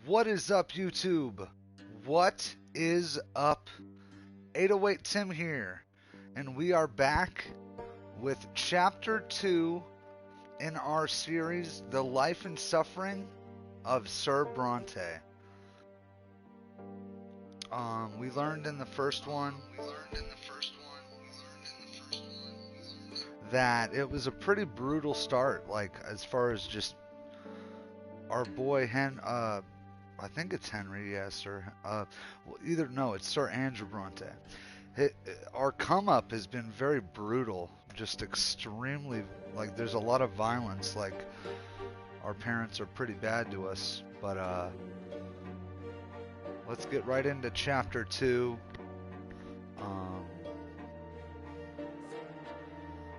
What is up, YouTube? What is up? 808 Tim here, and we are back with Chapter 2 in our series, The Life and Suffering of Sir Brante. We learned in the first one that it was a pretty brutal start, like as far as just our boy I think it's Henry, yes, Sir. It's Sir Andrew Brante. Our come up has been very brutal, just extremely, like, there's a lot of violence, like, our parents are pretty bad to us, but, let's get right into Chapter 2.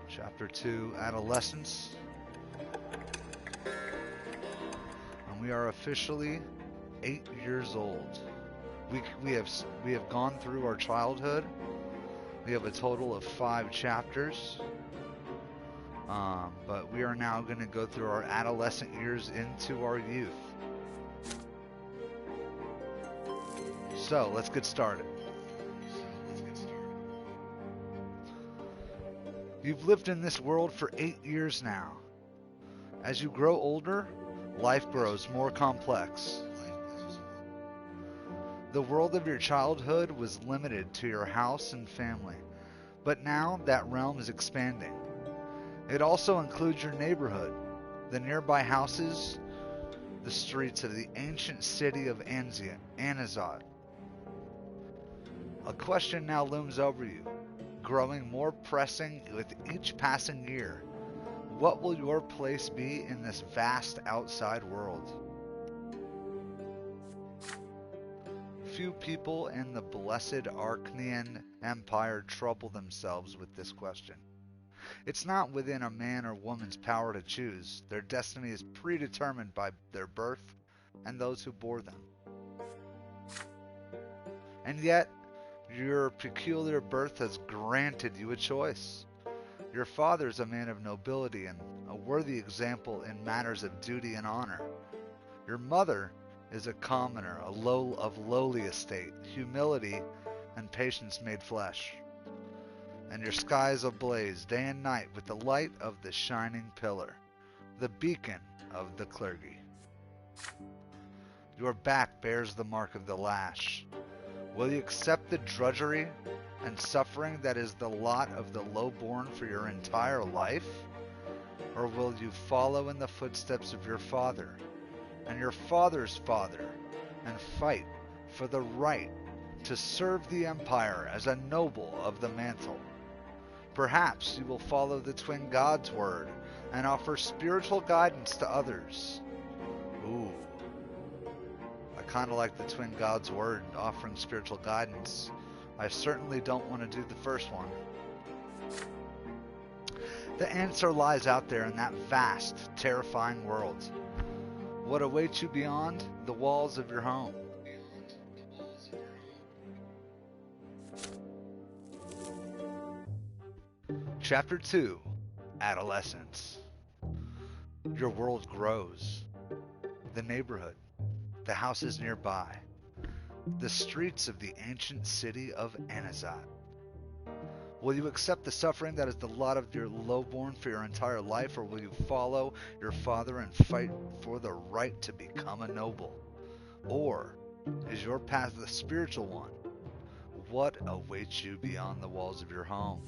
Chapter 2, Adolescence. And we are officially 8 years old. We have gone through our childhood. We have a total of 5 chapters. But we are now going to go through our adolescent years into our youth. So let's get started. You've lived in this world for 8 years now. As you grow older, life grows more complex. The world of your childhood was limited to your house and family, but now that realm is expanding. It also includes your neighborhood, the nearby houses, the streets of the ancient city of Anazat. A question now looms over you, growing more pressing with each passing year. What will your place be in this vast outside world? Few people in the blessed Archnean Empire trouble themselves with this question. It's not within a man or woman's power to choose. Their destiny is predetermined by their birth and those who bore them. And yet, your peculiar birth has granted you a choice. Your father is a man of nobility and a worthy example in matters of duty and honor. Your mother is a commoner, of lowly estate, humility and patience made flesh. And your skies ablaze day and night with the light of the shining pillar, the beacon of the clergy. Your back bears the mark of the lash. Will you accept the drudgery and suffering that is the lot of the lowborn for your entire life? Or will you follow in the footsteps of your father and your father's father, and fight for the right to serve the empire as a noble of the mantle? Perhaps you will follow the twin gods' word and offer spiritual guidance to others. Ooh. I kind of like the twin gods' word, offering spiritual guidance. I certainly don't want to do the first one. The answer lies out there in that vast, terrifying world. What awaits you beyond the walls of your home? Chapter 2, Adolescence. Your world grows. The neighborhood, the houses nearby, the streets of the ancient city of Anazat. Will you accept the suffering that is the lot of your lowborn for your entire life, or will you follow your father and fight for the right to become a noble? Or is your path the spiritual one? What awaits you beyond the walls of your home?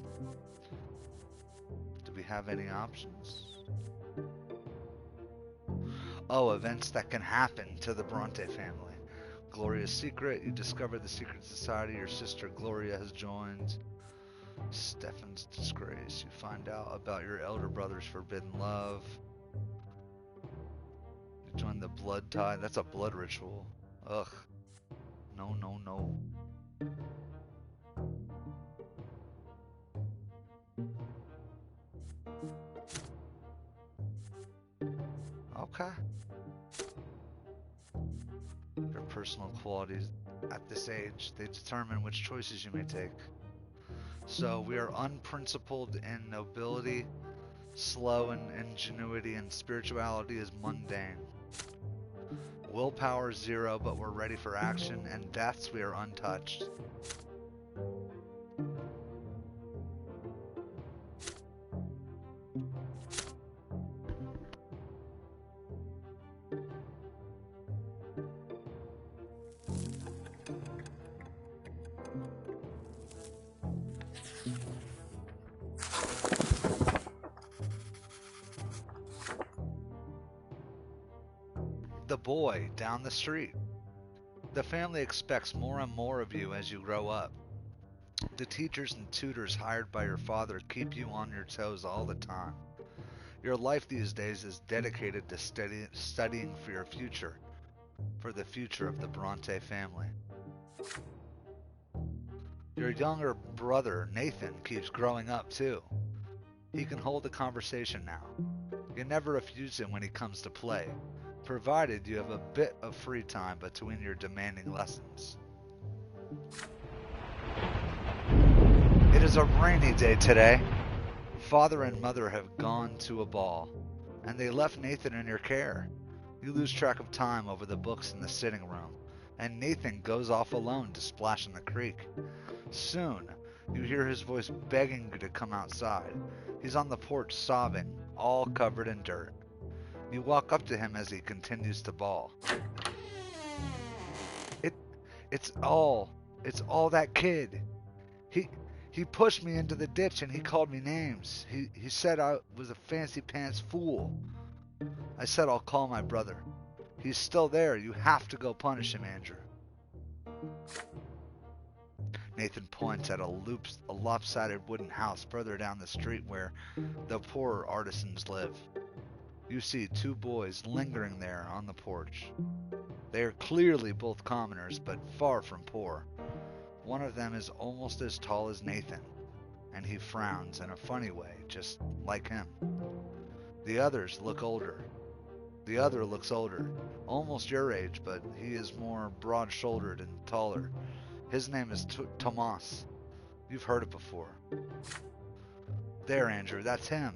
Do we have any options? Oh, events that can happen to the Brante family. Gloria's secret. You discover the secret society your sister Gloria has joined. Stefan's disgrace. You find out about your elder brother's forbidden love. You join the blood tie. That's a blood ritual. Ugh. No, no, no. Okay. Your personal qualities at this age, they determine which choices you may take. So we are unprincipled in nobility, slow in ingenuity, and spirituality is mundane. Willpower 0, but we're ready for action, and deaths we are untouched. The boy down the street. The family expects more and more of you as you grow up. The teachers and tutors hired by your father keep you on your toes all the time. Your life these days is dedicated to studying for your future, for the future of the Brante family. Your younger brother, Nathan, keeps growing up too. He can hold a conversation now. You never refuse him when he comes to play, provided you have a bit of free time between your demanding lessons. It is a rainy day today. Father and mother have gone to a ball, and they left Nathan in your care. You lose track of time over the books in the sitting room, and Nathan goes off alone to splash in the creek. Soon, you hear his voice begging you to come outside. He's on the porch sobbing, all covered in dirt. You walk up to him as he continues to bawl. It, it's all that kid. He, he pushed me into the ditch and he called me names. He said I was a fancy pants fool. I said I'll call my brother. He's still there. You have to go punish him, Andrew. Nathan points at a lopsided wooden house further down the street where the poorer artisans live. You see two boys lingering there on the porch. They are clearly both commoners, but far from poor. One of them is almost as tall as Nathan, and he frowns in a funny way, just like him. The others look older. The other looks older, almost your age, but he is more broad-shouldered and taller. His name is Tomas. You've heard it before. There, Andrew, that's him.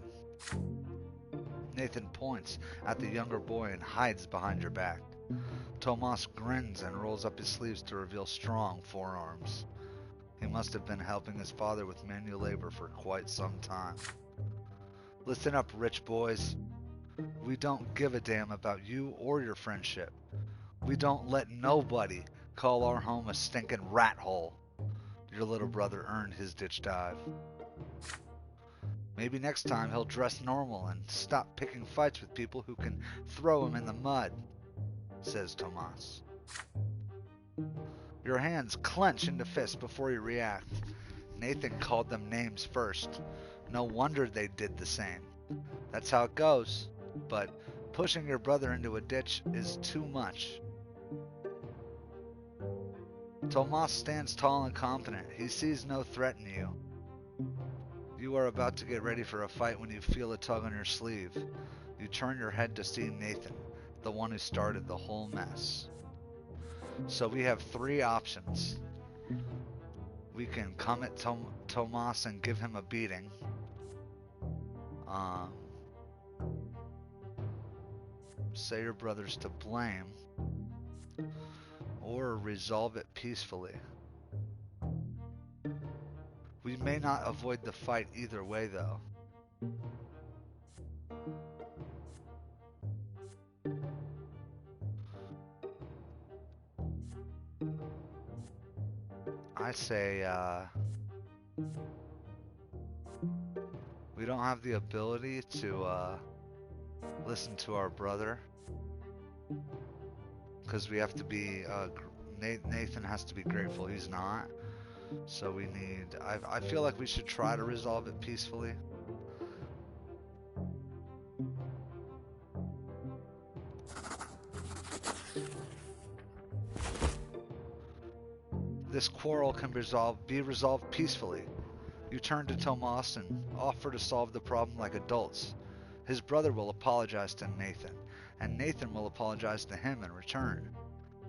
Nathan points at the younger boy and hides behind your back. Tomas grins and rolls up his sleeves to reveal strong forearms. He must have been helping his father with manual labor for quite some time. Listen up, rich boys. We don't give a damn about you or your friendship. We don't let nobody call our home a stinking rat hole. Your little brother earned his ditch dive. Maybe next time he'll dress normal and stop picking fights with people who can throw him in the mud, says Tomas. Your hands clench into fists before you react. Nathan called them names first. No wonder they did the same. That's how it goes. But pushing your brother into a ditch is too much. Tomas stands tall and confident. He sees no threat in you. You are about to get ready for a fight when you feel a tug on your sleeve. You turn your head to see Nathan, the one who started the whole mess. So we have three options. We can come at Tomas and give him a beating. Say your brother's to blame. Or resolve it peacefully. We may not avoid the fight either way, though. I say, we don't have the ability to, listen to our brother. Because we have to be, Nathan has to be grateful he's not. So we need, I feel like we should try to resolve it peacefully. This quarrel can be resolved peacefully. You turn to Tomas and offer to solve the problem like adults. His brother will apologize to Nathan, and Nathan will apologize to him in return.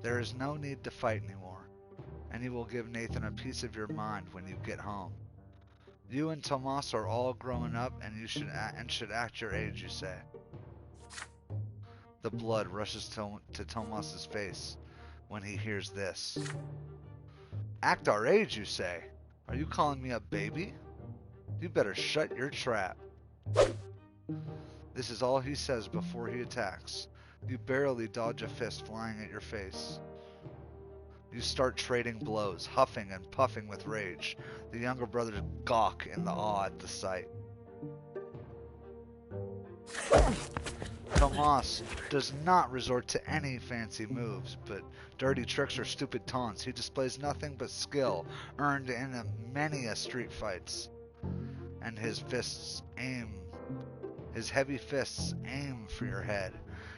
There is no need to fight anymore, and you will give Nathan a piece of your mind when you get home. You and Tomas are all growing up, and should act your age, you say. The blood rushes to Tomas's face when he hears this. Act our age, you say? Are you calling me a baby? You better shut your trap. This is all he says before he attacks. You barely dodge a fist flying at your face. You start trading blows, huffing and puffing with rage. The younger brothers gawk in the awe at the sight. Tomas does not resort to any fancy moves, but dirty tricks or stupid taunts. He displays nothing but skill earned in many a street fights, and his heavy fists aim for your head.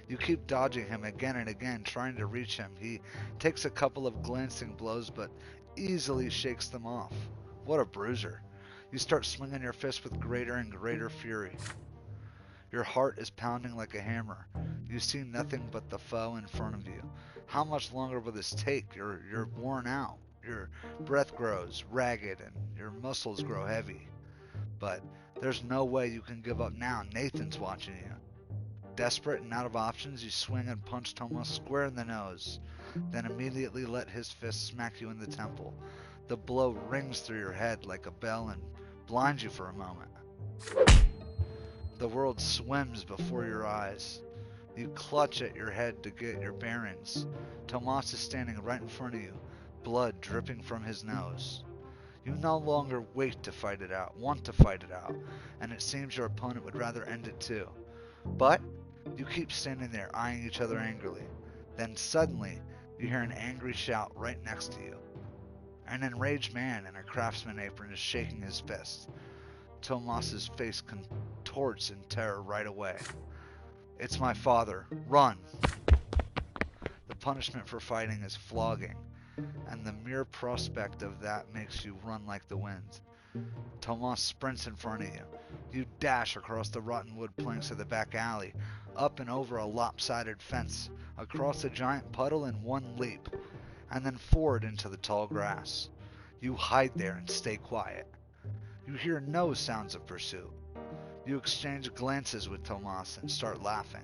You keep dodging him again and again, trying to reach him. He takes a couple of glancing blows, but easily shakes them off. What a bruiser. You start swinging your fist with greater and greater fury. Your heart is pounding like a hammer. You see nothing but the foe in front of you. How much longer will this take? You're worn out. Your breath grows ragged and your muscles grow heavy. But there's no way you can give up now. Nathan's watching you. Desperate and out of options, you swing and punch Tomas square in the nose, then immediately let his fist smack you in the temple. The blow rings through your head like a bell and blinds you for a moment. The world swims before your eyes. You clutch at your head to get your bearings. Tomas is standing right in front of you, blood dripping from his nose. You no longer want to fight it out, and it seems your opponent would rather end it too. But you keep standing there, eyeing each other angrily. Then suddenly, you hear an angry shout right next to you. An enraged man in a craftsman apron is shaking his fist. Tomas's face contorts in terror right away. It's my father. Run! The punishment for fighting is flogging, and the mere prospect of that makes you run like the wind. Tomas sprints in front of you. You dash across the rotten wood planks of the back alley, up and over a lopsided fence, across a giant puddle in one leap, and then forward into the tall grass. You hide there and stay quiet. You hear no sounds of pursuit. You exchange glances with Tomas and start laughing.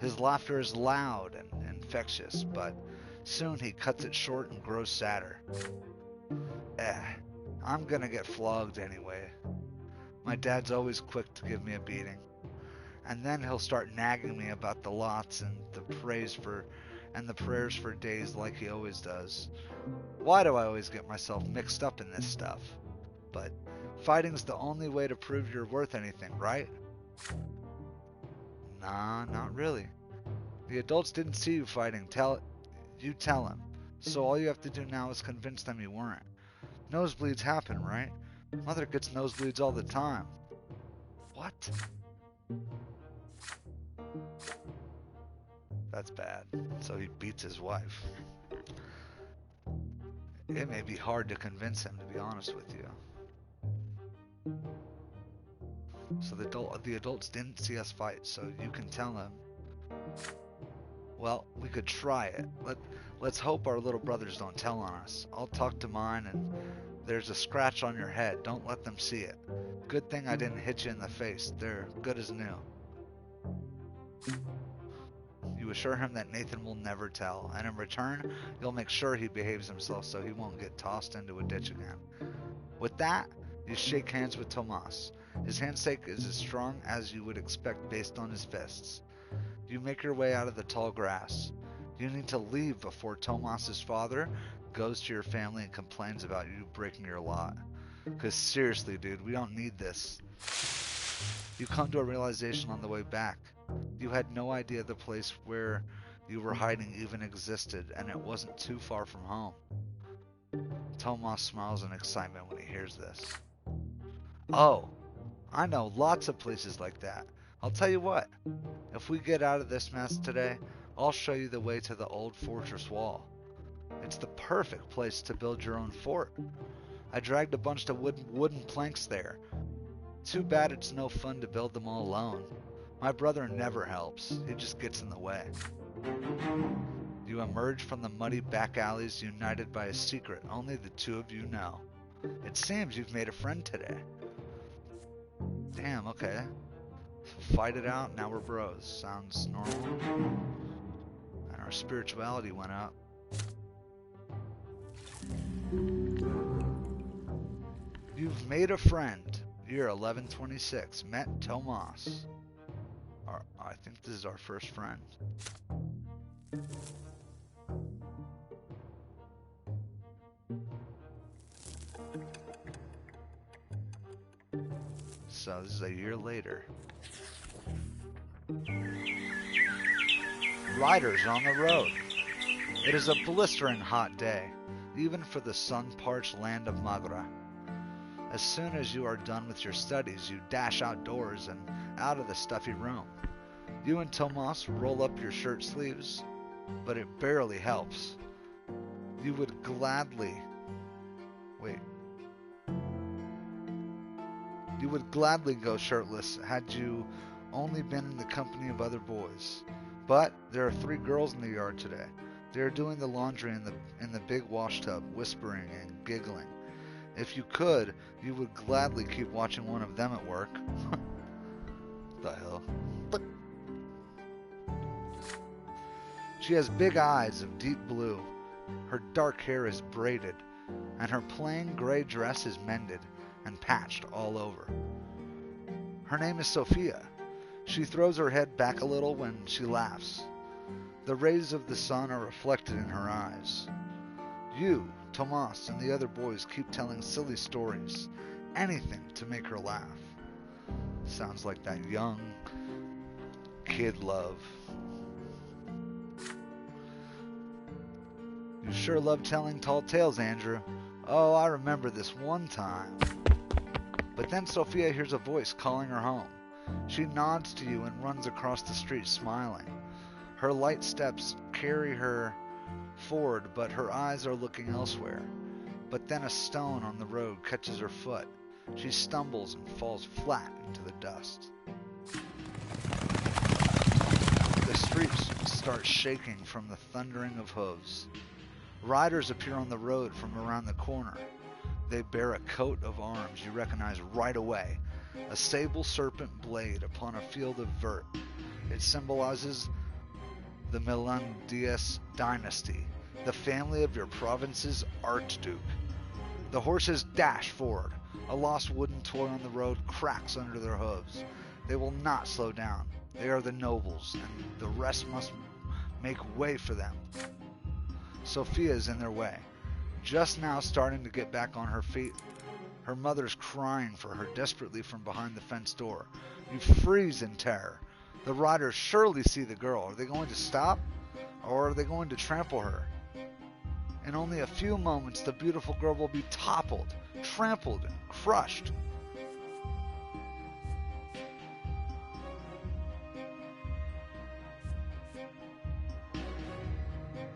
His laughter is loud and infectious, but soon he cuts it short and grows sadder. I'm gonna get flogged anyway. My dad's always quick to give me a beating. And then he'll start nagging me about the lots and the prayers for days like he always does. Why do I always get myself mixed up in this stuff? But fighting's the only way to prove you're worth anything, right? Nah, not really. The adults didn't see you fighting. Tell them. So all you have to do now is convince them you weren't. Nosebleeds happen, right? Mother gets nosebleeds all the time. What? That's bad. So he beats his wife. It may be hard to convince him, to be honest with you. So the adults didn't see us fight, so you can tell them. Well, we could try it. Let's hope our little brothers don't tell on us. I'll talk to mine, and there's a scratch on your head. Don't let them see it. Good thing I didn't hit you in the face. They're good as new. You assure him that Nathan will never tell, and in return, you'll make sure he behaves himself so he won't get tossed into a ditch again. With that, you shake hands with Tomas. His handshake is as strong as you would expect based on his fists. You make your way out of the tall grass. You need to leave before Tomas's father goes to your family and complains about you breaking your lot. Because seriously, dude, we don't need this. You come to a realization on the way back. You had no idea the place where you were hiding even existed, and it wasn't too far from home. Tomas smiles in excitement when he hears this. Oh, I know lots of places like that. I'll tell you what, if we get out of this mess today, I'll show you the way to the old fortress wall. It's the perfect place to build your own fort. I dragged a bunch of wooden planks there. Too bad it's no fun to build them all alone. My brother never helps. He just gets in the way. You emerge from the muddy back alleys united by a secret only the two of you know. It seems you've made a friend today. Damn, okay. Fight it out, now we're bros. Sounds normal. Our spirituality went up. You've made a friend. Year 1126. Met Tomas. I think this is our first friend. So this is a year later. Riders on the road. It is a blistering hot day, even for the sun-parched land of Magra. As soon as you are done with your studies, you dash outdoors and out of the stuffy room. You and Tomas roll up your shirt sleeves, but it barely helps. You would gladly... Wait. You would gladly go shirtless had you only been in the company of other boys. But there are 3 girls in the yard today. They are doing the laundry in the big wash tub, whispering and giggling. If you could, you would gladly keep watching one of them at work. The hell? She has big eyes of deep blue. Her dark hair is braided, and her plain gray dress is mended and patched all over. Her name is Sophia. She throws her head back a little when she laughs. The rays of the sun are reflected in her eyes. You, Tomas, and the other boys keep telling silly stories, anything to make her laugh. Sounds like that young kid love. You sure love telling tall tales, Andrew. Oh, I remember this one time. But then Sophia hears a voice calling her home. She nods to you and runs across the street smiling. Her light steps carry her forward, but her eyes are looking elsewhere. But then a stone on the road catches her foot. She stumbles and falls flat into the dust. The streets start shaking from the thundering of hooves. Riders appear on the road from around the corner. They bear a coat of arms you recognize right away. A sable serpent blade upon a field of vert. It symbolizes the Melundius dynasty, the family of your province's archduke. The horses dash forward. A lost wooden toy on the road cracks under their hooves. They will not slow down. They are the nobles, and the rest must make way for them. Sophia is in their way, just now starting to get back on her feet. Her mother's crying for her desperately from behind the fence door. You freeze in terror. The riders surely see the girl. Are they going to stop? Or are they going to trample her? In only a few moments, the beautiful girl will be toppled, trampled, and crushed.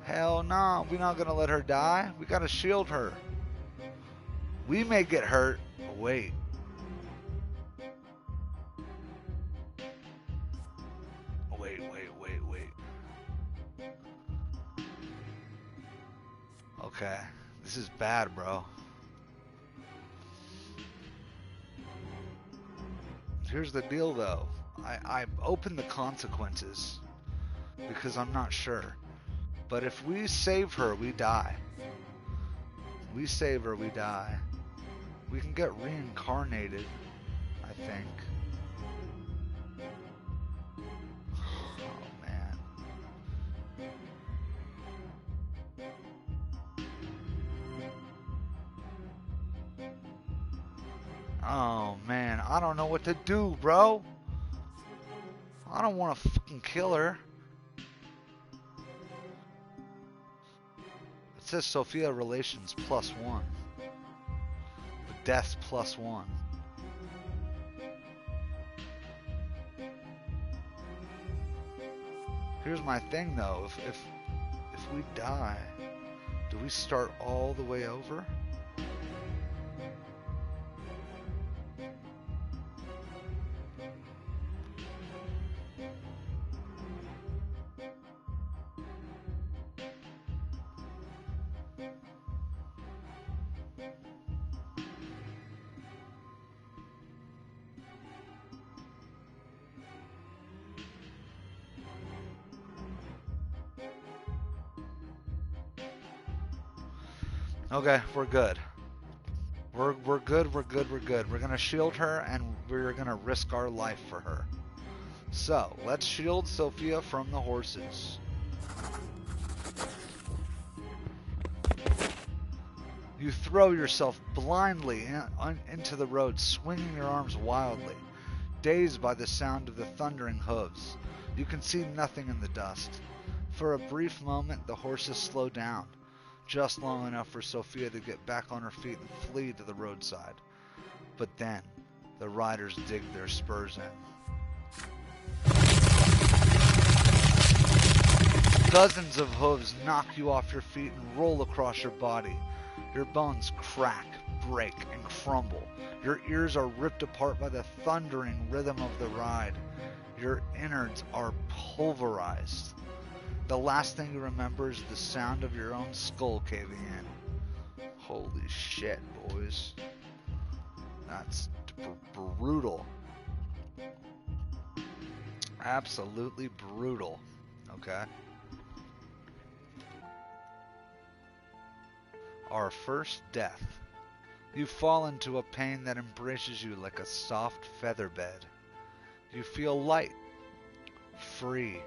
Hell no, we're not gonna let her die. We gotta shield her. We may get hurt. Wait. Wait. Okay, this is bad, bro. Here's the deal, though. I opened the consequences because I'm not sure. But if we save her, we die. We save her, we die. We can get reincarnated, I think. Oh, man. Oh, man. I don't know what to do, bro. I don't want to fucking kill her. It says Sophia relations +1. Death +1. Here's my thing, though. If we die, do we start all the way over? Okay, we're good. We're good, we're good, we're good. We're gonna shield her and we're gonna risk our life for her. So, let's shield Sophia from the horses. You throw yourself blindly into the road, swinging your arms wildly, dazed by the sound of the thundering hooves. You can see nothing in the dust. For a brief moment, the horses slow down, just long enough for Sophia to get back on her feet and flee to the roadside. But then, the riders dig their spurs in. Dozens of hooves knock you off your feet and roll across your body. Your bones crack, break, and crumble. Your ears are ripped apart by the thundering rhythm of the ride. Your innards are pulverized. The last thing you remember is the sound of your own skull caving in. Holy shit, boys. That's brutal. Absolutely brutal. Okay. Our first death. You fall into a pain that embraces you like a soft feather bed. You feel light, free.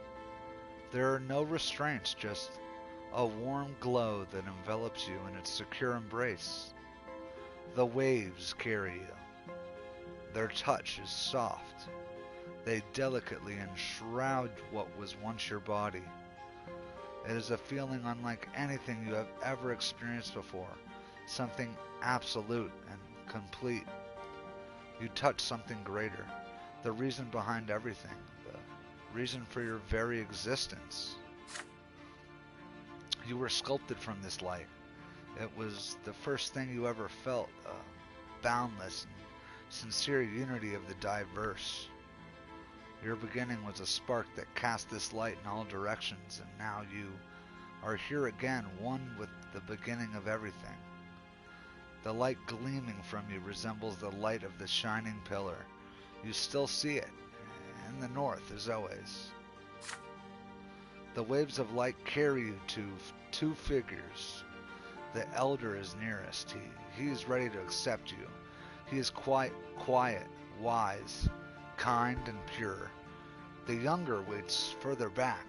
There are no restraints, just a warm glow that envelops you in its secure embrace. The waves carry you. Their touch is soft. They delicately enshroud what was once your body. It is a feeling unlike anything you have ever experienced before. Something absolute and complete. You touch something greater. The reason behind everything. The reason for your very existence. You were sculpted from this light. It was the first thing you ever felt. Boundless and sincere unity of the diverse. Your beginning was a spark that cast this light in all directions, and now you are here again, one with the beginning of everything. The light gleaming from you resembles the light of the shining pillar. You still see it, in the north as always. The waves of light carry you to two figures. The elder is nearest. He is ready to accept you. He is quite quiet, wise, kind and pure. The younger waits further back.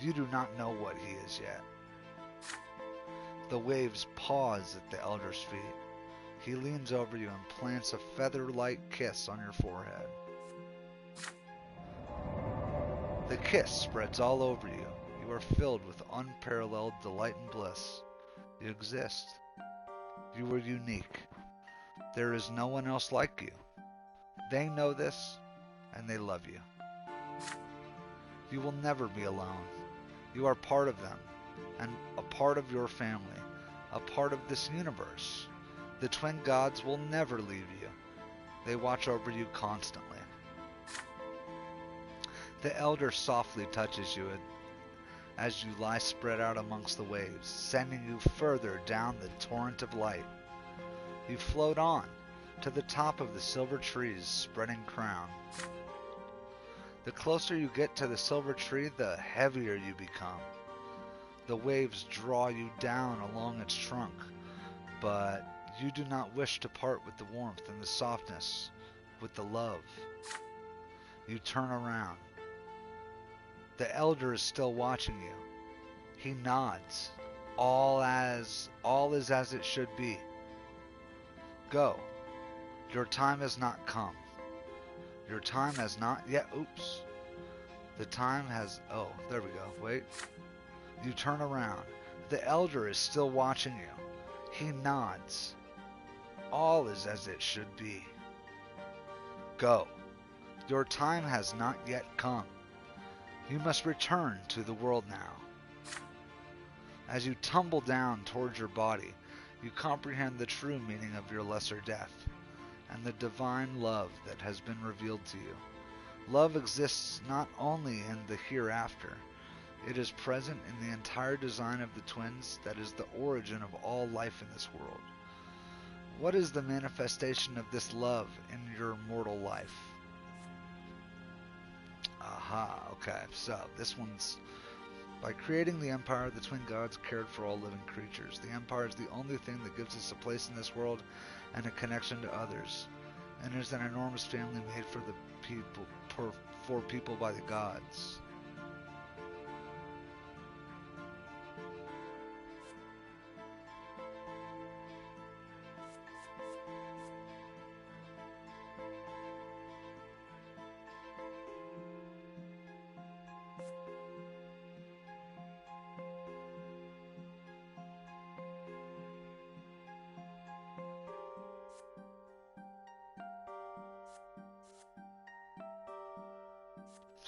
You do not know what he is yet. The waves pause at the elder's feet. He leans over you and plants a feather-like kiss on your forehead. The kiss spreads all over you. You are filled with unparalleled delight and bliss. You exist. You are unique. There is no one else like you. They know this, and they love you. You will never be alone. You are part of them, and a part of your family, a part of this universe. The twin gods will never leave you. They watch over you constantly. The elder softly touches you as you lie spread out amongst the waves, sending you further down the torrent of light. You float on to the top of the silver tree's spreading crown. The closer you get to the silver tree, the heavier you become. The waves draw you down along its trunk, but you do not wish to part with the warmth and the softness, with the love. You turn around. The elder is still watching you. He nods. All is as it should be. Go. Your time has not come. Your time has not yet. Oops. The time has. Oh, there we go. Wait. You turn around. The elder is still watching you. He nods. All is as it should be. Go. Your time has not yet come. You must return to the world now. As you tumble down towards your body, you comprehend the true meaning of your lesser death and the divine love that has been revealed to you. Love exists not only in the hereafter, it is present in the entire design of the twins that is the origin of all life in this world. What is the manifestation of this love in your mortal life? Aha, okay, so this one's By creating the Empire, the twin gods cared for all living creatures. The Empire is the only thing that gives us a place in this world and a connection to others, and is an enormous family made for the people, for people by the gods.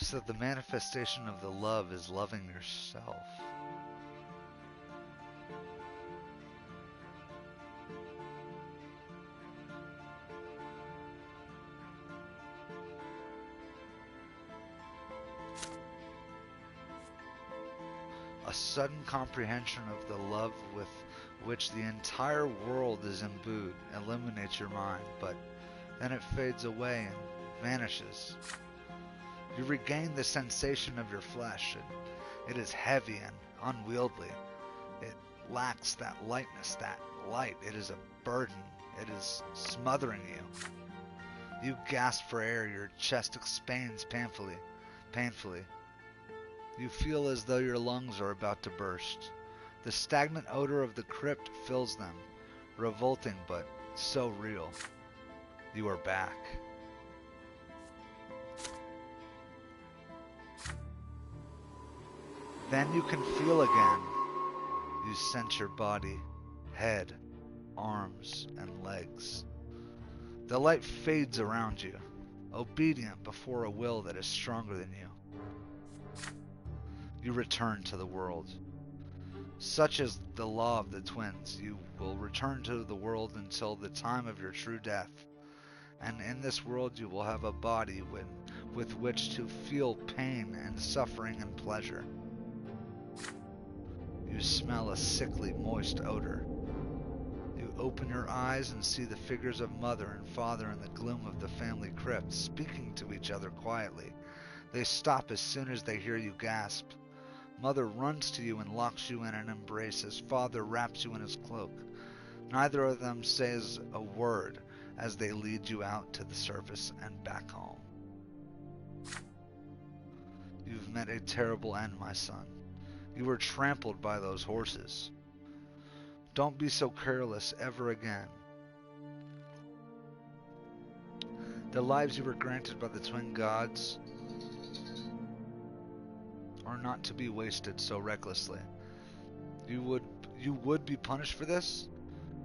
So the manifestation of the love is loving yourself. A sudden comprehension of the love with which the entire world is imbued illuminates your mind, but then it fades away and vanishes. You regain the sensation of your flesh, and it is heavy and unwieldy. It lacks that lightness, that light. It is a burden. It is smothering you. You gasp for air, your chest expands painfully. You feel as though your lungs are about to burst. The stagnant odor of the crypt fills them, revolting but so real. You are back. Then you can feel again. You sense your body, head, arms, and legs. The light fades around you, obedient before a will that is stronger than you. You return to the world. Such is the law of the twins. You will return to the world until the time of your true death. And in this world you will have a body with which to feel pain and suffering and pleasure. You smell a sickly, moist odor. You open your eyes and see the figures of mother and father in the gloom of the family crypt, speaking to each other quietly. They stop as soon as they hear you gasp. Mother runs to you and locks you in an embrace as father wraps you in his cloak. Neither of them says a word as they lead you out to the surface and back home. You've met a terrible end, my son. You were trampled by those horses. Don't be so careless ever again. The lives you were granted by the twin gods are not to be wasted so recklessly. You would be punished for this,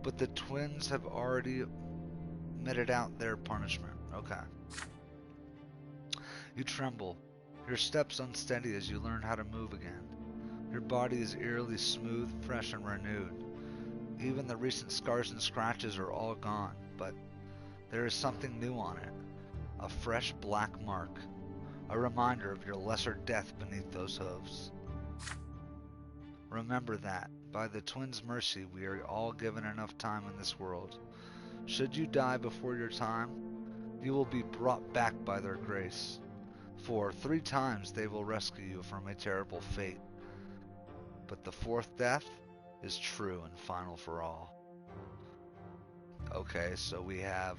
but the twins have already meted out their punishment. Okay. You tremble, your steps unsteady as you learn how to move again. Your body is eerily smooth, fresh, and renewed. Even the recent scars and scratches are all gone, but there is something new on it. A fresh black mark, a reminder of your lesser death beneath those hooves. Remember that, by the twins' mercy, we are all given enough time in this world. Should you die before your time, you will be brought back by their grace. For 3 times they will rescue you from a terrible fate. But the 4th death is true and final for all. Okay, so we have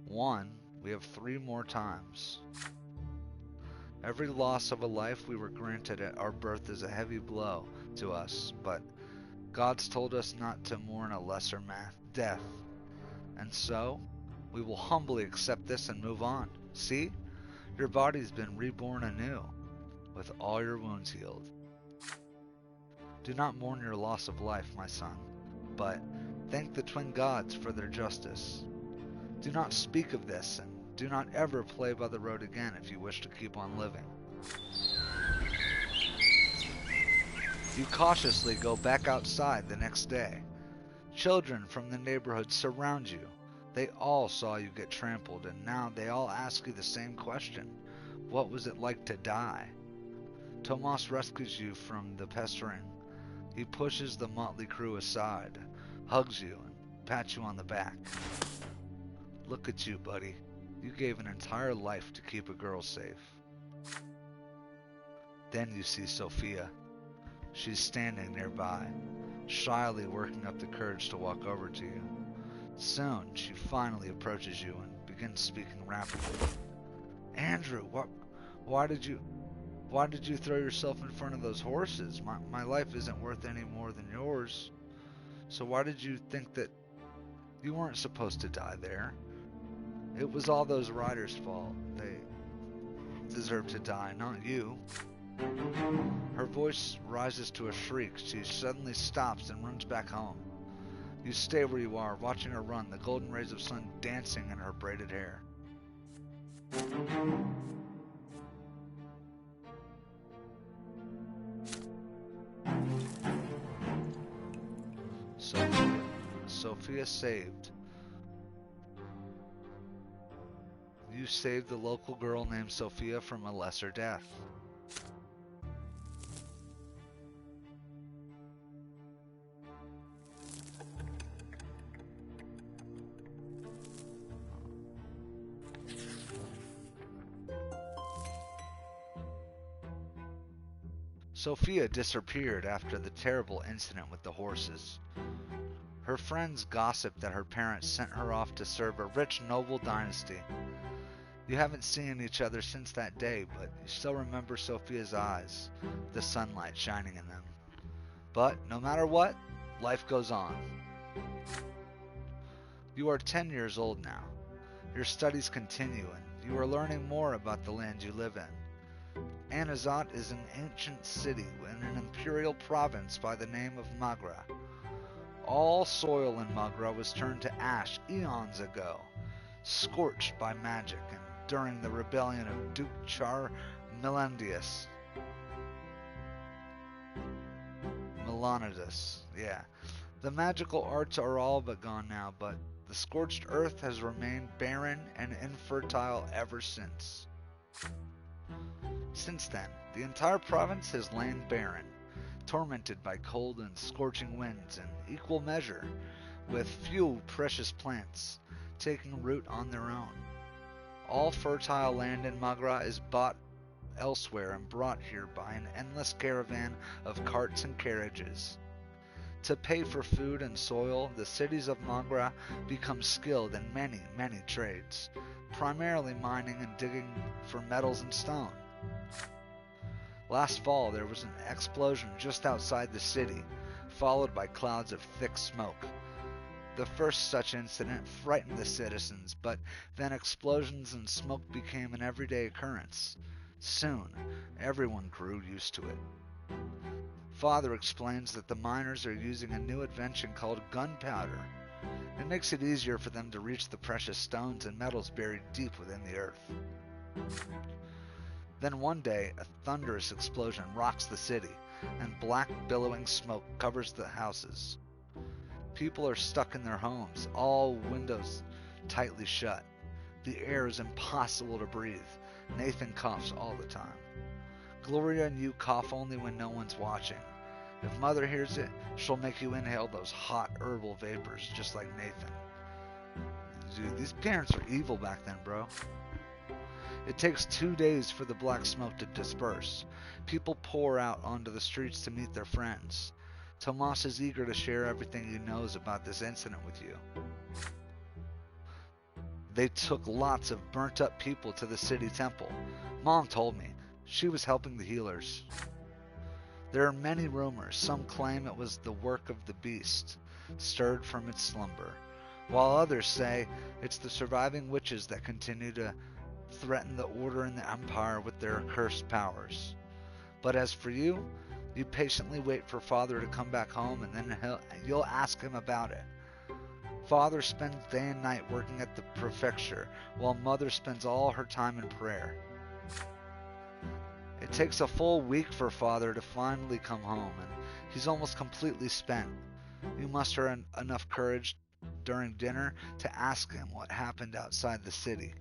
3 more times. Every loss of a life we were granted at our birth is a heavy blow to us, but God's told us not to mourn a lesser death. And so, we will humbly accept this and move on. See? Your body's been reborn anew, with all your wounds healed. Do not mourn your loss of life, my son, but thank the twin gods for their justice. Do not speak of this, and do not ever play by the road again if you wish to keep on living. You cautiously go back outside the next day. Children from the neighborhood surround you. They all saw you get trampled, and now they all ask you the same question. What was it like to die? Tomas rescues you from the pestering. He pushes the motley crew aside, hugs you, and pats you on the back. Look at you, buddy. You gave an entire life to keep a girl safe. Then you see Sophia. She's standing nearby, shyly working up the courage to walk over to you. Soon, she finally approaches you and begins speaking rapidly. Andrew, why did you throw yourself in front of those horses? My life isn't worth any more than yours. So why did you think that you weren't supposed to die there? It was all those riders' fault. They deserve to die, not you. Her voice rises to a shriek. She suddenly stops and runs back home. You stay where you are, watching her run, the golden rays of sun dancing in her braided hair. Sophia saved. You saved the local girl named Sophia from a lesser death. Sophia disappeared after the terrible incident with the horses. Her friends gossiped that her parents sent her off to serve a rich noble dynasty. You haven't seen each other since that day, but you still remember Sophia's eyes, the sunlight shining in them. But no matter what, life goes on. You are 10 years old now. Your studies continue, and you are learning more about the land you live in. Anazat is an ancient city in an imperial province by the name of Magra. All soil in Magra was turned to ash eons ago, scorched by magic and during the rebellion of Duke Char Melanidas. Yeah. The magical arts are all but gone now, but the scorched earth has remained barren and infertile ever since. Since then, the entire province has lain barren, tormented by cold and scorching winds in equal measure, with few precious plants taking root on their own. All fertile land in Magra is bought elsewhere and brought here by an endless caravan of carts and carriages. To pay for food and soil, the cities of Magra become skilled in many, many trades, primarily mining and digging for metals and stone. Last fall, there was an explosion just outside the city, followed by clouds of thick smoke. The first such incident frightened the citizens, but then explosions and smoke became an everyday occurrence. Soon, everyone grew used to it. Father explains that the miners are using a new invention called gunpowder. It makes it easier for them to reach the precious stones and metals buried deep within the earth. Then one day, a thunderous explosion rocks the city, and black billowing smoke covers the houses. People are stuck in their homes, all windows tightly shut. The air is impossible to breathe. Nathan coughs all the time. Gloria and you cough only when no one's watching. If Mother hears it, she'll make you inhale those hot herbal vapors just like Nathan. Dude, these parents are evil back then, bro. It takes 2 days for the black smoke to disperse. People pour out onto the streets to meet their friends. Tomas is eager to share everything he knows about this incident with you. They took lots of burnt up people to the city temple. Mom told me. She was helping the healers. There are many rumors. Some claim it was the work of the beast, stirred from its slumber, while others say it's the surviving witches that continue to threaten the order in the empire with their accursed powers. But as for you, you patiently wait for Father to come back home, and then you'll ask him about it. Father spends day and night working at the prefecture, while Mother spends all her time in prayer. It takes a full week for Father to finally come home, and he's almost completely spent. You muster enough courage during dinner to ask him what happened outside the city.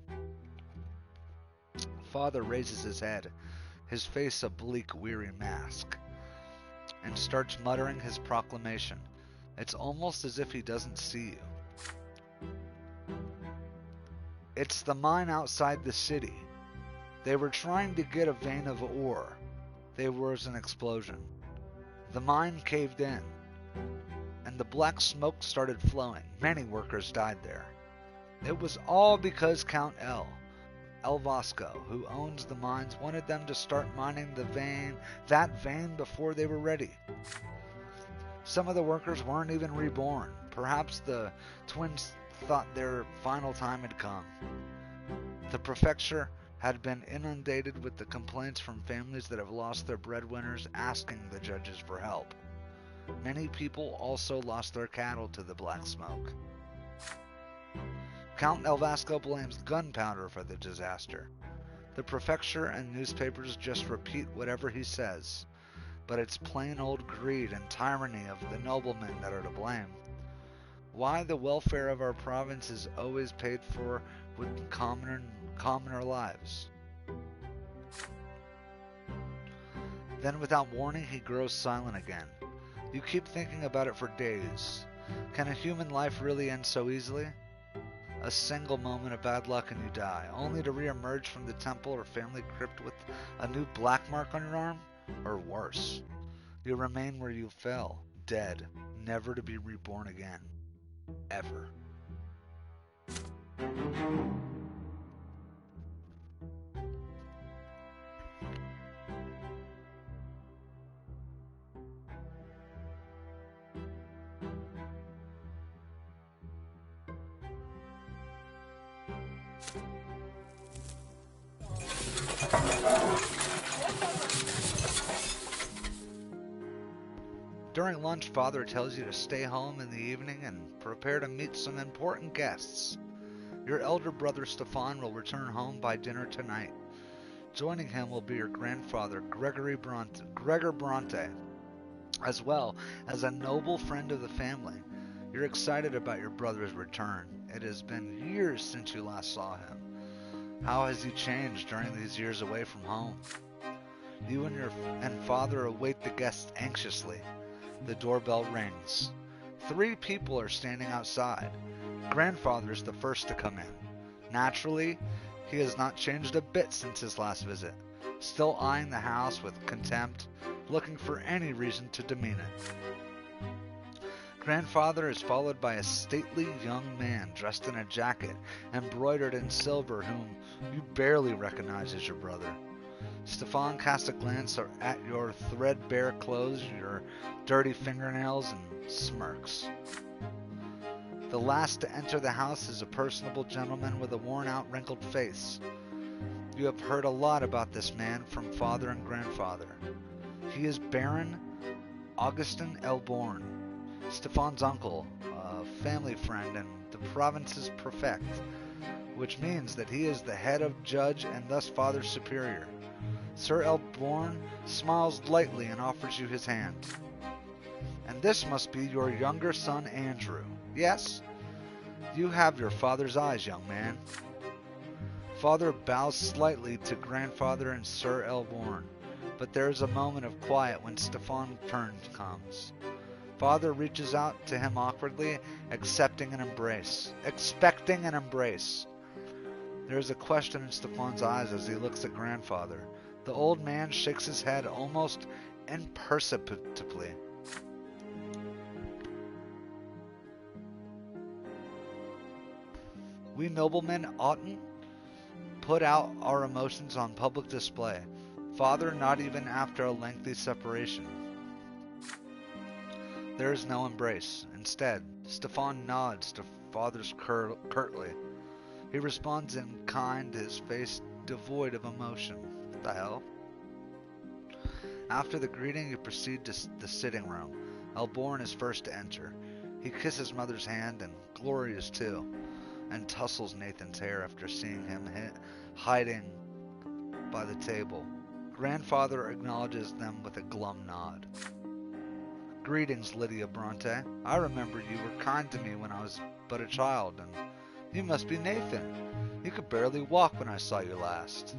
Father raises his head, his face a bleak, weary mask, and starts muttering his proclamation. It's almost as if he doesn't see you. It's the mine outside the city. They were trying to get a vein of ore. There was an explosion. The mine caved in, and the black smoke started flowing. Many workers died there. It was all because Count El Vasco, who owns the mines, wanted them to start mining that vein before they were ready. Some of the workers weren't even reborn. Perhaps the twins thought their final time had come. The prefecture had been inundated with the complaints from families that have lost their breadwinners asking the judges for help. Many people also lost their cattle to the black smoke. Count El Vasco blames gunpowder for the disaster. The prefecture and newspapers just repeat whatever he says, but it's plain old greed and tyranny of the noblemen that are to blame. Why the welfare of our province is always paid for with commoner lives. Then without warning he grows silent again. You keep thinking about it for days. Can a human life really end so easily? A single moment of bad luck and you die, only to re-emerge from the temple or family crypt with a new black mark on your arm? Or worse, you remain where you fell, dead, never to be reborn again. Ever. During lunch, Father tells you to stay home in the evening and prepare to meet some important guests. Your elder brother Stefan will return home by dinner tonight. Joining him will be your grandfather, Gregor Brante, as well as a noble friend of the family. You're excited about your brother's return. It has been years since you last saw him. How has he changed during these years away from home? You and your father await the guests anxiously. The doorbell rings. 3 people are standing outside. Grandfather is the first to come in. Naturally, he has not changed a bit since his last visit, still eyeing the house with contempt, looking for any reason to demean it. Grandfather is followed by a stately young man dressed in a jacket embroidered in silver whom you barely recognize as your brother. Stefan casts a glance at your threadbare clothes, your dirty fingernails, and smirks. The last to enter the house is a personable gentleman with a worn-out, wrinkled face. You have heard a lot about this man from father and grandfather. He is Baron Augustin Elborn, Stefan's uncle, a family friend, and the province's prefect, which means that he is the head of judge and thus father's superior. Sir Elborn smiles lightly and offers you his hand. And this must be your younger son, Andrew. Yes? You have your father's eyes, young man. Father bows slightly to grandfather and Sir Elborn, but there is a moment of quiet when Stefan's turn comes. Father reaches out to him awkwardly, expecting an embrace. There is a question in Stefan's eyes as he looks at grandfather. The old man shakes his head almost imperceptibly. We noblemen oughtn't put out our emotions on public display. Father, not even after a lengthy separation. There is no embrace. Instead, Stefan nods to Father's curtly. He responds in kind, his face devoid of emotion. What the hell? After the greeting, you proceed to the sitting room. Elborn is first to enter. He kisses Mother's hand, and Gloria's too, and tussles Nathan's hair after seeing him hiding by the table. Grandfather acknowledges them with a glum nod. Greetings, Lydia Brante. I remember you were kind to me when I was but a child, and you must be Nathan. You could barely walk when I saw you last.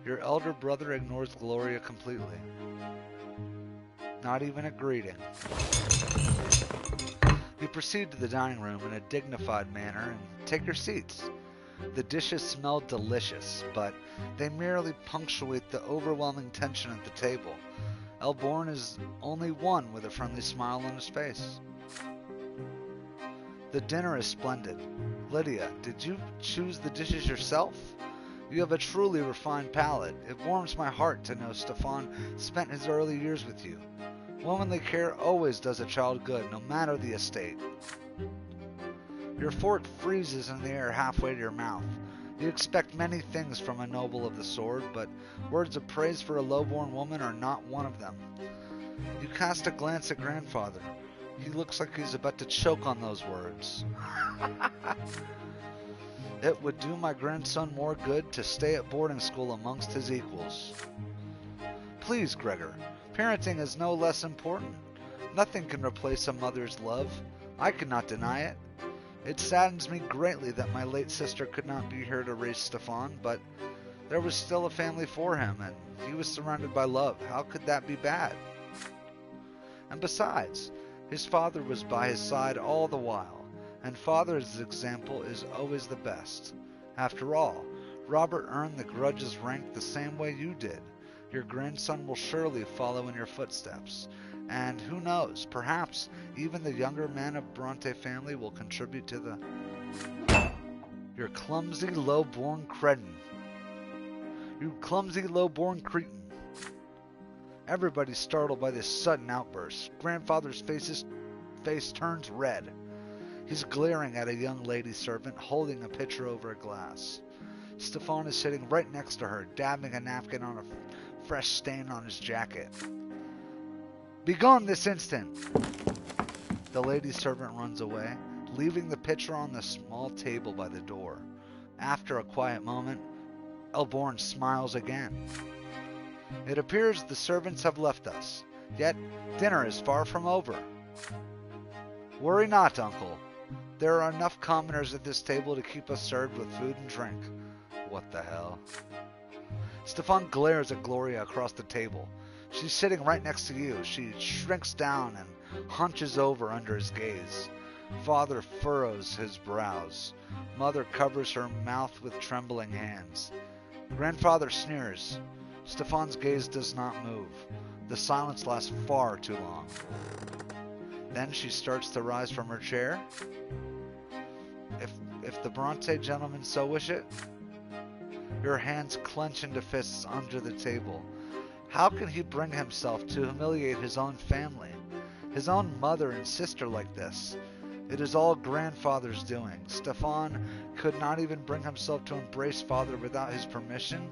Your elder brother ignores Gloria completely. Not even a greeting. You proceed to the dining room in a dignified manner and take your seats. The dishes smell delicious, but they merely punctuate the overwhelming tension at the table. Elborn is only one with a friendly smile on his face. The dinner is splendid. Lydia, did you choose the dishes yourself? You have a truly refined palate. It warms my heart to know Stefan spent his early years with you. Womanly care always does a child good, no matter the estate. Your fork freezes in the air halfway to your mouth. You expect many things from a noble of the sword, but words of praise for a low-born woman are not one of them. You cast a glance at grandfather. He looks like he's about to choke on those words. It would do my grandson more good to stay at boarding school amongst his equals. Please, Gregor, parenting is no less important. Nothing can replace a mother's love. I cannot deny it. It saddens me greatly that my late sister could not be here to raise Stefan, but there was still a family for him, and he was surrounded by love. How could that be bad? And besides, his father was by his side all the while, and father's example is always the best. After all, Robert earned the grudge's rank the same way you did. Your grandson will surely follow in your footsteps, and who knows, perhaps even the younger men of Brante family will contribute to the... Your clumsy, low-born cretin. You clumsy, low-born cretin. Everybody's startled by this sudden outburst. Grandfather's face turns red. He's glaring at a young lady servant holding a pitcher over a glass. Stefan is sitting right next to her, dabbing a napkin on a fresh stain on his jacket. Begone this instant! The lady servant runs away, leaving the pitcher on the small table by the door. After a quiet moment, Elborn smiles again. It appears the servants have left us, yet dinner is far from over. Worry not, uncle. There are enough commoners at this table to keep us served with food and drink. What the hell? Stefan glares at Gloria across the table. She's sitting right next to you. She shrinks down and hunches over under his gaze. Father furrows his brows. Mother covers her mouth with trembling hands. Grandfather sneers. Stefan's gaze does not move. The silence lasts far too long. Then she starts to rise from her chair. If the Brante gentleman so wish it. Your hands clench into fists under the table. How can he bring himself to humiliate his own family, his own mother and sister like this? It is all grandfather's doing. Stefan could not even bring himself to embrace father without his permission.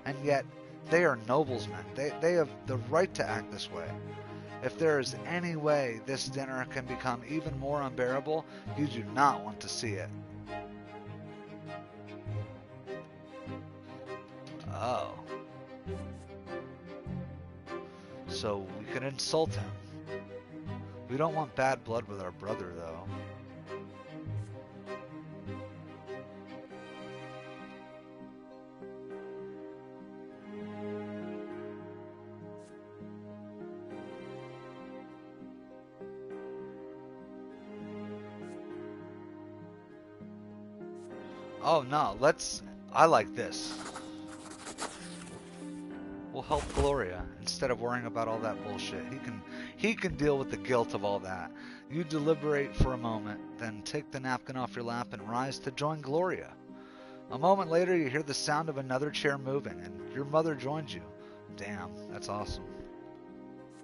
And yet, they are noblemen. They have the right to act this way. If there is any way this dinner can become even more unbearable, you do not want to see it. Oh. So we can insult him. We don't want bad blood with our brother, though. Oh no, I like this. We'll help Gloria instead of worrying about all that bullshit. He can deal with the guilt of all that. You deliberate for a moment, then take the napkin off your lap and rise to join Gloria. A moment later, you hear the sound of another chair moving, and your mother joins you. Damn, that's awesome.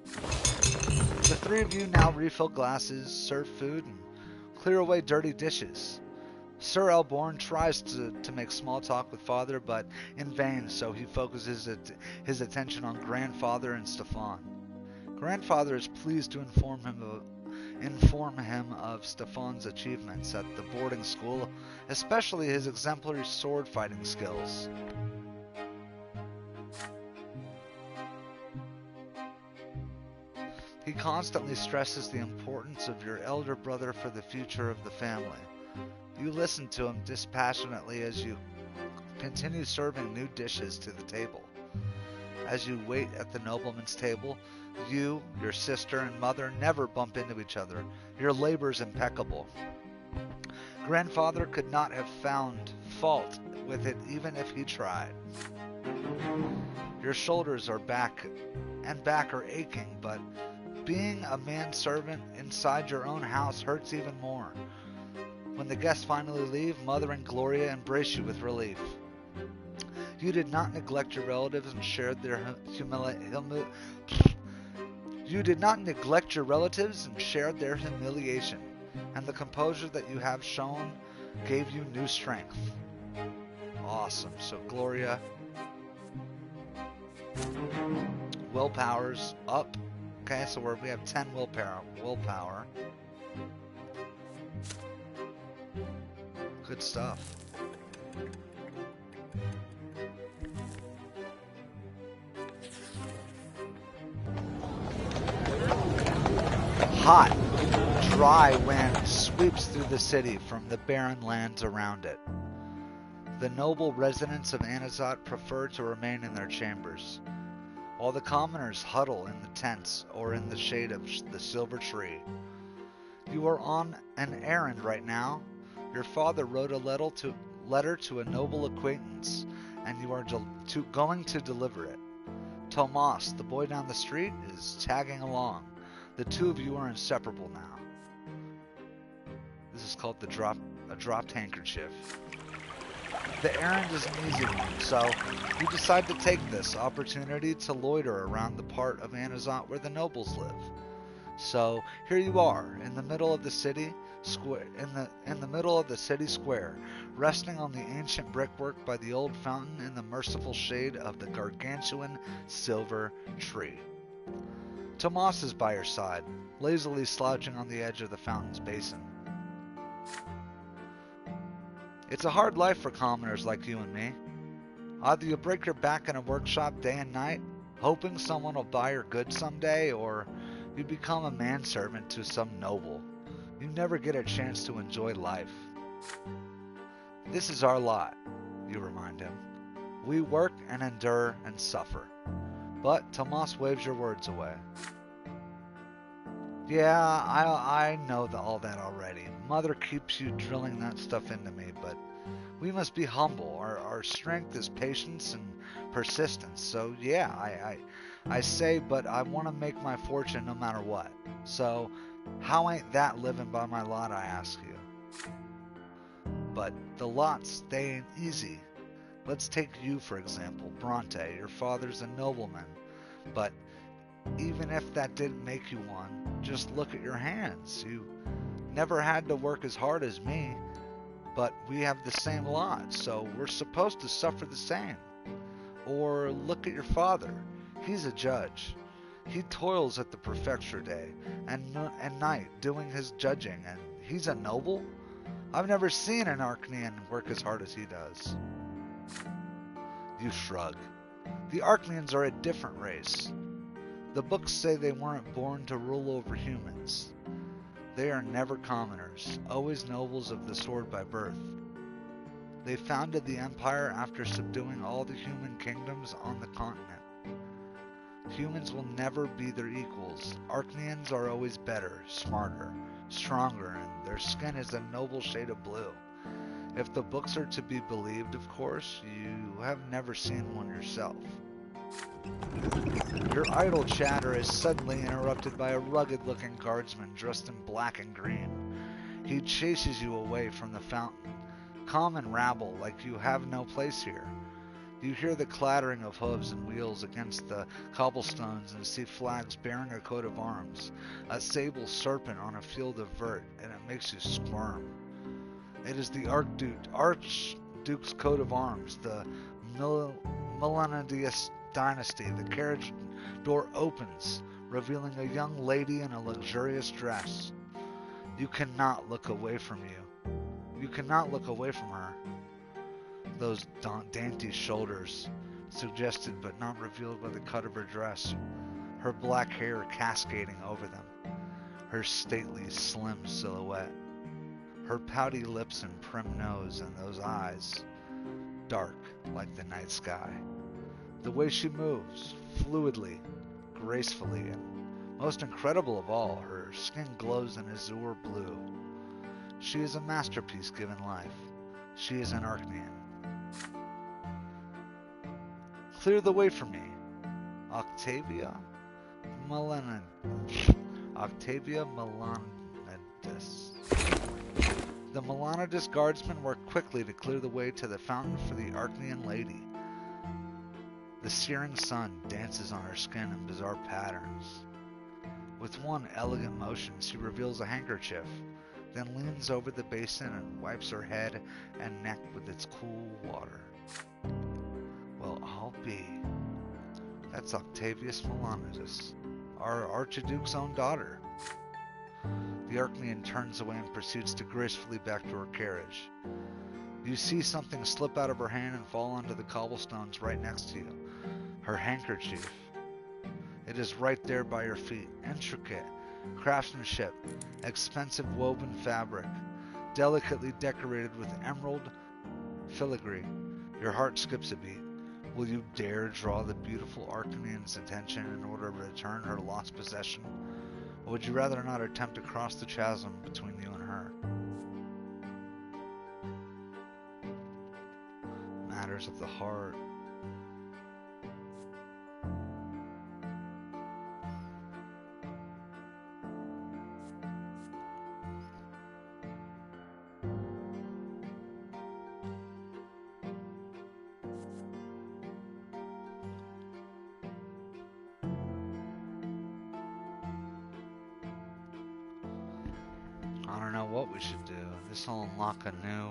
The three of you now refill glasses, serve food, and clear away dirty dishes. Sir Elborn tries to make small talk with father, but in vain, so he focuses his attention on grandfather and Stefan. Grandfather is pleased to inform him of Stefan's achievements at the boarding school, especially his exemplary sword fighting skills. He constantly stresses the importance of your elder brother for the future of the family. You listen to him dispassionately as you continue serving new dishes to the table. As you wait at the nobleman's table, you, your sister, and mother never bump into each other. Your labor is impeccable. Grandfather could not have found fault with it even if he tried. Your shoulders are back are aching, but being a manservant inside your own house hurts even more. When the guests finally leave, Mother and Gloria embrace you with relief. You did not neglect your relatives and shared their humiliation, and the composure that you have shown gave you new strength. Awesome. So Gloria, willpower's up. Okay, so we have 10 willpower. Good stuff. Hot, dry wind sweeps through the city from the barren lands around it. The noble residents of Anazat prefer to remain in their chambers, while the commoners huddle in the tents or in the shade of the silver tree. You are on an errand right now. Your father wrote a letter to a noble acquaintance, and you are going to deliver it. Tomas, the boy down the street, is tagging along. The two of you are inseparable now. This is called a dropped handkerchief. The errand is an easy one, so you decide to take this opportunity to loiter around the part of Anazat where the nobles live. So here you are, in the middle of the city square, in the middle of the city square, resting on the ancient brickwork by the old fountain in the merciful shade of the gargantuan silver tree. Tomas is by your side, lazily slouching on the edge of the fountain's basin. It's a hard life for commoners like you and me. Either you break your back in a workshop day and night, hoping someone will buy your goods someday, or you become a manservant to some noble. You never get a chance to enjoy life. This is our lot, you remind him. We work and endure and suffer. But Tomas waves your words away. Yeah, I know all that already. Mother keeps you drilling that stuff into me, but we must be humble. Our strength is patience and persistence. So yeah, I say, but I want to make my fortune no matter what. So how ain't that living by my lot, I ask you? But the lots, they ain't easy. Let's take you, for example, Brante. Your father's a nobleman, but even if that didn't make you one, just look at your hands. You never had to work as hard as me, but we have the same lot, so we're supposed to suffer the same. Or look at your father. He's a judge. He toils at the prefecture day and night doing his judging, and he's a noble? I've never seen an Archnean work as hard as he does. You shrug. The Archneans are a different race. The books say they weren't born to rule over humans. They are never commoners, always nobles of the sword by birth. They founded the empire after subduing all the human kingdoms on the continent. Humans will never be their equals. Archneans are always better, smarter, stronger, and their skin is a noble shade of blue. If the books are to be believed, of course, you have never seen one yourself. Your idle chatter is suddenly interrupted by a rugged-looking guardsman dressed in black and green. He chases you away from the fountain. Common rabble like you have no place here. You hear the clattering of hooves and wheels against the cobblestones and see flags bearing a coat of arms, a sable serpent on a field of vert, and it makes you squirm. It is the Archduke's coat of arms, the Milanidius dynasty. The carriage door opens, revealing a young lady in a luxurious dress. You cannot look away from her. Those dainty shoulders, suggested but not revealed by the cut of her dress, her black hair cascading over them, her stately, slim silhouette, her pouty lips and prim nose, and those eyes, dark like the night sky. The way she moves, fluidly, gracefully, and most incredible of all, her skin glows an azure blue. She is a masterpiece given life. She is an Archnean. Clear the way for me, Octavia Melanidis. The Melanidis guardsmen work quickly to clear the way to the fountain for the Archnean lady. The searing sun dances on her skin in bizarre patterns. With one elegant motion, she reveals a handkerchief, then leans over the basin and wipes her head and neck with its cool water. Well, I'll be. That's Octavius Melanidis, our Archduke's own daughter. The Archnean turns away and proceeds to gracefully back to her carriage. You see something slip out of her hand and fall onto the cobblestones right next to you. Her handkerchief. It is right there by your feet. Intricate craftsmanship, expensive woven fabric, delicately decorated with emerald filigree. Your heart skips a beat. Will you dare draw the beautiful Archnean's attention in order to return her lost possession? Or would you rather not attempt to cross the chasm between you and her? Matters of the heart. I don't know what we should do. This will unlock a new...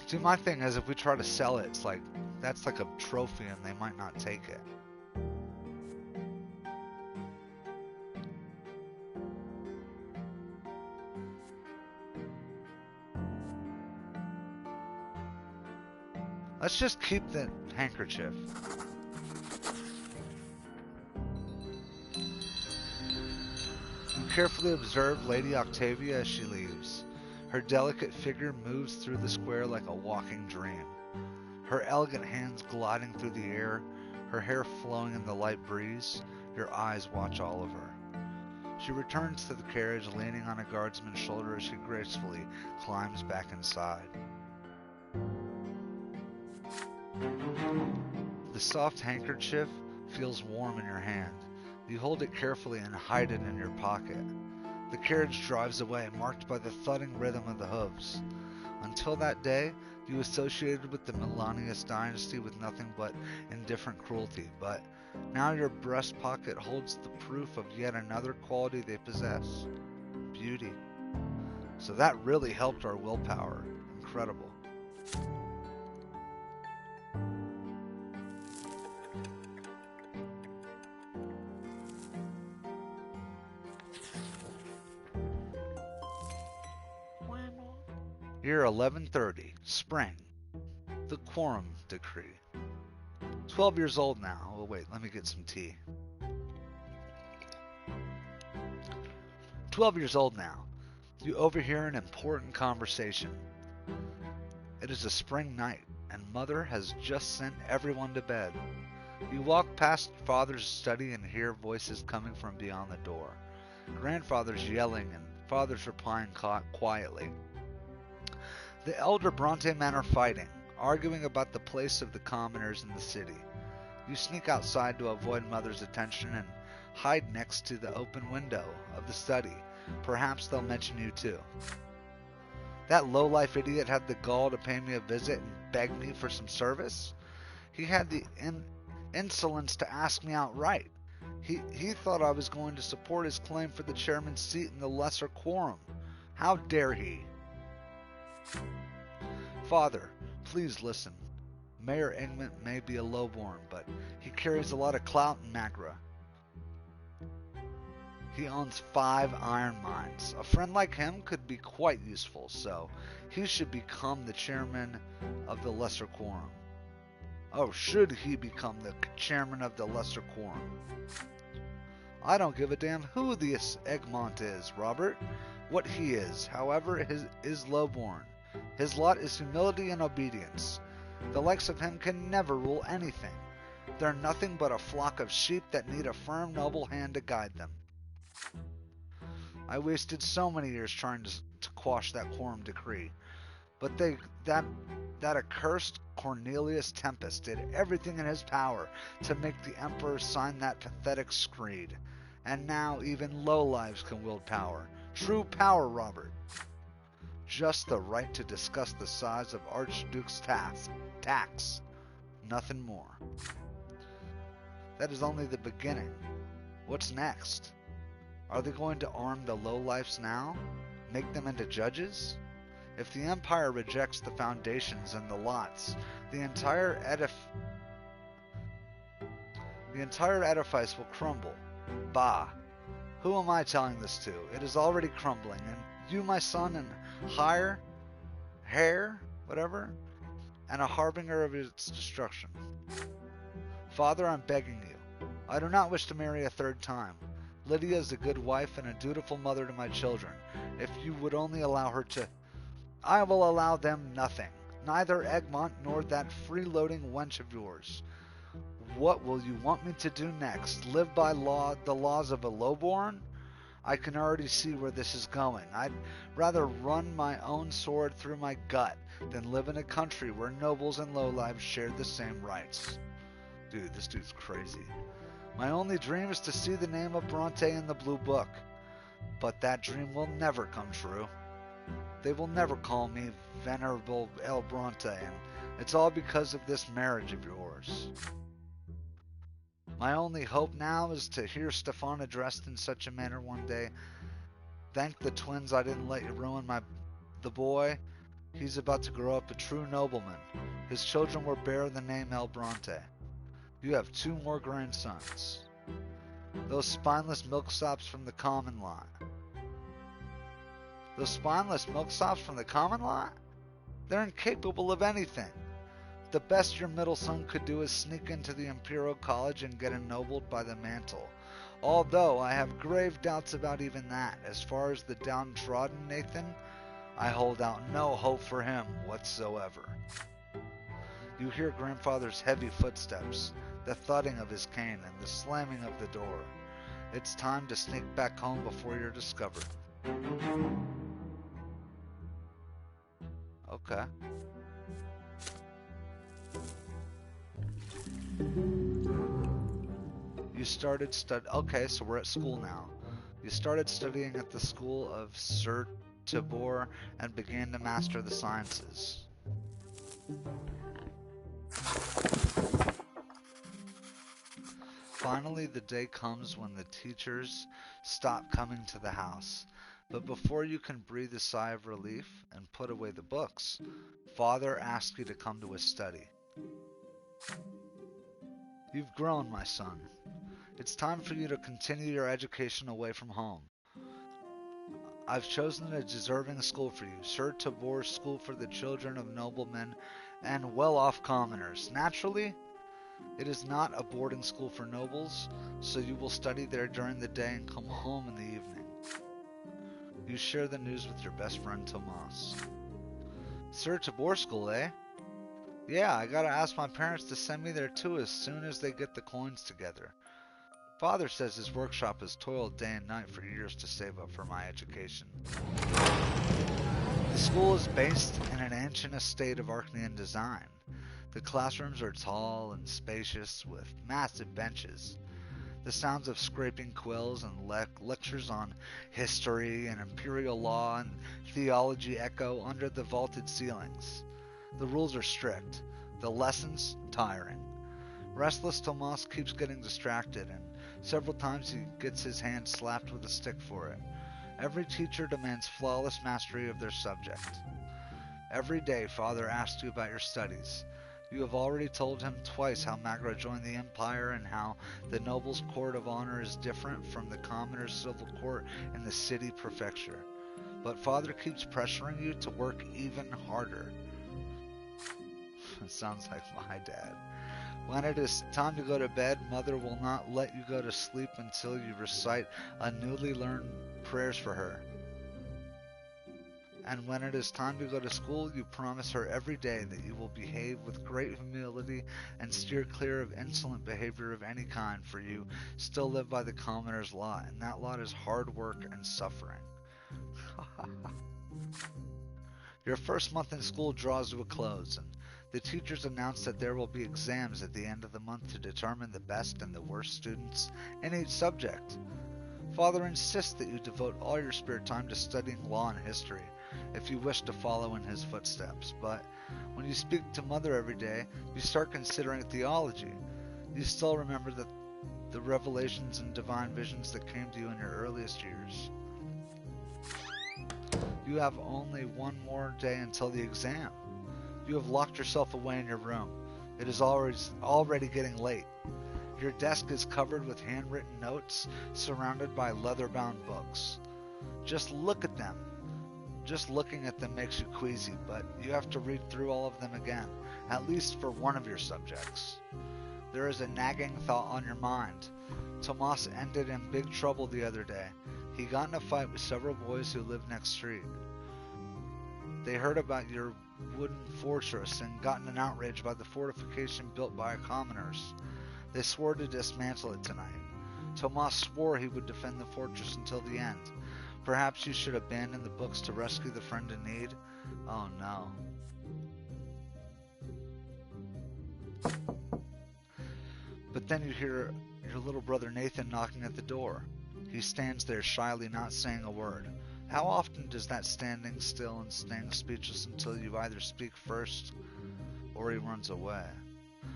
See, my thing is if we try to sell it, it's like, that's like a trophy and they might not take it. Let's just keep the handkerchief. You carefully observe Lady Octavia as she leaves. Her delicate figure moves through the square like a walking dream. Her elegant hands gliding through the air, her hair flowing in the light breeze. Your eyes watch all of her. She returns to the carriage, leaning on a guardsman's shoulder as she gracefully climbs back inside. The soft handkerchief feels warm in your hand. You hold it carefully and hide it in your pocket. The carriage drives away, marked by the thudding rhythm of the hooves. Until that day, you associated with the Melanidis dynasty with nothing but indifferent cruelty, but now your breast pocket holds the proof of yet another quality they possess: beauty. So that really helped our willpower. Incredible. Year 1130, spring. The Quorum Decree. 12 years old now. Oh wait, let me get some tea. 12 years old now. You overhear an important conversation. It is a spring night, and Mother has just sent everyone to bed. You walk past Father's study and hear voices coming from beyond the door. Grandfather's yelling and Father's replying quietly. The elder Brante men are fighting, arguing about the place of the commoners in the city. You sneak outside to avoid Mother's attention and hide next to the open window of the study. Perhaps they'll mention you too. That lowlife idiot had the gall to pay me a visit and beg me for some service. He had the insolence to ask me outright. He thought I was going to support his claim for the chairman's seat in the lesser quorum. How dare he? Father, please listen. Mayor Ingman may be a lowborn, but he carries a lot of clout in Magra. He owns 5 iron mines. A friend like him could be quite useful, so he should become the chairman of the lesser quorum. Oh, should he become the chairman of the lesser quorum? I don't give a damn who this Egmont is, Robert. What he is, however, is low-born. His lot is humility and obedience. The likes of him can never rule anything. They're nothing but a flock of sheep that need a firm, noble hand to guide them. I wasted so many years trying to quash that quorum decree, but that accursed Cornelius Tempest did everything in his power to make the Emperor sign that pathetic screed. And now even lowlives can wield power. True power, Robert. Just the right to discuss the size of Archduke's tax. Nothing more. That is only the beginning. What's next? Are they going to arm the lowlifes now? Make them into judges? If the Empire rejects the foundations and the lots, the entire edifice will crumble. Bah! Who am I telling this to? It is already crumbling, and you, my son, and whatever, and a harbinger of its destruction. Father, I'm begging you. I do not wish to marry a third time. Lydia is a good wife and a dutiful mother to my children. If you would only allow her to... I will allow them nothing. Neither Egmont nor that freeloading wench of yours. What will you want me to do next? Live by the laws of a lowborn? I can already see where this is going. I'd rather run my own sword through my gut than live in a country where nobles and lowlives share the same rights. Dude, this dude's crazy. My only dream is to see the name of Brante in the Blue Book. But that dream will never come true. They will never call me Venerable El Brante, and it's all because of this marriage of yours. My only hope now is to hear Stefan addressed in such a manner one day. Thank the twins I didn't let you ruin the boy. He's about to grow up a true nobleman. His children will bear the name El Brante. You have 2 more grandsons. Those spineless milksops from the common lot. Those spineless milksops from the common lot? They're incapable of anything. The best your middle son could do is sneak into the Imperial College and get ennobled by the mantle. Although I have grave doubts about even that. As far as the downtrodden Nathan, I hold out no hope for him whatsoever. You hear grandfather's heavy footsteps, the thudding of his cane, and the slamming of the door. It's time to sneak back home before you're discovered. Okay. You started okay, so we're at school now. You started studying at the school of Sir Tibor and began to master the sciences. Finally, the day comes when the teachers stop coming to the house. But before you can breathe a sigh of relief and put away the books, Father asks you to come to his study. You've grown, my son. It's time for you to continue your education away from home. I've chosen a deserving school for you, Sir Tabor's School for the Children of Noblemen and Well-Off Commoners. Naturally, it is not a boarding school for nobles, so you will study there during the day and come home in the evening. You share the news with your best friend Tomas. Sir Tabor School, eh? Yeah, I gotta ask my parents to send me there too as soon as they get the coins together. Father says his workshop has toiled day and night for years to save up for my education. The school is based in an ancient estate of Archnean design. The classrooms are tall and spacious with massive benches. The sounds of scraping quills and lectures on history and imperial law and theology echo under the vaulted ceilings. The rules are strict, the lessons tiring. Restless Tomas keeps getting distracted, and several times he gets his hand slapped with a stick for it. Every teacher demands flawless mastery of their subject. Every day Father asks you about your studies. You have already told him twice how Magra joined the Empire and how the noble's court of honor is different from the commoner's civil court in the city prefecture. But Father keeps pressuring you to work even harder. It sounds like my dad. When it is time to go to bed, Mother will not let you go to sleep until you recite a newly learned prayers for her. And when it is time to go to school, you promise her every day that you will behave with great humility and steer clear of insolent behavior of any kind, for you still live by the commoner's lot, and that lot is hard work and suffering. Your first month in school draws to a close, and the teachers announce that there will be exams at the end of the month to determine the best and the worst students in each subject. Father insists that you devote all your spare time to studying law and history, if you wish to follow in his footsteps. But when you speak to Mother every day, you start considering theology. You still remember the revelations and divine visions that came to you in your earliest years. You have only one more day until the exam. You have locked yourself away in your room. It is already getting late. Your desk is covered with handwritten notes, surrounded by leather-bound books. Just look at them. Just looking at them makes you queasy, but you have to read through all of them again, at least for one of your subjects. There is a nagging thought on your mind. Tomas ended in big trouble the other day. He got in a fight with several boys who lived next street. They heard about your wooden fortress and got in an outrage by the fortification built by commoners. They swore to dismantle it tonight. Tomas swore he would defend the fortress until the end. Perhaps you should abandon the books to rescue the friend in need? Oh no. But then you hear your little brother Nathan knocking at the door. He stands there shyly, not saying a word. How often does that standing still and staying speechless until you either speak first or he runs away?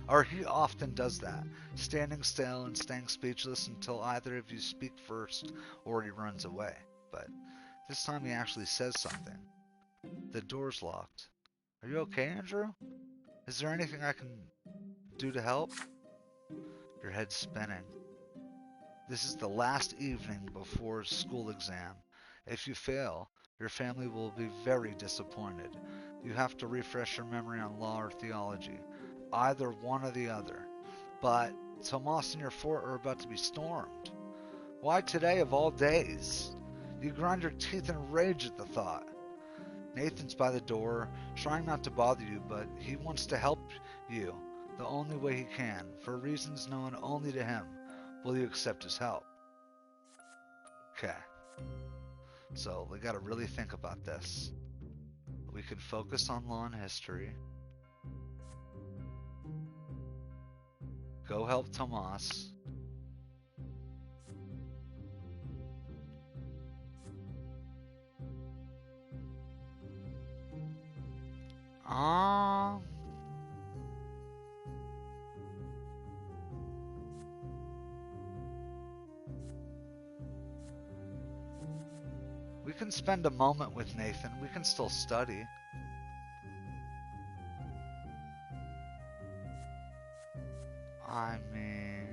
Or he often does that, standing still and staying speechless until either of you speak first or he runs away. But this time he actually says something. The door's locked. Are you okay, Andrew? Is there anything I can do to help? Your head's spinning. This is the last evening before school exam. If you fail, your family will be very disappointed. You have to refresh your memory on law or theology. Either one or the other. But Tomas and your fort are about to be stormed. Why today of all days? You grind your teeth in rage at the thought. Nathan's by the door, trying not to bother you, but he wants to help you the only way he can, for reasons known only to him. Will you accept his help? Okay. So we gotta really think about this. We can focus on law and history. Go help Tomas. We can spend a moment with Nathan. We can still study. I mean...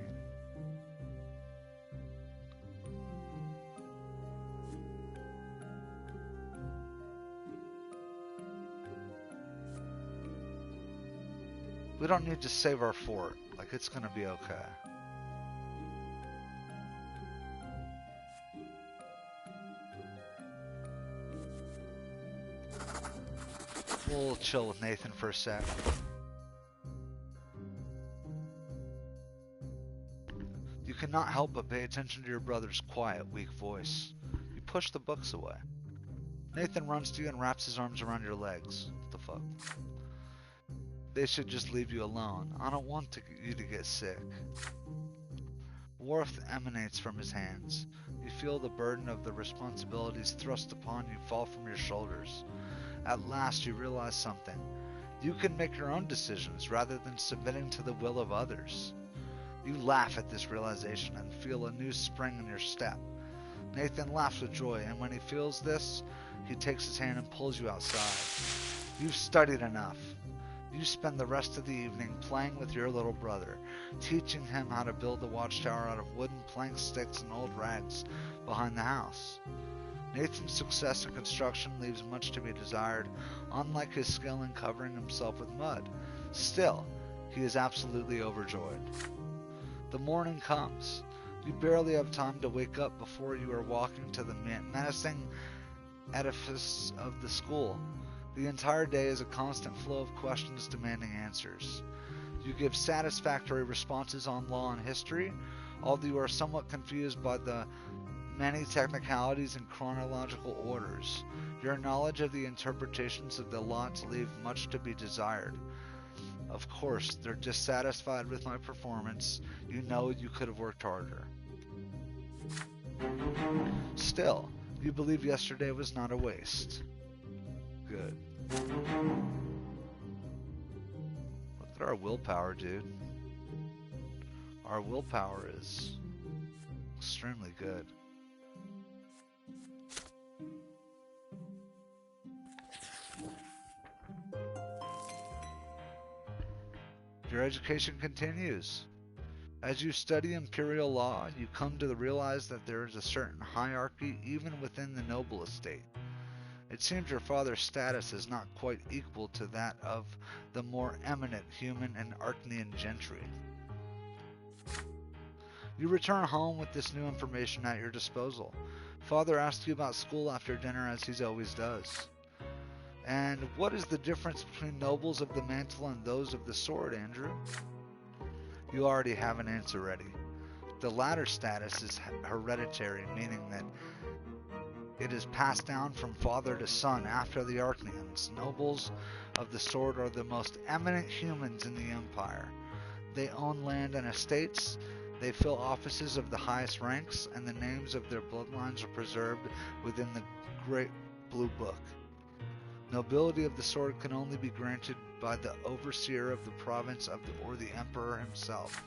we don't need to save our fort. Like, it's gonna be okay. We'll chill with Nathan for a sec. You cannot help but pay attention to your brother's quiet, weak voice. You push the books away. Nathan runs to you and wraps his arms around your legs. What the fuck? They should just leave you alone. I don't want you to get sick. Warmth emanates from his hands. You feel the burden of the responsibilities thrust upon you fall from your shoulders. At last you realize something. You can make your own decisions rather than submitting to the will of others. You laugh at this realization and feel a new spring in your step. Nathan laughs with joy, and when he feels this, he takes his hand and pulls you outside. You've studied enough. You spend the rest of the evening playing with your little brother, teaching him how to build the watchtower out of wooden plank sticks and old rags behind the house. Nathan's success in construction leaves much to be desired, unlike his skill in covering himself with mud. Still, He is absolutely overjoyed. The morning comes. You barely have time to wake up before you are walking to the menacing edifice of the school. The entire day is a constant flow of questions demanding answers. You give satisfactory responses on law and history, although you are somewhat confused by the many technicalities and chronological orders. Your knowledge of the interpretations of the lots leave much to be desired. Of course, they're dissatisfied with my performance. You know you could have worked harder. Still, you believe yesterday was not a waste. Good. Look at our willpower, dude. Our willpower is extremely good. Your education continues. As you study imperial law, you come to realize that there is a certain hierarchy even within the noble estate. It seems your father's status is not quite equal to that of the more eminent human and Archnean gentry. You return home with this new information at your disposal. Father asks you about school after dinner, as he always does. And what is the difference between nobles of the mantle and those of the sword, Andrew? You already have an answer ready. The latter status is hereditary, meaning that it is passed down from father to son after the Archneans. Nobles of the sword are the most eminent humans in the empire. They own land and estates, they fill offices of the highest ranks, and the names of their bloodlines are preserved within the Great Blue Book. Nobility of the sword can only be granted by the overseer of the province or the emperor himself.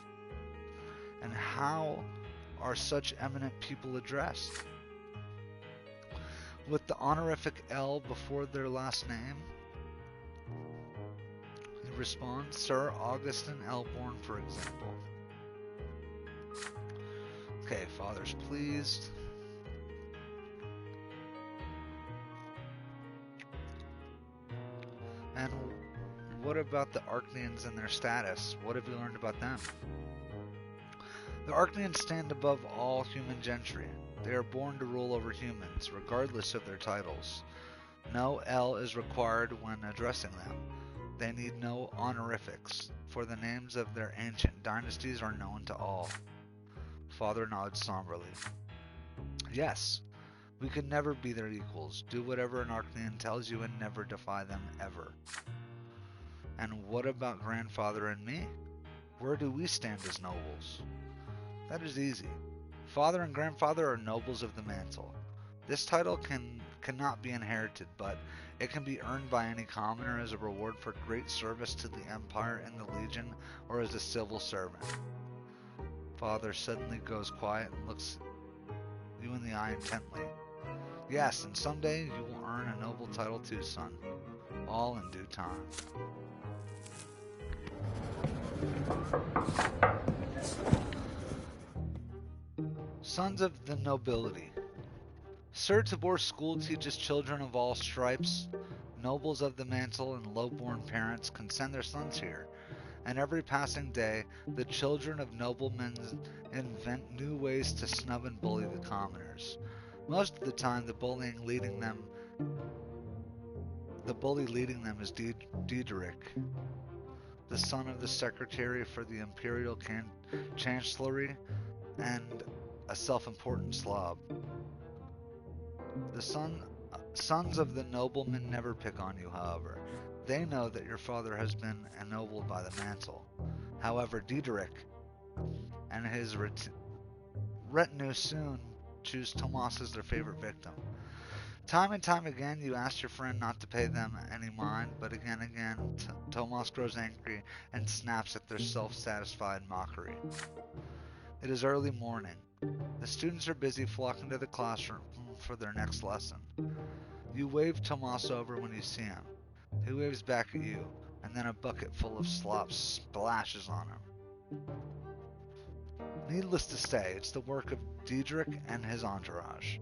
And how are such eminent people addressed? With the honorific L before their last name? He responds, Sir Augustin Elborn, for example. Okay, father's pleased. And what about the Archneans and their status? What have you learned about them? The Archneans stand above all human gentry. They are born to rule over humans, regardless of their titles. No L is required when addressing them. They need no honorifics, for the names of their ancient dynasties are known to all. Father nods somberly. Yes, we could never be their equals. Do whatever an Archnean tells you and never defy them ever. And what about grandfather and me? Where do we stand as nobles? That is easy. Father and grandfather are nobles of the mantle. This title cannot be inherited, but it can be earned by any commoner as a reward for great service to the empire in the legion or as a civil servant. Father suddenly goes quiet and looks you in the eye intently. Yes, and someday you will earn a noble title too, son. All in due time. Sons of the nobility. Sir Tabor's school teaches children of all stripes. Nobles of the mantle and low-born parents can send their sons here, and every passing day the children of noblemen invent new ways to snub and bully the commoners. Most of the time the bully leading them is Diederik, the son of the secretary for the imperial chancellery and a self-important slob. The sons of the noblemen never pick on you, however. They know that your father has been ennobled by the mantle. However, Diederik and his retinue soon choose Tomas as their favorite victim. Time and time again, you ask your friend not to pay them any mind, but again and again, Tomas grows angry and snaps at their self-satisfied mockery. It is early morning. The students are busy flocking to the classroom for their next lesson. You wave Tomas over when you see him. He waves back at you, and then a bucket full of slop splashes on him. Needless to say, it's the work of Diederik and his entourage.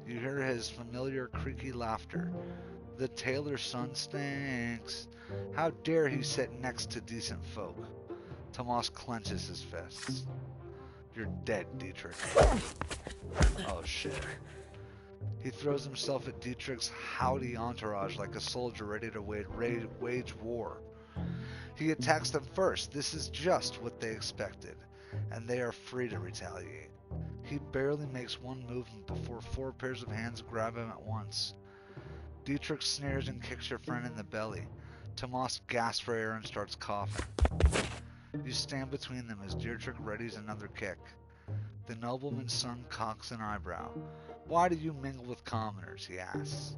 You hear his familiar creaky laughter. The tailor's son stinks. How dare he sit next to decent folk? Tomas clenches his fists. You're dead, Dietrich. Oh shit. He throws himself at Dietrich's howdy entourage like a soldier ready to wage war. He attacks them first. This is just what they expected, and they are free to retaliate. He barely makes one movement before 4 pairs of hands grab him at once. Dietrich snares and kicks your friend in the belly. Tomas gasps for air and starts coughing. You stand between them as Dietrich readies another kick. The nobleman's son cocks an eyebrow. Why do you mingle with commoners? He asks.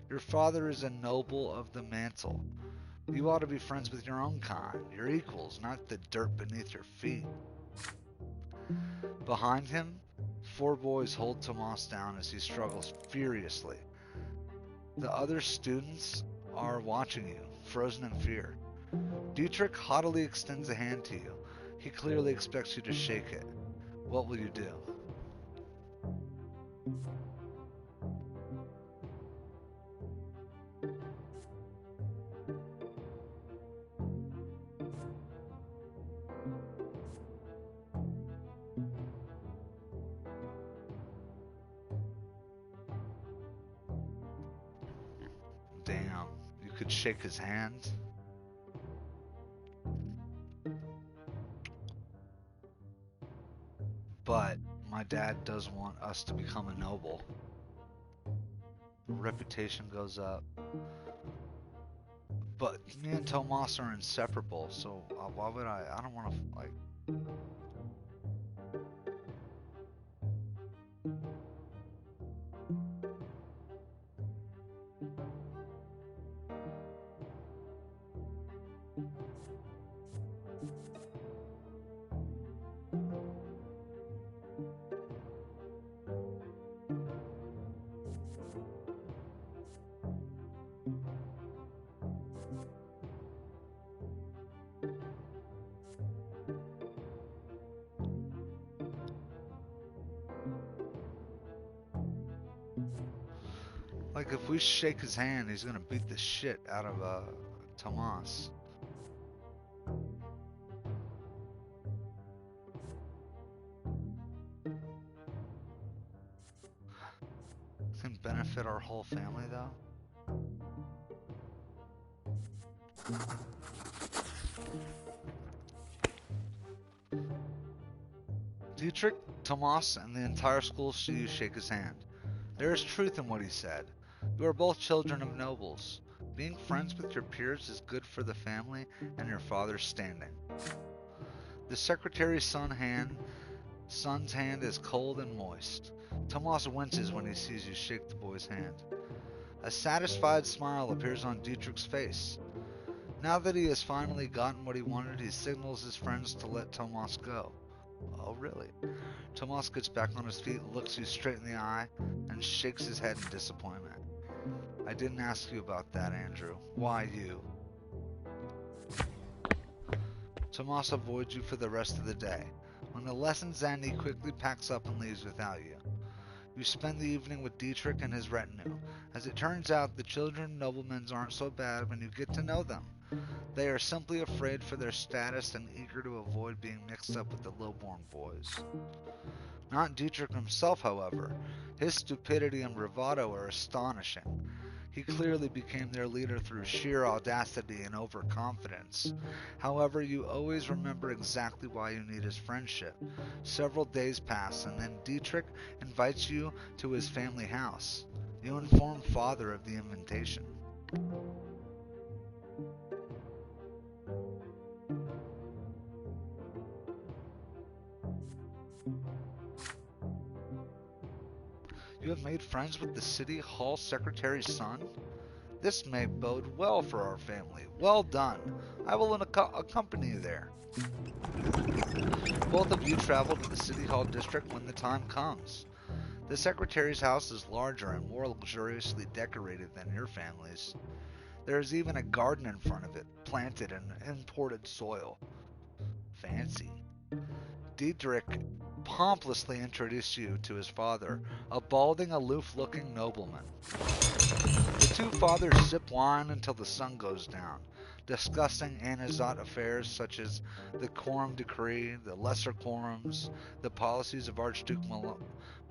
Your father is a noble of the mantle. You ought to be friends with your own kind, your equals, not the dirt beneath your feet. Behind him, 4 boys hold Tomas down as he struggles furiously. The other students are watching you, frozen in fear. Dietrich haughtily extends a hand to you. He clearly expects you to shake it. What will you do? Damn, you could shake his hand. But my dad does want us to become a noble. Reputation goes up. But me and Tomas are inseparable, so why would I don't want to, like... Like, if we shake his hand, he's gonna beat the shit out of, Tomas. Can benefit our whole family, though. Dietrich, Tomas, and the entire school see you shake his hand. There is truth in what he said. You are both children of nobles. Being friends with your peers is good for the family and your father's standing. The secretary's son's hand is cold and moist. Tomas winces when he sees you shake the boy's hand. A satisfied smile appears on Dietrich's face. Now that he has finally gotten what he wanted, he signals his friends to let Tomas go. Oh, really? Tomas gets back on his feet, looks you straight in the eye, and shakes his head in disappointment. I didn't ask you about that, Andrew. Why you? Tomas avoids you for the rest of the day. When the lessons end, he quickly packs up and leaves without you. You spend the evening with Dietrich and his retinue. As it turns out, the children of noblemen aren't so bad when you get to know them. They are simply afraid for their status and eager to avoid being mixed up with the low-born boys. Not Dietrich himself, however. His stupidity and bravado are astonishing. He clearly became their leader through sheer audacity and overconfidence. However, you always remember exactly why you need his friendship. Several days pass, and then Dietrich invites you to his family house. You inform father of the invitation. You have made friends with the city hall secretary's son? This may bode well for our family. Well done. I will accompany you there. Both of you travel to the city hall district when the time comes. The secretary's house is larger and more luxuriously decorated than your family's. There is even a garden in front of it, planted in imported soil. Fancy. Dietrich pompously introduced you to his father, a balding, aloof-looking nobleman. The two fathers sip wine until the sun goes down. discussing Anazat affairs such as the Quorum Decree, the Lesser Quorums, the policies of Archduke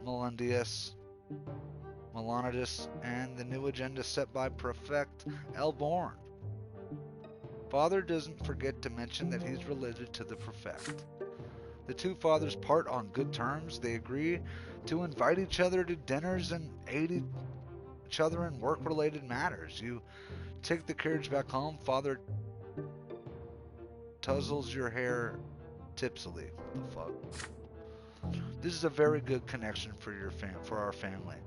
Melanidas, and the new agenda set by Prefect Elborn. Father doesn't forget to mention that he's related to the Prefect. The two fathers part on good terms. They agree to invite each other to dinners and aid each other in work-related matters. You take the carriage back home. Father tussles your hair tipsily. What the fuck? This is a very good connection for our family.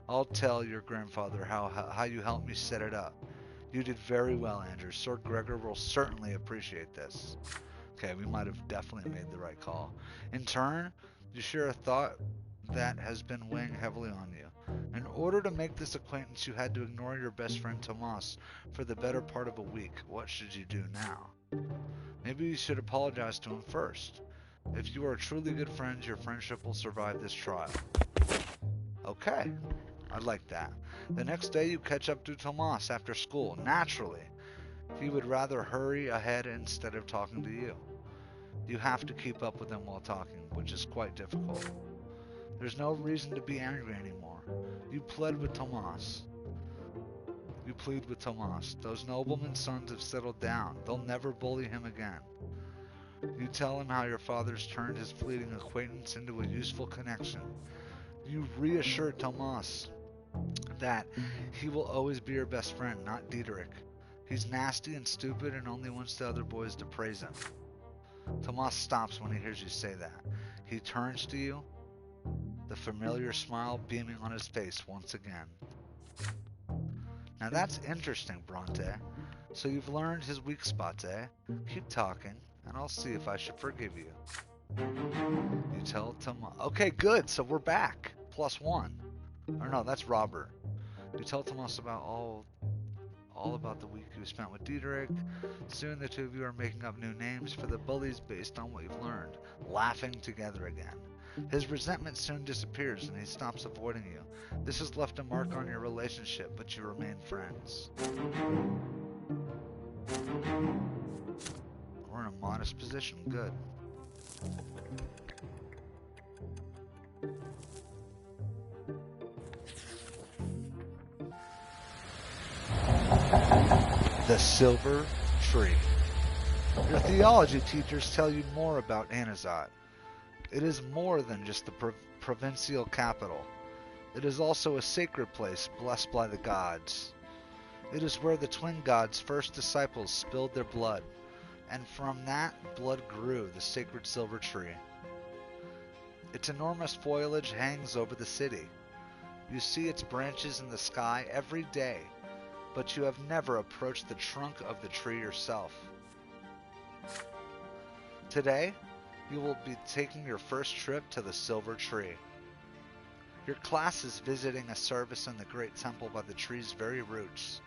I'll tell your grandfather how you helped me set it up. You did very well, Andrew. Sir Gregor will certainly appreciate this. Okay, we might have definitely made the right call. In turn, you share a thought that has been weighing heavily on you. In order to make this acquaintance, you had to ignore your best friend Tomas for the better part of a week. What should you do now? Maybe you should apologize to him first. If you are truly good friends, your friendship will survive this trial. Okay, I like that. The next day you catch up to Tomas after school. Naturally, he would rather hurry ahead instead of talking to you. You have to keep up with him while talking, which is quite difficult. There's no reason to be angry anymore. You plead with Tomas. Those noblemen's sons have settled down. They'll never bully him again. You tell him how your father's turned his fleeting acquaintance into a useful connection. You reassure Tomas that he will always be your best friend, not Diederik. He's nasty and stupid and only wants the other boys to praise him. Tomas stops when he hears you say that. He turns to you, the familiar smile beaming on his face once again. Now that's interesting, Brante. So you've learned his weak spots, eh? Keep talking, and I'll see if I should forgive you. You tell Tomas. Okay, good, so we're back. +1. Or no, that's Robert. You tell Tomas about all about the week you spent with Diederik. Soon the two of you are making up new names for the bullies based on what you've learned, laughing together again. His resentment soon disappears and he stops avoiding you. This has left a mark on your relationship, but you remain friends. We're in a modest position. Good. The Silver Tree. Your theology teachers tell you more about Anazat. It is more than just the provincial capital. It is also a sacred place blessed by the gods. It is where the twin gods' first disciples spilled their blood, and from that blood grew the sacred silver tree. Its enormous foliage hangs over the city. You see its branches in the sky every day, but you have never approached the trunk of the tree yourself. Today, you will be taking your first trip to the Silver Tree. Your class is visiting a service in the great temple by the tree's very roots.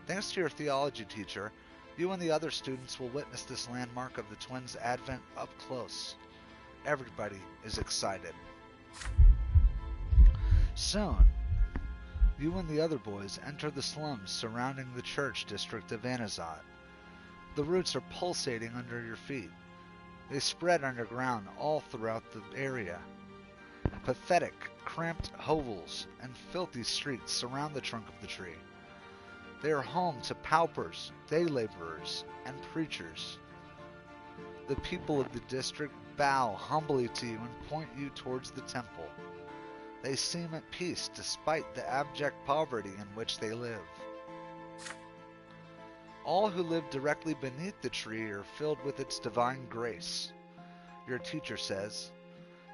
Thanks to your theology teacher, you and the other students will witness this landmark of the twins' advent up close. Everybody is excited. Soon, you and the other boys enter the slums surrounding the church district of Anazat. The roots are pulsating under your feet. They spread underground all throughout the area. Pathetic, cramped hovels and filthy streets surround the trunk of the tree. They are home to paupers, day laborers, and preachers. The people of the district bow humbly to you and point you towards the temple. They seem at peace despite the abject poverty in which they live. All who live directly beneath the tree are filled with its divine grace. Your teacher says,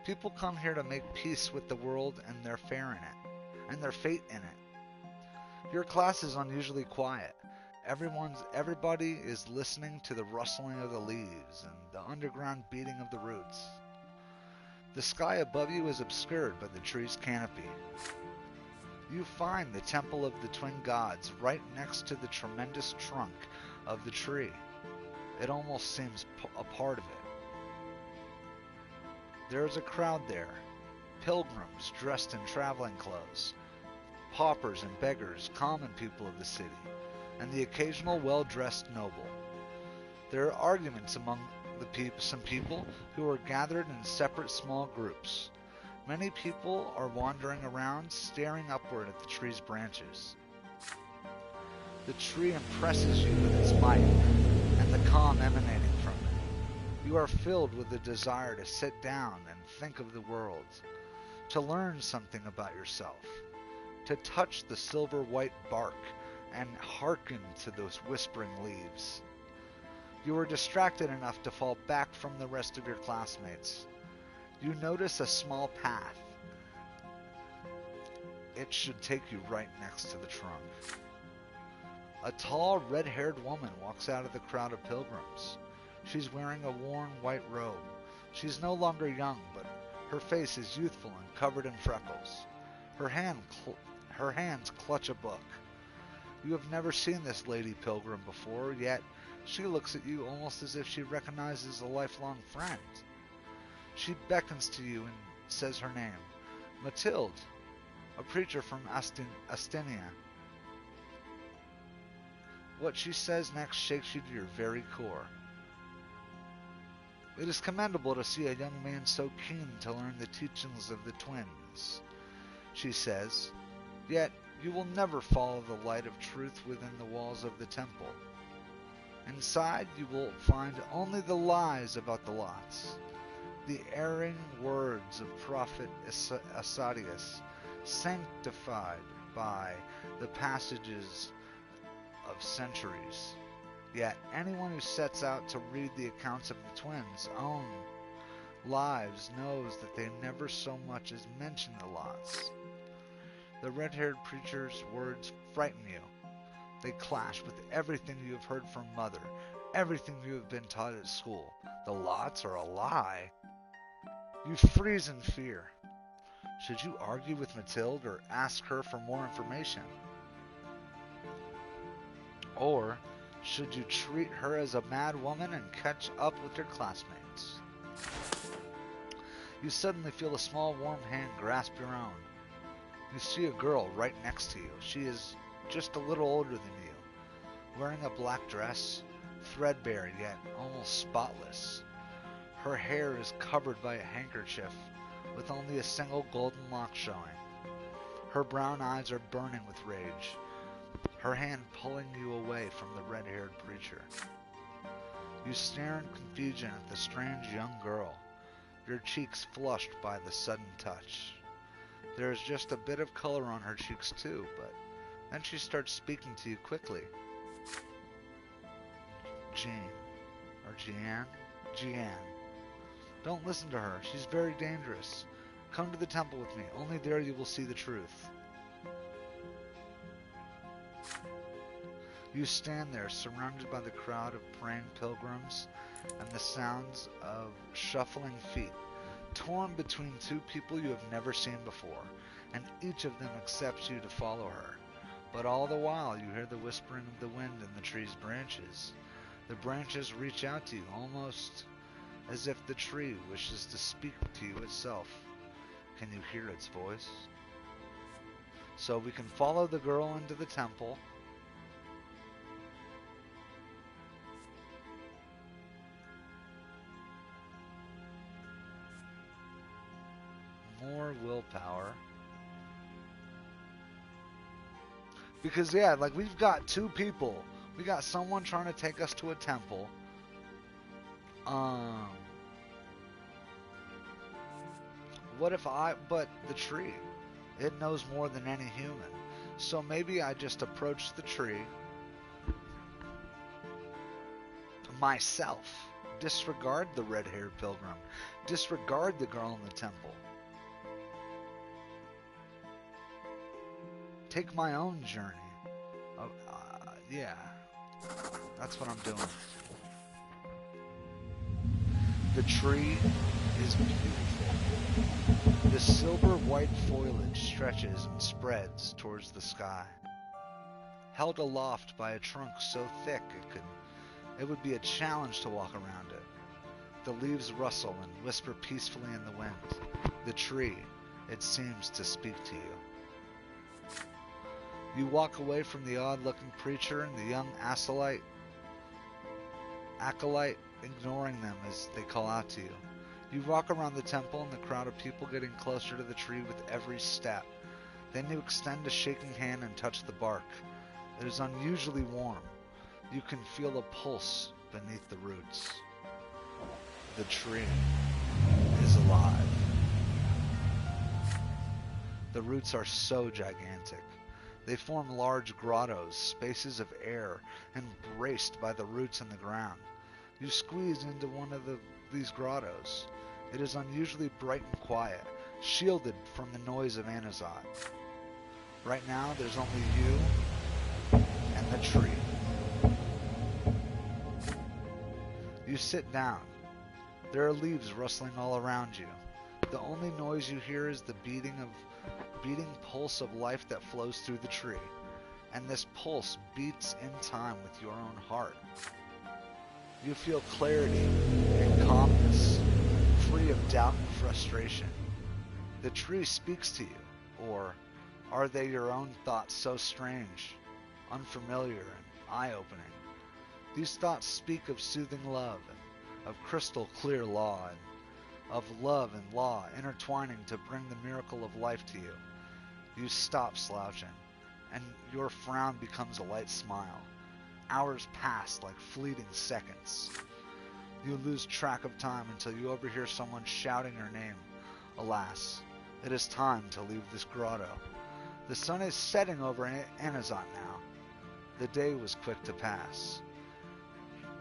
people come here to make peace with the world and their fate in it. Your class is unusually quiet. Everybody is listening to the rustling of the leaves and the underground beating of the roots. The sky above you is obscured by the tree's canopy. You find the temple of the twin gods right next to the tremendous trunk of the tree. It almost seems a part of it. There is a crowd there, pilgrims dressed in traveling clothes, paupers and beggars, common people of the city, and the occasional well-dressed noble. There are arguments among some people who are gathered in separate small groups. Many people are wandering around, staring upward at the tree's branches. The tree impresses you with its might and the calm emanating from it. You are filled with a desire to sit down and think of the world, to learn something about yourself, to touch the silver-white bark and hearken to those whispering leaves. You are distracted enough to fall back from the rest of your classmates. You notice a small path. It should take you right next to the trunk. A tall, red-haired woman walks out of the crowd of pilgrims. She's wearing a worn white robe. She's no longer young, but her face is youthful and covered in freckles. Her hands clutch a book. You have never seen this lady pilgrim before, yet she looks at you almost as if she recognizes a lifelong friend. She beckons to you and says her name, Mathilde, a preacher from Astinia. What she says next shakes you to your very core. It is commendable to see a young man so keen to learn the teachings of the twins, she says, yet you will never follow the light of truth within the walls of the temple. Inside you will find only the lies about the lots, the erring words of Prophet Asadius, sanctified by the passages of centuries. Yet anyone who sets out to read the accounts of the twins' own lives knows that they never so much as mention the lots. The red-haired preacher's words frighten you. They clash with everything you have heard from Mother, everything you have been taught at school. The lots are a lie. You freeze in fear. Should you argue with Mathilde or ask her for more information? Or should you treat her as a mad woman and catch up with your classmates? You suddenly feel a small warm hand grasp your own. You see a girl right next to you. She is just a little older than you, wearing a black dress, threadbare yet almost spotless. Her hair is covered by a handkerchief with only a single golden lock showing. Her brown eyes are burning with rage, her hand pulling you away from the red-haired preacher. You stare in confusion at the strange young girl, your cheeks flushed by the sudden touch. There is just a bit of color on her cheeks too, but then she starts speaking to you quickly. Jeanne. Don't listen to her. She's very dangerous. Come to the temple with me. Only there you will see the truth. You stand there, surrounded by the crowd of praying pilgrims and the sounds of shuffling feet, torn between two people you have never seen before, and each of them accepts you to follow her. But all the while you hear the whispering of the wind in the tree's branches. The branches reach out to you, almost as if the tree wishes to speak to you itself. Can you hear its voice? So we can follow the girl into the temple. More willpower. Because yeah, like we've got two people. We got someone trying to take us to a temple. But the tree, it knows more than any human. So maybe I just approach the tree myself. Disregard the red-haired pilgrim. Disregard the girl in the temple. Take my own journey. Yeah. That's what I'm doing. The tree is beautiful. The silver-white foliage stretches and spreads towards the sky. Held aloft by a trunk so thick it would be a challenge to walk around it. The leaves rustle and whisper peacefully in the wind. The tree, it seems to speak to you. You walk away from the odd-looking preacher and the young acolyte ignoring them as they call out to you. You walk around the temple and the crowd of people getting closer to the tree with every step. Then you extend a shaking hand and touch the bark. It is unusually warm. You can feel a pulse beneath the roots. The tree is alive. The roots are so gigantic. They form large grottos, spaces of air, embraced by the roots in the ground. You squeeze into one of these grottos. It is unusually bright and quiet, shielded from the noise of Anazat. Right now, there's only you and the tree. You sit down. There are leaves rustling all around you. The only noise you hear is the beating pulse of life that flows through the tree. And this pulse beats in time with your own heart. You feel clarity and calmness, free of doubt and frustration. The tree speaks to you, or are they your own thoughts so strange, unfamiliar, and eye-opening? These thoughts speak of soothing love, and of crystal clear law, and of love and law intertwining to bring the miracle of life to you. You stop slouching, and your frown becomes a light smile. Hours pass like fleeting seconds. You lose track of time until you overhear someone shouting your name. Alas, it is time to leave this grotto. The sun is setting over Anazat now. The day was quick to pass.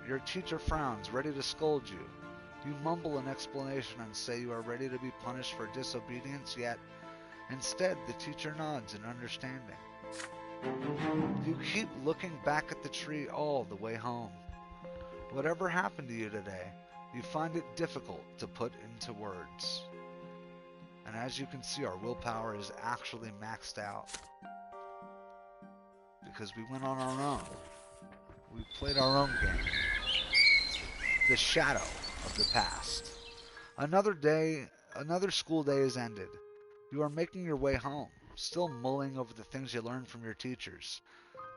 Your teacher frowns, ready to scold you. You mumble an explanation and say you are ready to be punished for disobedience, yet instead the teacher nods in understanding. You keep looking back at the tree all the way home. Whatever happened to you today, you find it difficult to put into words. And as you can see, our willpower is actually maxed out. Because we went on our own. We played our own game. The shadow of the past. Another school day is ended. You are making your way home, still mulling over the things you learned from your teachers.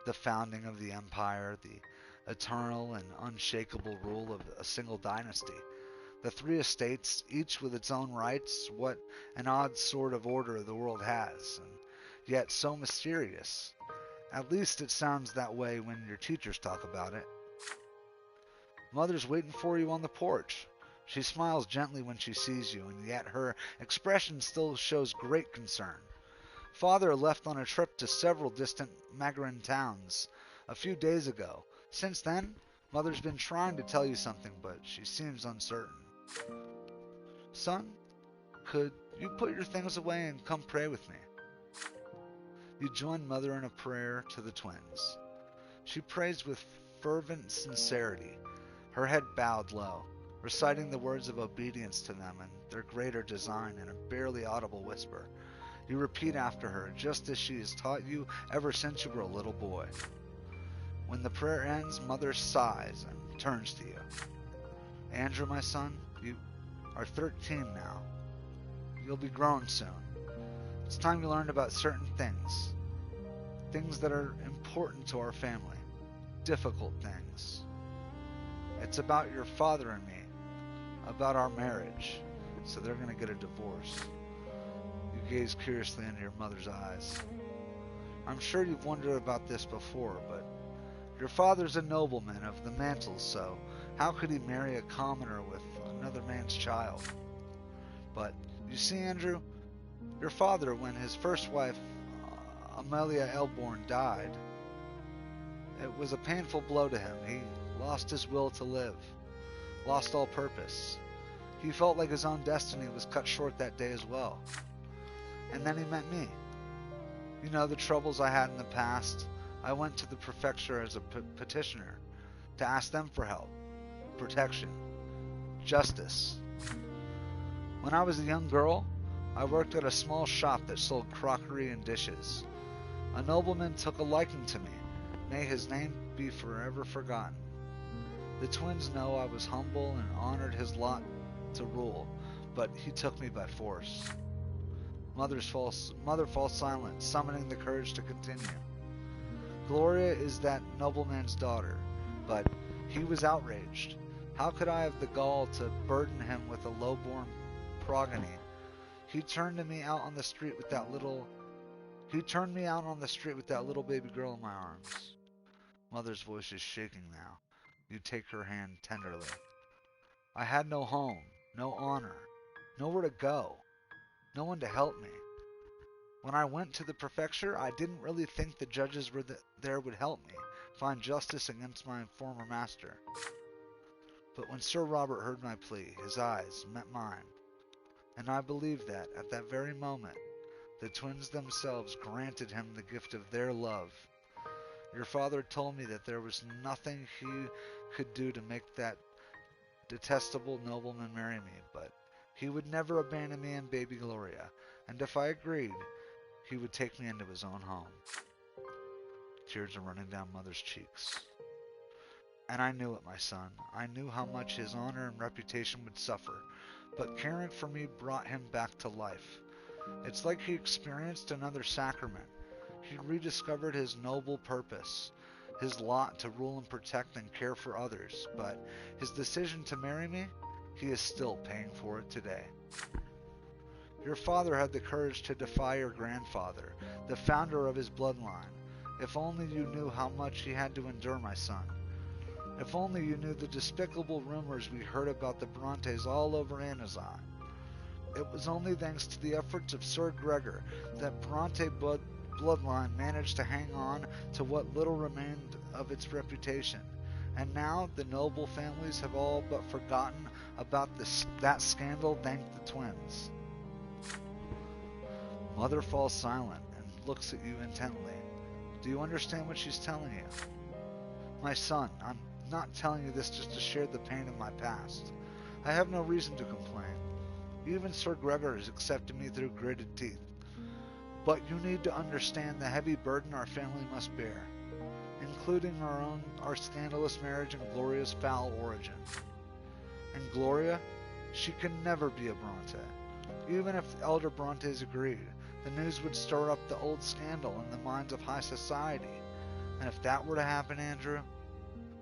The founding of the empire, the eternal and unshakable rule of a single dynasty. The three estates, each with its own rights, what an odd sort of order the world has, and yet so mysterious. At least it sounds that way when your teachers talk about it. Mother's waiting for you on the porch. She smiles gently when she sees you, and yet her expression still shows great concern. Father left on a trip to several distant Magarin towns a few days ago. Since then, Mother's been trying to tell you something, but she seems uncertain. Son, could you put your things away and come pray with me? You join Mother in a prayer to the twins. She prays with fervent sincerity, her head bowed low, reciting the words of obedience to them and their greater design in a barely audible whisper. You repeat after her, just as she has taught you ever since you were a little boy. When the prayer ends, Mother sighs and turns to you. Andrew, my son, you are 13 now. You'll be grown soon. It's time you learned about certain things. Things that are important to our family. Difficult things. It's about your father and me. About our marriage. So they're going to get a divorce. You gaze curiously into your mother's eyes. I'm sure you've wondered about this before, but your father's a nobleman of the mantles, so how could he marry a commoner with another man's child? But you see, Andrew, your father, when his first wife, Amelia Elborn, died, it was a painful blow to him. He lost his will to live, lost all purpose. He felt like his own destiny was cut short that day as well. And then he met me. You know, the troubles I had in the past. I went to the prefecture as a petitioner to ask them for help, protection, justice. When I was a young girl, I worked at a small shop that sold crockery and dishes. A nobleman took a liking to me. May his name be forever forgotten. The twins know I was humble and honored his lot to rule, but he took me by force. Mother falls silent, summoning the courage to continue. Gloria is that nobleman's daughter, but He was outraged. How could I have the gall to burden him with a low-born progeny? He turned me out on the street with that little baby girl in my arms. Mother's voice is shaking now. You take her hand tenderly. I had no home, no honor, nowhere to go, no one to help me. When I went to the prefecture, I didn't really think the judges there would help me find justice against my former master. But when Sir Robert heard my plea, his eyes met mine, and I believe that, at that very moment, the twins themselves granted him the gift of their love. Your father told me that there was nothing he could do to make that detestable nobleman marry me, but he would never abandon me and baby Gloria, and if I agreed, he would take me into his own home. Tears are running down Mother's cheeks. And I knew it, my son. I knew how much his honor and reputation would suffer, but caring for me brought him back to life. It's like he experienced another sacrament. He rediscovered his noble purpose, his lot to rule and protect and care for others, but his decision to marry me, he is still paying for it today. Your father had the courage to defy your grandfather, the founder of his bloodline. If only you knew how much he had to endure, my son. If only you knew the despicable rumors we heard about the Brantes all over Anazan. It was only thanks to the efforts of Sir Gregor that Brante bloodline managed to hang on to what little remained of its reputation. And now the noble families have all but forgotten about that scandal thanks the twins. Mother falls silent and looks at you intently. Do you understand what she's telling you? My son, I'm not telling you this just to share the pain of my past. I have no reason to complain. Even Sir Gregor has accepted me through gritted teeth. But you need to understand the heavy burden our family must bear, including our scandalous marriage and Gloria's foul origin. And Gloria, she can never be a Brante. Even if the elder Brantes agreed, the news would stir up the old scandal in the minds of high society. And if that were to happen, Andrew,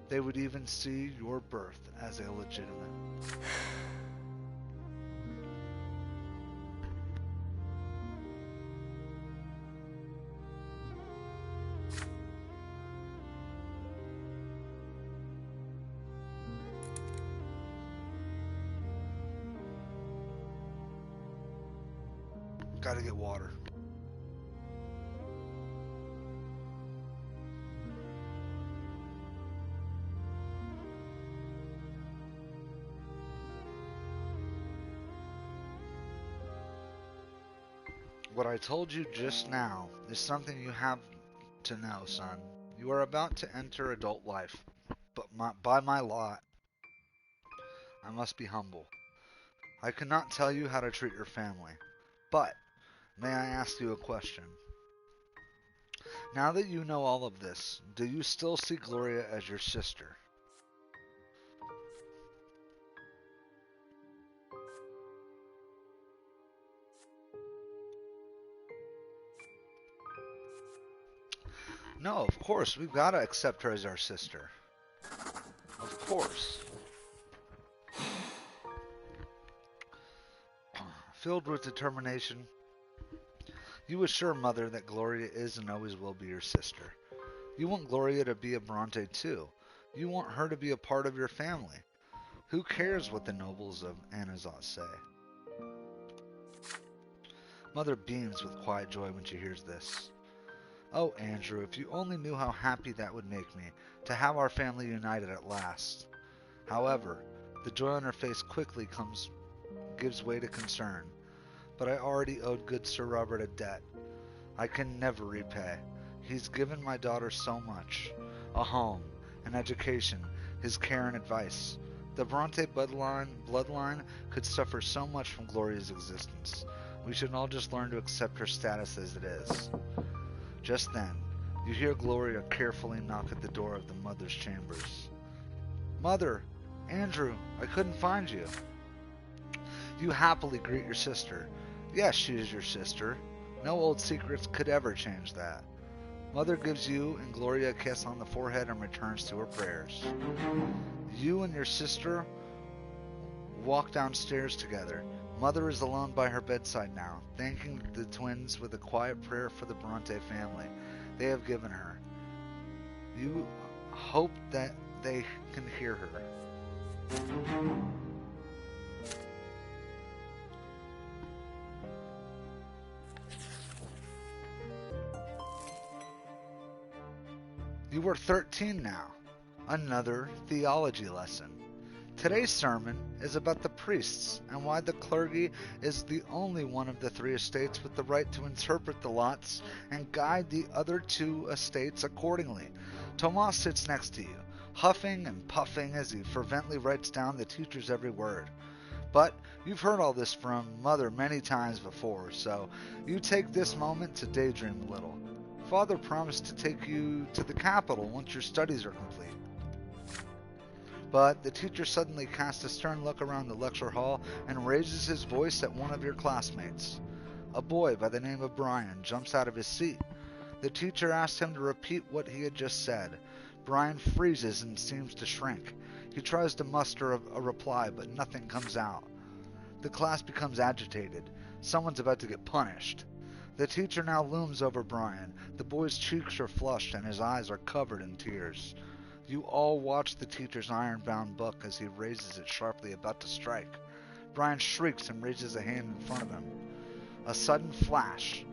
they would even see your birth as illegitimate. Gotta get water. What I told you just now is something you have to know, son. You are about to enter adult life, but by my lot, I must be humble. I cannot tell you how to treat your family, but may I ask you a question? Now that you know all of this, do you still see Gloria as your sister? No, of course, we've got to accept her as our sister. Of course. Filled with determination, you assure Mother that Gloria is and always will be your sister. You want Gloria to be a Brante too. You want her to be a part of your family. Who cares what the nobles of Anazat say? Mother beams with quiet joy when she hears this. Oh, Andrew, if you only knew how happy that would make me, to have our family united at last. However, the joy on her face quickly gives way to concern. But I already owed good Sir Robert a debt I can never repay. He's given my daughter so much. A home, an education, his care and advice. The Brante bloodline could suffer so much from Gloria's existence. We should all just learn to accept her status as it is. Just then, you hear Gloria carefully knock at the door of the mother's chambers. Mother! Andrew! I couldn't find you. You happily greet your sister. Yes, she is your sister. No old secrets could ever change that. Mother gives you and Gloria a kiss on the forehead and returns to her prayers. You and your sister walk downstairs together. Mother is alone by her bedside now, thanking the twins with a quiet prayer for the Brante family they have given her. You hope that they can hear her. You are 13 now. Another theology lesson. Today's sermon is about the priests and why the clergy is the only one of the three estates with the right to interpret the lots and guide the other two estates accordingly. Tomas sits next to you, huffing and puffing as he fervently writes down the teacher's every word. But you've heard all this from Mother many times before, so you take this moment to daydream a little. Father promised to take you to the capital once your studies are complete. But the teacher suddenly casts a stern look around the lecture hall and raises his voice at one of your classmates. A boy by the name of Brian jumps out of his seat. The teacher asks him to repeat what he had just said. Brian freezes and seems to shrink. He tries to muster a reply, but nothing comes out. The class becomes agitated. Someone's about to get punished. The teacher now looms over Brian. The boy's cheeks are flushed and his eyes are covered in tears. You all watch the teacher's iron-bound book as he raises it sharply, about to strike. Brian shrieks and raises a hand in front of him. A sudden flash.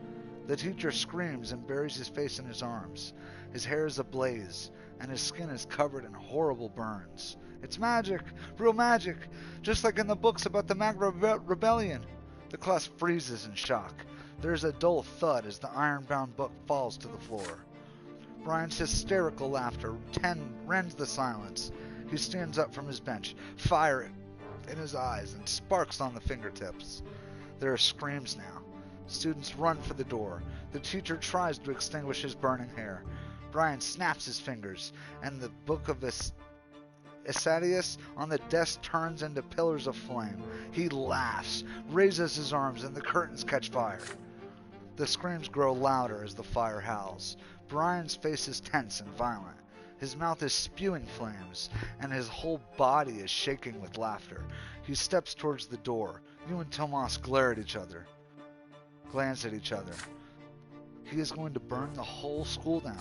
The teacher screams and buries his face in his arms. His hair is ablaze, and his skin is covered in horrible burns. It's magic! Real magic! Just like in the books about the Magna Rebellion! The class freezes in shock. There is a dull thud as the iron-bound book falls to the floor. Brian's hysterical laughter rends the silence. He stands up from his bench, fire in his eyes and sparks on the fingertips. There are screams now. Students run for the door. The teacher tries to extinguish his burning hair. Brian snaps his fingers, and the book of Asadius on the desk turns into pillars of flame. He laughs, raises his arms, and the curtains catch fire. The screams grow louder as the fire howls. Brian's face is tense and violent. His mouth is spewing flames, and his whole body is shaking with laughter. He steps towards the door. You and Tomas glance at each other. He is going to burn the whole school down.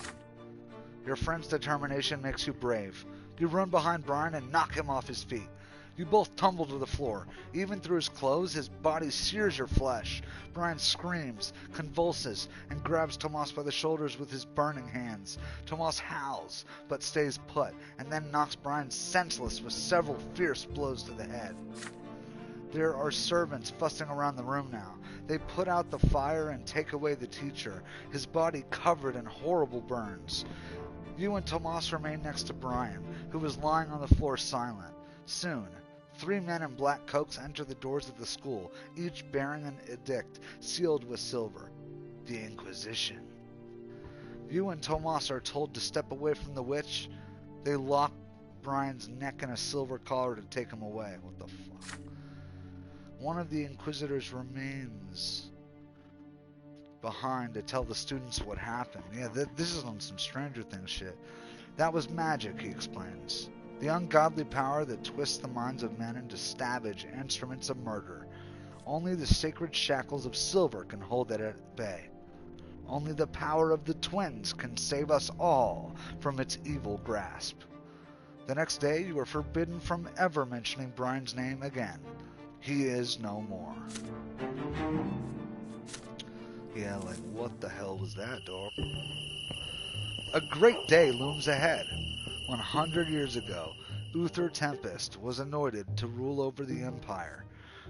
Your friend's determination makes you brave. You run behind Brian and knock him off his feet. You both tumble to the floor. Even through his clothes, his body sears your flesh. Brian screams, convulses, and grabs Tomas by the shoulders with his burning hands. Tomas howls, but stays put, and then knocks Brian senseless with several fierce blows to the head. There are servants fussing around the room now. They put out the fire and take away the teacher, his body covered in horrible burns. You and Tomas remain next to Brian, who is lying on the floor silent. Soon, 3 men in black coats enter the doors of the school, each bearing an edict sealed with silver. The Inquisition. You and Tomas are told to step away from the witch. They lock Brian's neck in a silver collar to take him away. What the fuck? One of the Inquisitors remains behind to tell the students what happened. Yeah, this is on some Stranger Things shit. That was magic, he explains. The ungodly power that twists the minds of men into savage instruments of murder. Only the sacred shackles of silver can hold it at bay. Only the power of the twins can save us all from its evil grasp. The next day, you are forbidden from ever mentioning Brian's name again. He is no more. Yeah, like, what the hell was that, dog? A great day looms ahead. 100 years ago, Uther Tempest was anointed to rule over the empire,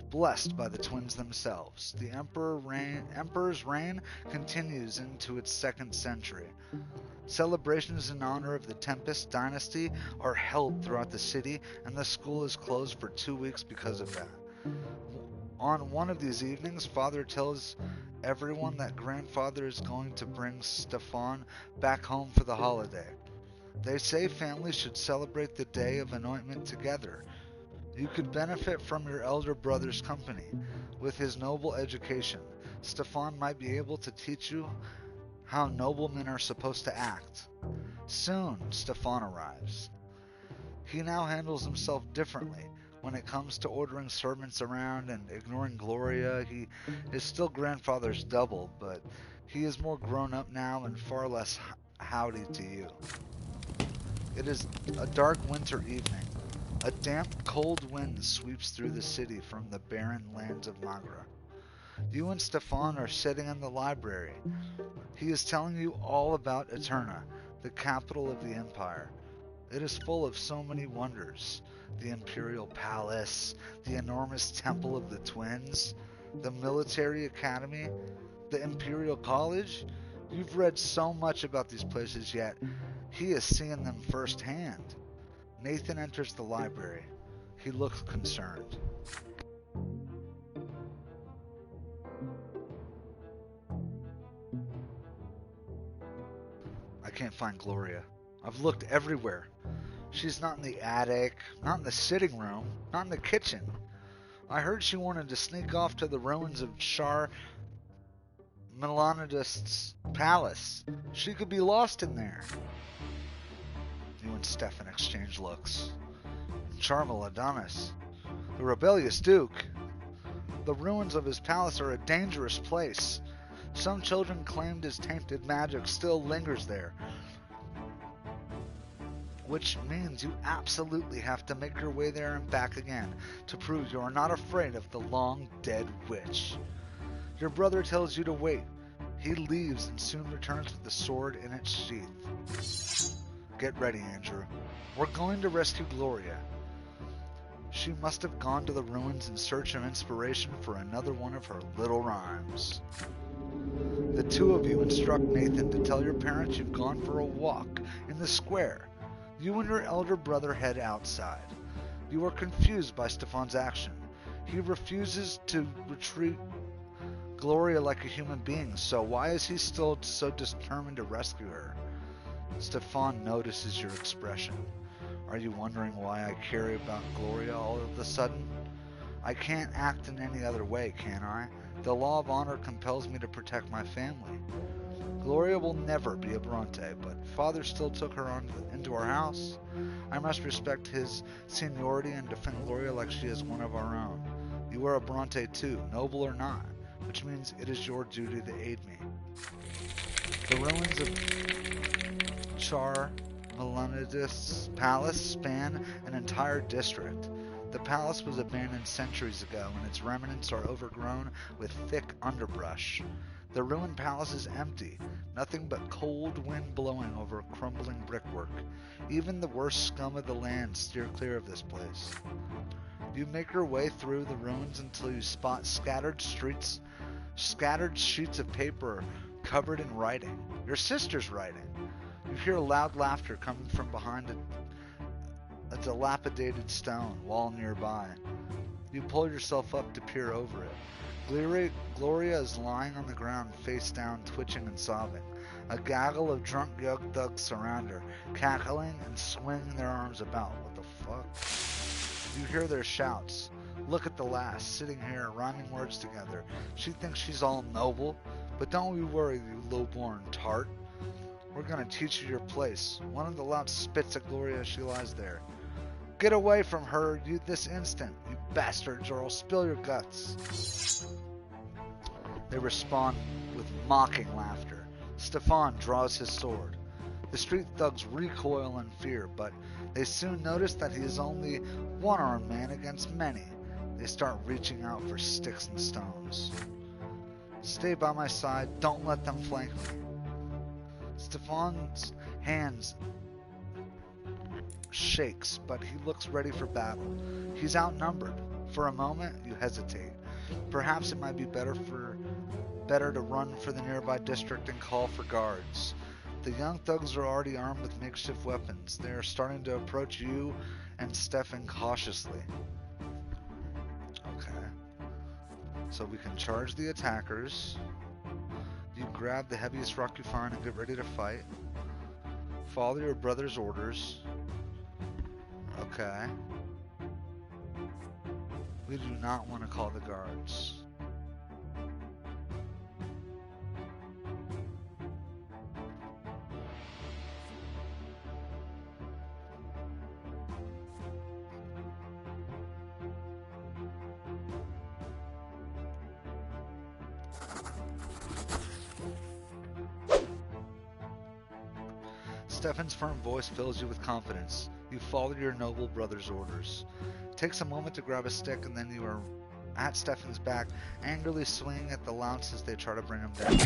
blessed by the twins themselves. The emperor's reign continues into its 2nd century. Celebrations in honor of the Tempest dynasty are held throughout the city, and the school is closed for 2 weeks because of that. On one of these evenings, Father tells everyone that Grandfather is going to bring Stefan back home for the holiday. They say families should celebrate the day of anointment together. You could benefit from your elder brother's company. With his noble education, Stefan might be able to teach you how noblemen are supposed to act. Soon, Stefan arrives. He now handles himself differently. When it comes to ordering servants around and ignoring Gloria, he is still grandfather's double, but he is more grown up now and far less howdy to you. It is a dark winter evening. A damp, cold wind sweeps through the city from the barren lands of Magra. You and Stefan are sitting in the library. He is telling you all about Eterna, the capital of the Empire. It is full of so many wonders. The Imperial Palace, the enormous Temple of the Twins, the Military Academy, the Imperial College. You've read so much about these places, yet he has seen them firsthand. Nathan enters the library. He looks concerned. I can't find Gloria. I've looked everywhere. She's not in the attic, not in the sitting room, not in the kitchen. I heard she wanted to sneak off to the ruins of Shar Melanidist's palace. She could be lost in there. You and Stefan exchange looks. Charmel Adonis, the rebellious duke. The ruins of his palace are a dangerous place. Some children claimed his tainted magic still lingers there, which means you absolutely have to make your way there and back again to prove you are not afraid of the long-dead witch. Your brother tells you to wait. He leaves and soon returns with the sword in its sheath. Get ready, Andrew. We're going to rescue Gloria. She must have gone to the ruins in search of inspiration for another one of her little rhymes. The two of you instruct Nathan to tell your parents you've gone for a walk in the square. You and your elder brother head outside. You are confused by Stefan's action. He refuses to retreat Gloria like a human being, so why is he still so determined to rescue her? Stefan notices your expression. Are you wondering why I care about Gloria all of a sudden? I can't act in any other way, can I? The law of honor compels me to protect my family. Gloria will never be a Brante, but father still took her into our house. I must respect his seniority and defend Gloria like she is one of our own. You are a Brante too, noble or not, which means it is your duty to aid me. The ruins of Char Melanidist's palace span an entire district. The palace was abandoned centuries ago, and its remnants are overgrown with thick underbrush. The ruined palace is empty, nothing but cold wind blowing over crumbling brickwork. Even the worst scum of the land steer clear of this place. You make your way through the ruins until you spot scattered sheets of paper covered in writing. Your sister's writing. You hear loud laughter coming from behind a dilapidated stone wall nearby. You pull yourself up to peer over it. Gloria is lying on the ground, face down, twitching and sobbing. A gaggle of drunk young thugs surround her, cackling and swinging their arms about. What the fuck? You hear their shouts. Look at the lass, sitting here, rhyming words together. She thinks she's all noble, but don't you worry, you low-born tart. We're gonna teach you your place. One of the louts spits at Gloria as she lies there. Get away from her this instant, you bastards, or I'll spill your guts. They respond with mocking laughter. Stefan draws his sword. The street thugs recoil in fear, but they soon notice that he is only one-armed man against many. They start reaching out for sticks and stones. Stay by my side, don't let them flank me. Stefan's hands shakes, but he looks ready for battle. He's outnumbered. For a moment, you hesitate. Perhaps it might be better to run for the nearby district and call for guards. The young thugs are already armed with makeshift weapons. They are starting to approach you and Stefan cautiously. Okay. So we can charge the attackers. You grab the heaviest rock you find and get ready to fight. Follow your brother's orders. Okay. We do not want to call the guards. Stefan's firm voice fills you with confidence. You follow your noble brother's orders. It takes a moment to grab a stick, and then you are at Stefan's back, angrily swinging at the louts as they try to bring him down.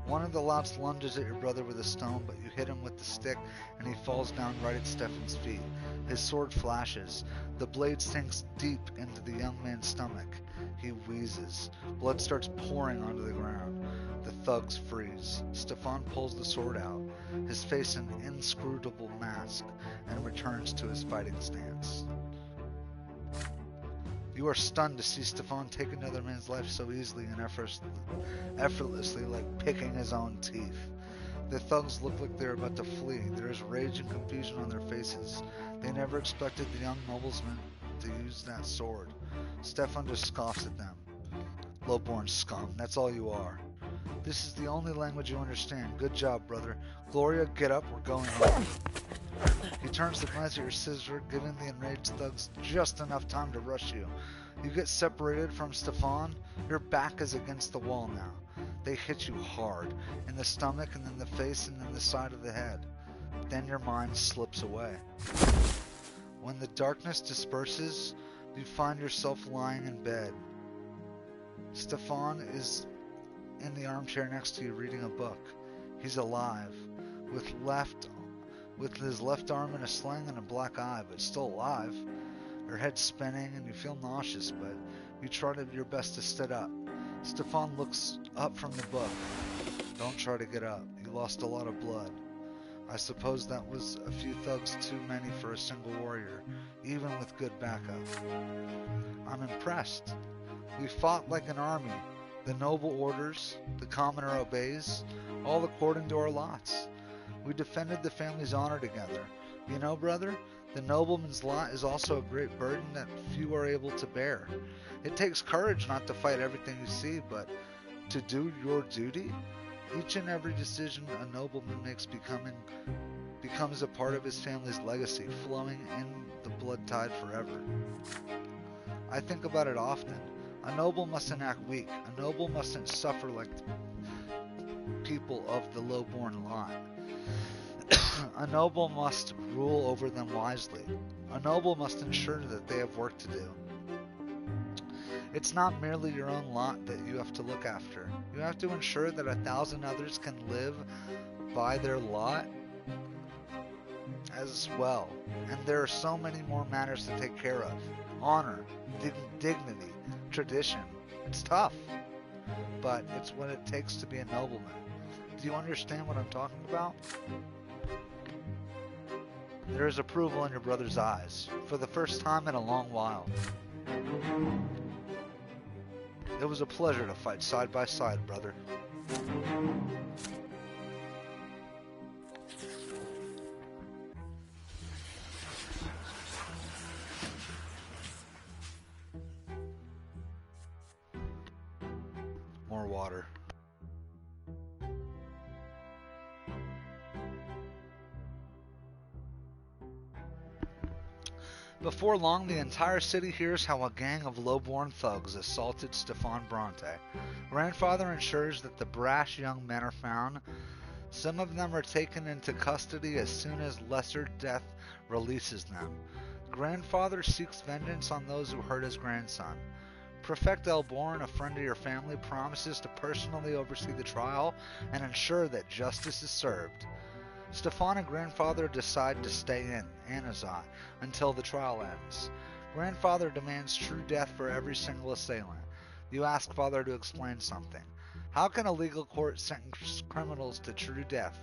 One of the louts lunges at your brother with a stone, but you hit him with the stick, and he falls down right at Stefan's feet. His sword flashes. The blade sinks deep into the young man's stomach. He wheezes. Blood starts pouring onto the ground. The thugs freeze. Stefan pulls the sword out, his face an inscrutable mask, and returns to his fighting stance. You are stunned to see Stefan take another man's life so easily and effortlessly, like picking his own teeth. The thugs look like they're about to flee. There is rage and confusion on their faces. They never expected the young nobleman to use that sword. Stefan just scoffs at them. Low-born scum, that's all you are. This is the only language you understand. Good job, brother. Gloria, get up, we're going home. He turns to glance at your sister, giving the enraged thugs just enough time to rush you. You get separated from Stefan. Your back is against the wall now. They hit you hard, in the stomach and then the face and then the side of the head. Then your mind slips away. When the darkness disperses, you find yourself lying in bed. Stefan is in the armchair next to you reading a book. He's alive, with his left arm in a sling and a black eye, but still alive. Your head's spinning and you feel nauseous, but you try your best to sit up. Stefan looks up from the book. Don't try to get up. You lost a lot of blood. I suppose that was a few thugs too many for a single warrior, even with good backup. I'm impressed. We fought like an army. The noble orders, the commoner obeys, all according to our lots. We defended the family's honor together. You know, brother, the nobleman's lot is also a great burden that few are able to bear. It takes courage not to fight everything you see, but to do your duty. Each and every decision a nobleman makes becomes a part of his family's legacy, flowing in the blood tide forever. I think about it often. A noble mustn't act weak. A noble mustn't suffer like people of the low-born lot. A noble must rule over them wisely. A noble must ensure that they have work to do. It's not merely your own lot that you have to look after. You have to ensure that 1,000 others can live by their lot as well. And there are so many more matters to take care of. Honor, dignity, tradition. It's tough, but it's what it takes to be a nobleman. Do you understand what I'm talking about? There is approval in your brother's eyes, for the first time in a long while. It was a pleasure to fight side by side, brother. More water. Before long, the entire city hears how a gang of low-born thugs assaulted Stefan Brante. Grandfather ensures that the brash young men are found. Some of them are taken into custody as soon as lesser death releases them. Grandfather seeks vengeance on those who hurt his grandson. Prefect Elborn, a friend of your family, promises to personally oversee the trial and ensure that justice is served. Stefan and Grandfather decide to stay in Anazai until the trial ends. Grandfather demands true death for every single assailant. You ask Father to explain something. How can a legal court sentence criminals to true death?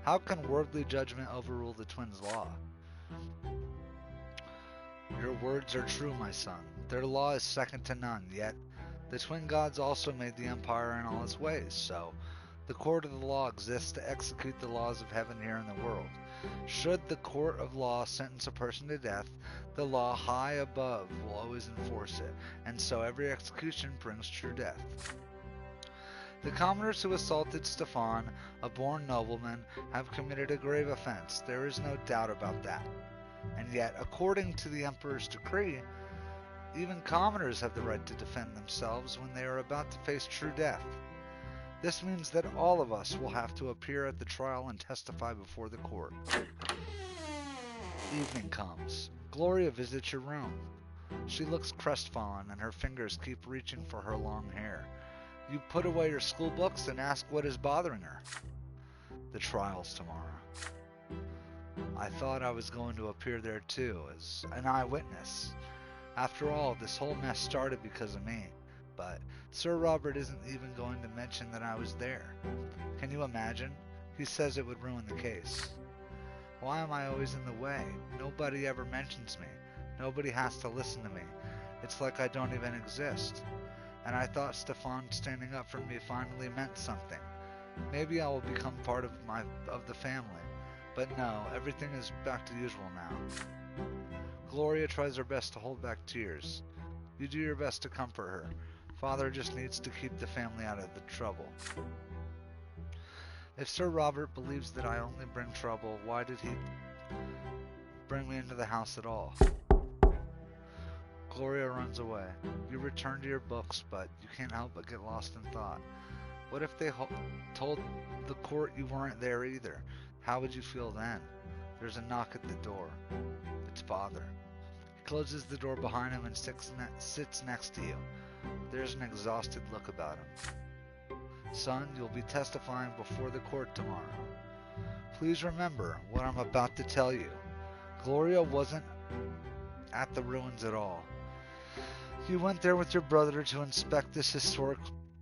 How can worldly judgment overrule the twins' law? Your words are true, my son. Their law is second to none, yet the twin gods also made the empire in all its ways, so the court of the law exists to execute the laws of heaven here in the world. Should the court of law sentence a person to death, the law high above will always enforce it, and so every execution brings true death. The commoners who assaulted Stefan, a born nobleman, have committed a grave offense. There is no doubt about that. And yet, according to the Emperor's decree, even commoners have the right to defend themselves when they are about to face true death. This means that all of us will have to appear at the trial and testify before the court. Evening comes. Gloria visits your room. She looks crestfallen and her fingers keep reaching for her long hair. You put away your school books and ask what is bothering her. The trial's tomorrow. I thought I was going to appear there too, as an eyewitness. After all, this whole mess started because of me, but Sir Robert isn't even going to mention that I was there. Can you imagine? He says it would ruin the case. Why am I always in the way? Nobody ever mentions me. Nobody has to listen to me. It's like I don't even exist. And I thought Stefan standing up for me finally meant something. Maybe I will become part of the family. But no, everything is back to usual now. Gloria tries her best to hold back tears. You do your best to comfort her. Father just needs to keep the family out of the trouble. If Sir Robert believes that I only bring trouble, why did he bring me into the house at all? Gloria runs away. You return to your books, but you can't help but get lost in thought. What if they told the court you weren't there either? How would you feel then? There's a knock at the door. It's Father. He closes the door behind him and sits next to you. There's an exhausted look about him. Son, you'll be testifying before the court tomorrow. Please remember what I'm about to tell you. Gloria wasn't at the ruins at all. You went there with your brother to inspect this historic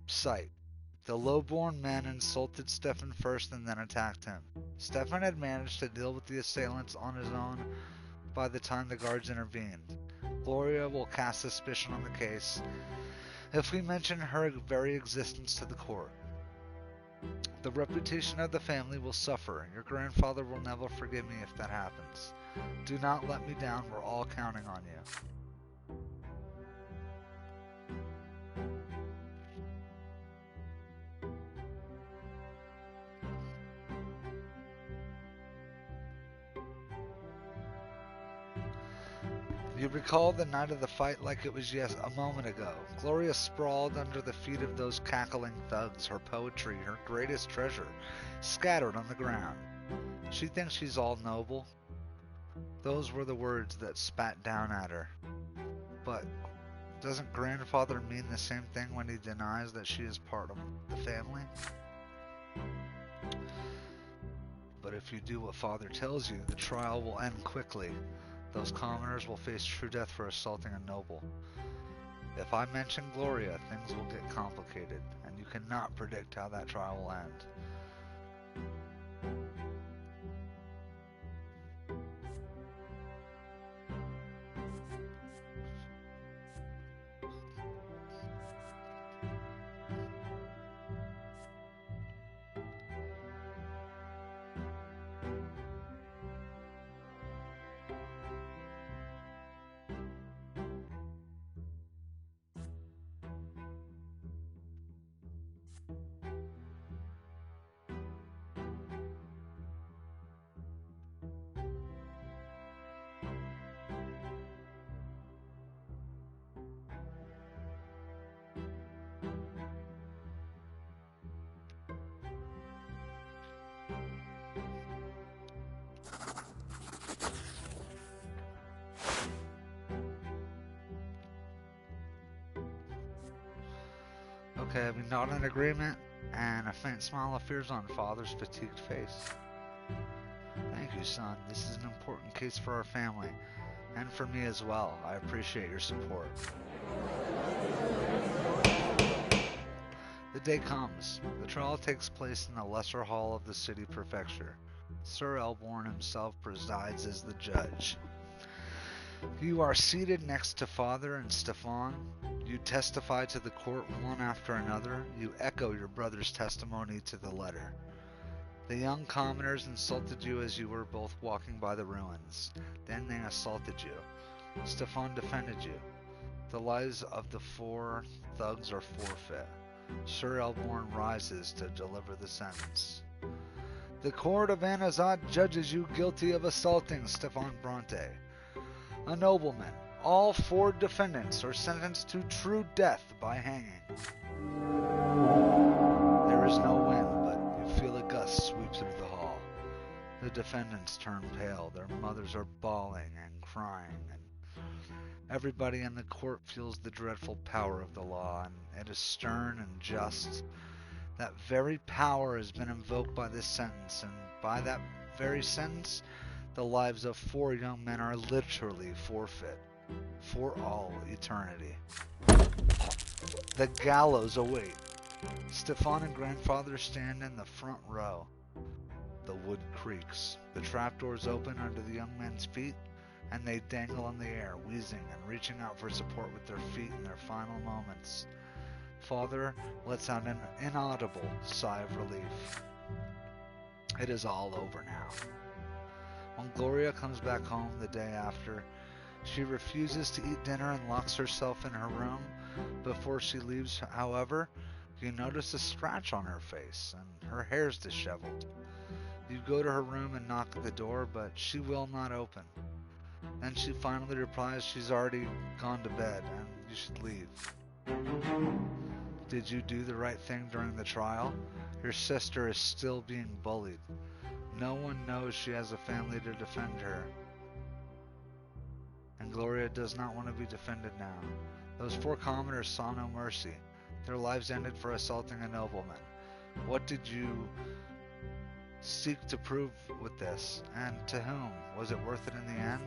site. The low-born men insulted Stefan first and then attacked him. Stefan had managed to deal with the assailants on his own by the time the guards intervened. Gloria will cast suspicion on the case if we mention her very existence to the court. The reputation of the family will suffer. Your grandfather will never forgive me if that happens. Do not let me down. We're all counting on you. You recall the night of the fight like it was a moment ago. Gloria sprawled under the feet of those cackling thugs, her poetry, her greatest treasure, scattered on the ground. She thinks she's all noble. Those were the words that spat down at her. But doesn't grandfather mean the same thing when he denies that she is part of the family? But if you do what Father tells you, the trial will end quickly. Those commoners will face true death for assaulting a noble. If I mention Gloria, things will get complicated, and you cannot predict how that trial will end. Okay, we nod in agreement, and a faint smile appears on Father's fatigued face. Thank you, son. This is an important case for our family, and for me as well. I appreciate your support. The day comes. The trial takes place in the lesser hall of the city prefecture. Sir Elborn himself presides as the judge. You are seated next to Father and Stefan. You testify to the court one after another. You echo your brother's testimony to the letter. The young commoners insulted you as you were both walking by the ruins. Then they assaulted you. Stefan defended you. The lives of the 4 thugs are forfeit. Sir Elborn rises to deliver the sentence. The court of Anazat judges you guilty of assaulting Stefan Brante, a nobleman. All 4 defendants are sentenced to true death by hanging. There is defendants turn pale. Their mothers are bawling and crying, and everybody in the court feels the dreadful power of the law, and it is stern and just. That very power has been invoked by this sentence, and by that very sentence, the lives of 4 young men are literally forfeit for all eternity. The gallows await. Stefan and grandfather stand in the front row. The wood creaks. The trapdoors open under the young men's feet, and they dangle in the air, wheezing and reaching out for support with their feet in their final moments. Father lets out an inaudible sigh of relief. It is all over now. When Gloria comes back home the day after, she refuses to eat dinner and locks herself in her room. Before she leaves, however, you notice a scratch on her face, and her hair's disheveled. You go to her room and knock at the door, but she will not open. Then she finally replies she's already gone to bed and you should leave. Did you do the right thing during the trial? Your sister is still being bullied. No one knows she has a family to defend her. And Gloria does not want to be defended now. Those 4 commoners saw no mercy. Their lives ended for assaulting a nobleman. What did you seek to prove with this? And to whom? Was it worth it in the end?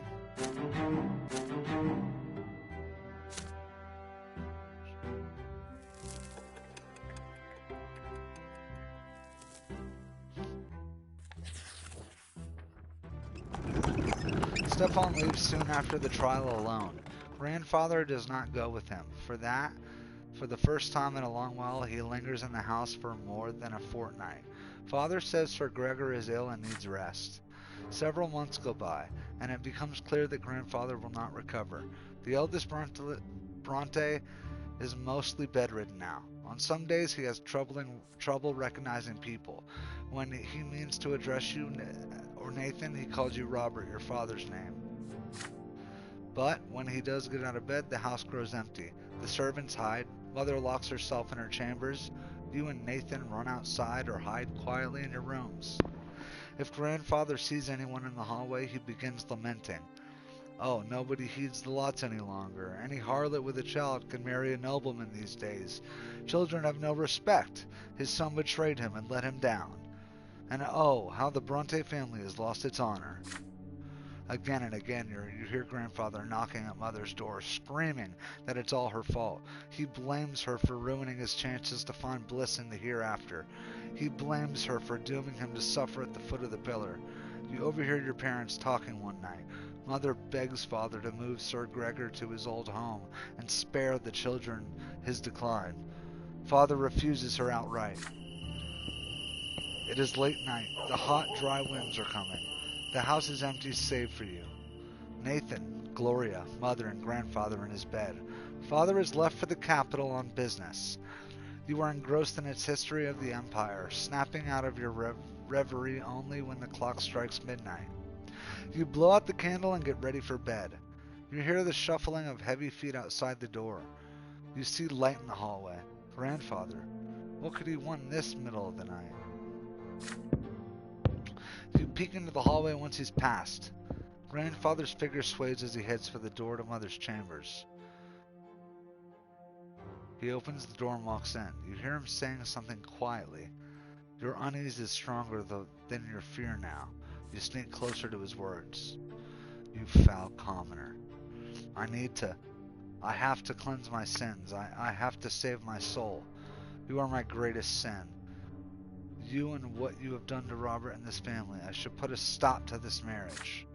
Stefan leaves soon after the trial alone. Grandfather does not go with him. For the first time in a long while, he lingers in the house for more than a fortnight. Father says Sir Gregor is ill and needs rest. Several months go by, and it becomes clear that grandfather will not recover. The eldest Brante is mostly bedridden now. On some days he has trouble recognizing people. When he means to address you or Nathan, he calls you Robert, your father's name. But when he does get out of bed, the house grows empty. The servants hide. Mother locks herself in her chambers. You and Nathan run outside or hide quietly in your rooms. If grandfather sees anyone in the hallway, he begins lamenting. Oh, nobody heeds the lots any longer. Any harlot with a child can marry a nobleman these days. Children have no respect. His son betrayed him and let him down. And oh, how the Brante family has lost its honor. Again and again you hear grandfather knocking at mother's door, screaming that it's all her fault. He blames her for ruining his chances to find bliss in the hereafter. He blames her for dooming him to suffer at the foot of the pillar. You overhear your parents talking one night. Mother begs father to move Sir Gregor to his old home and spare the children his decline. Father refuses her outright. It is late night. The hot, dry winds are coming. The house is empty save for you. Nathan, Gloria, mother, and grandfather in his bed. Father is left for the capital on business. You are engrossed in its history of the empire, snapping out of your reverie only when the clock strikes midnight. You blow out the candle and get ready for bed. You hear the shuffling of heavy feet outside the door. You see light in the hallway. Grandfather. What could he want in this middle of the night? You peek into the hallway once he's passed. Grandfather's figure sways as he heads for the door to mother's chambers. He opens the door and walks in. You hear him saying something quietly. Your unease is stronger than your fear now. You sneak closer to his words. You foul commoner. I have to cleanse my sins. I have to save my soul. You are my greatest sin. You and what you have done to Robert and this family. I should put a stop to this marriage.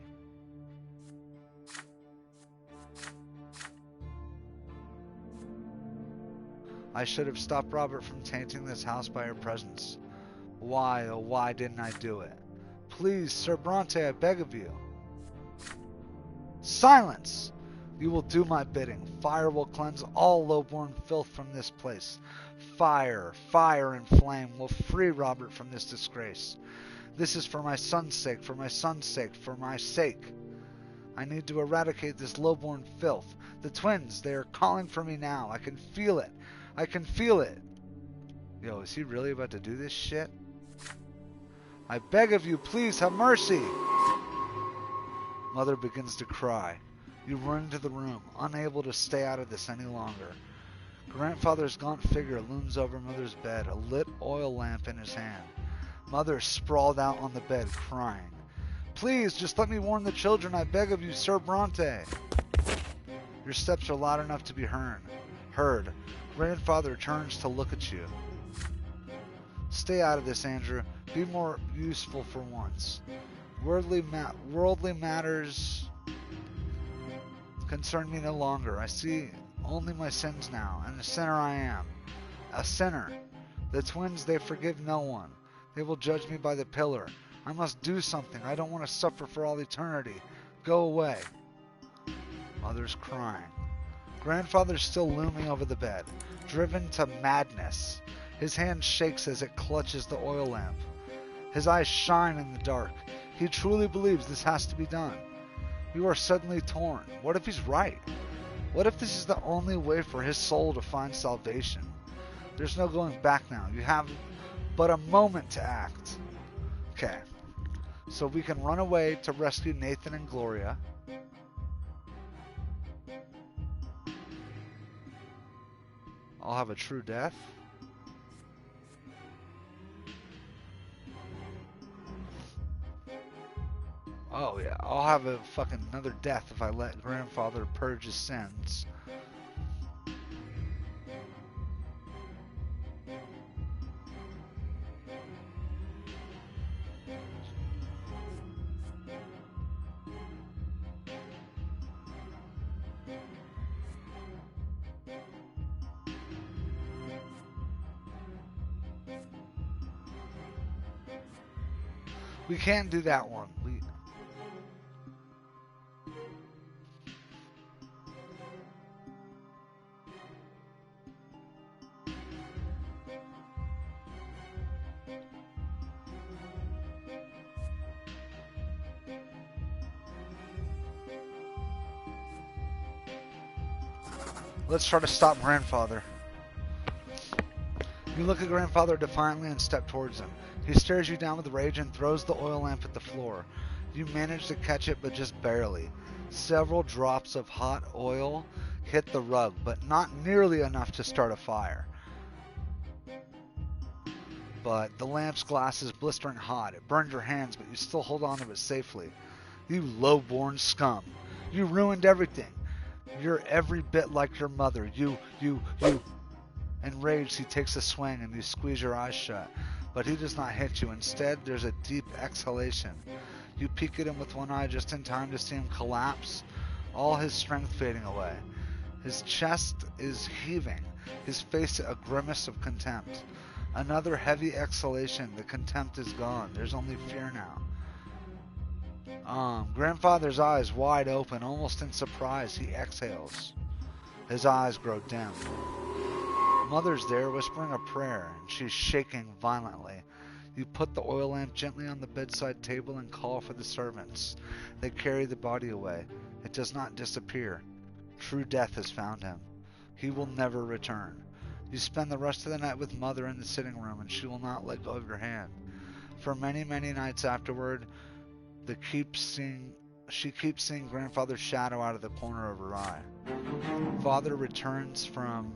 I should have stopped Robert from tainting this house by her presence. Why, oh why didn't I do it? Please, Sir Brante, I beg of you. Silence! You will do my bidding. Fire will cleanse all low-born filth from this place. Fire, fire and flame will free Robert from this disgrace. This is for my son's sake, for my son's sake, for my sake. I need to eradicate this low-born filth. The twins, they are calling for me now. I can feel it. I can feel it. Yo, is he really about to do this shit? I beg of you, please have mercy! Mother begins to cry. You run into the room, unable to stay out of this any longer. Grandfather's gaunt figure looms over Mother's bed, a lit oil lamp in his hand. Mother is sprawled out on the bed, crying. Please, just let me warn the children, I beg of you, Sir Brante. Your steps are loud enough to be heard. Grandfather turns to look at you. Stay out of this, Andrew. Be more useful for once. Worldly matters concern me no longer. I see only my sins now, and a sinner I am. A sinner. The twins, they forgive no one. They will judge me by the pillar. I must do something. I don't want to suffer for all eternity. Go away. Mother's crying. Grandfather's still looming over the bed, driven to madness. His hand shakes as it clutches the oil lamp. His eyes shine in the dark. He truly believes this has to be done. You are suddenly torn. What if he's right? What if this is the only way for his soul to find salvation? There's no going back now. You have but a moment to act. Okay. So we can run away to rescue Nathan and Gloria. I'll have a true death. Oh yeah, I'll have a fucking another death if I let Grandfather purge his sins. We can't do that one. Let's try to stop Grandfather. You look at Grandfather defiantly and step towards him. He stares you down with rage and throws the oil lamp at the floor. You manage to catch it, but just barely. Several drops of hot oil hit the rug, but not nearly enough to start a fire. But the lamp's glass is blistering hot. It burned your hands, but you still hold on to it safely. You low-born scum. You ruined everything. You're every bit like your mother. You. Enraged, he takes a swing and you squeeze your eyes shut. But he does not hit you. Instead, there's a deep exhalation. You peek at him with one eye just in time to see him collapse, all his strength fading away. His chest is heaving, his face a grimace of contempt. Another heavy exhalation. The contempt is gone. There's only fear now. Grandfather's eyes wide open, almost in surprise. He exhales. His eyes grow dim. Mother's there, whispering a prayer, and she's shaking violently. You put the oil lamp gently on the bedside table and call for the servants. They carry the body away. It does not disappear. True death has found him. He will never return. You spend the rest of the night with Mother in the sitting room, and she will not let go of your hand. For many, many nights afterward, she keeps seeing Grandfather's shadow out of the corner of her eye. Father returns from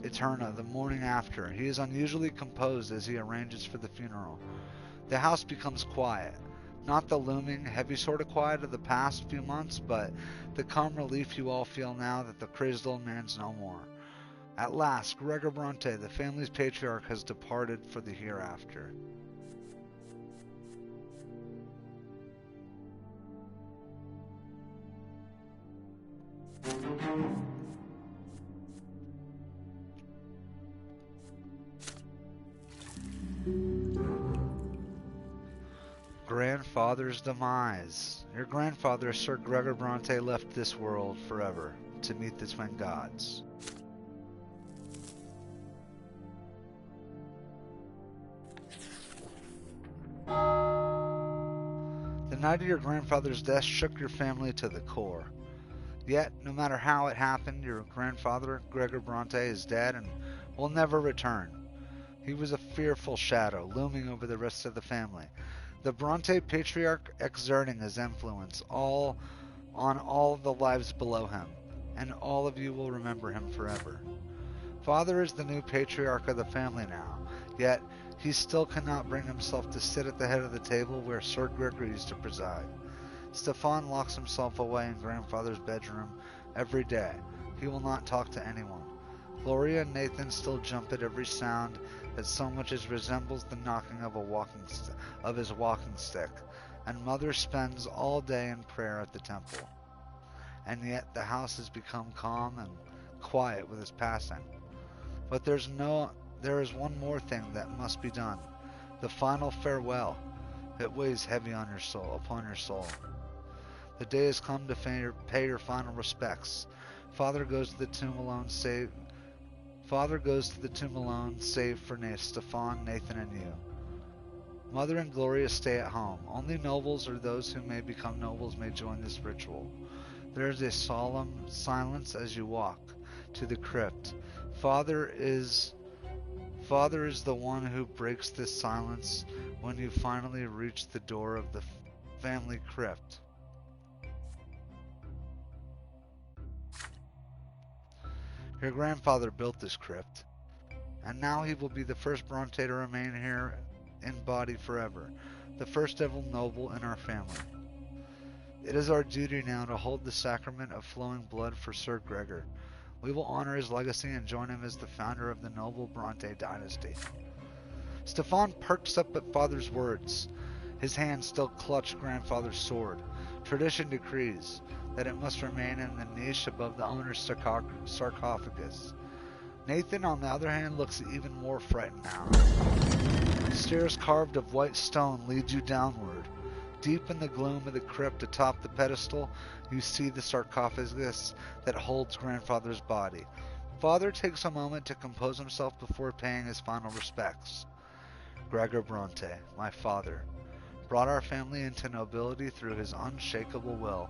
Eterna the morning after. He is unusually composed as he arranges for the funeral. The house becomes quiet. Not the looming, heavy sort of quiet of the past few months, but the calm relief you all feel now that the crazed old man's no more. At last, Gregor Brante, the family's patriarch, has departed for the hereafter. Grandfather's demise. Your grandfather, Sir Gregor Brante, left this world forever to meet the twin gods. The night of your grandfather's death shook your family to the core. Yet, no matter how it happened, your grandfather, Gregor Brante, is dead and will never return. He was a fearful shadow looming over the rest of the family, the Bronte patriarch exerting his influence on all the lives below him, and all of you will remember him forever. Father is the new patriarch of the family now, yet he still cannot bring himself to sit at the head of the table where Sir Gregory used to preside. Stefan locks himself away in grandfather's bedroom every day. He will not talk to anyone. Gloria and Nathan still jump at every sound that so much as resembles the knocking of his walking stick, and Mother spends all day in prayer at the temple. And yet the house has become calm and quiet with his passing. But there is one more thing that must be done. The final farewell. It weighs heavy on your soul, upon your soul. The day has come to pay your final respects. Father goes to the tomb alone, save for Stefan, Nathan, and you. Mother and Gloria stay at home. Only nobles or those who may become nobles may join this ritual. There is a solemn silence as you walk to the crypt. Father is the one who breaks this silence when you finally reach the door of the family crypt. Your grandfather built this crypt, and now he will be the first Brante to remain here in body forever, the first ever noble in our family. It is our duty now to hold the sacrament of flowing blood for Sir Gregor. We will honor his legacy and join him as the founder of the noble Bronte dynasty. Stefan perks up at Father's words. His hands still clutch grandfather's sword. Tradition decrees that it must remain in the niche above the owner's sarcophagus. Nathan, on the other hand, looks even more frightened now. Stairs carved of white stone lead you downward. Deep in the gloom of the crypt atop the pedestal, you see the sarcophagus that holds grandfather's body. Father takes a moment to compose himself before paying his final respects. Gregor Bronte, my father, brought our family into nobility through his unshakable will.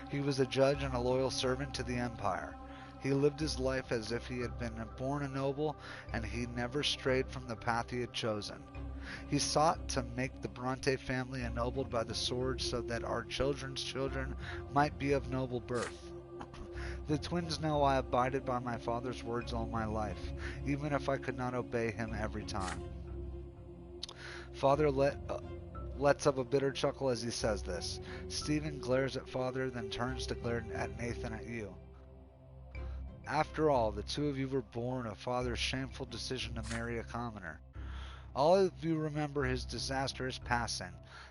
He was a judge and a loyal servant to the empire. He lived his life as if he had been born a noble, and he never strayed from the path he had chosen. He sought to make the Bronte family ennobled by the sword so that our children's children might be of noble birth. The twins know I abided by my father's words all my life, even if I could not obey him every time. Father lets up a bitter chuckle as he says this. Stephen glares at Father, then turns to glare at Nathan, at you. After all, the two of you were born of Father's shameful decision to marry a commoner. All of you remember his disastrous passing.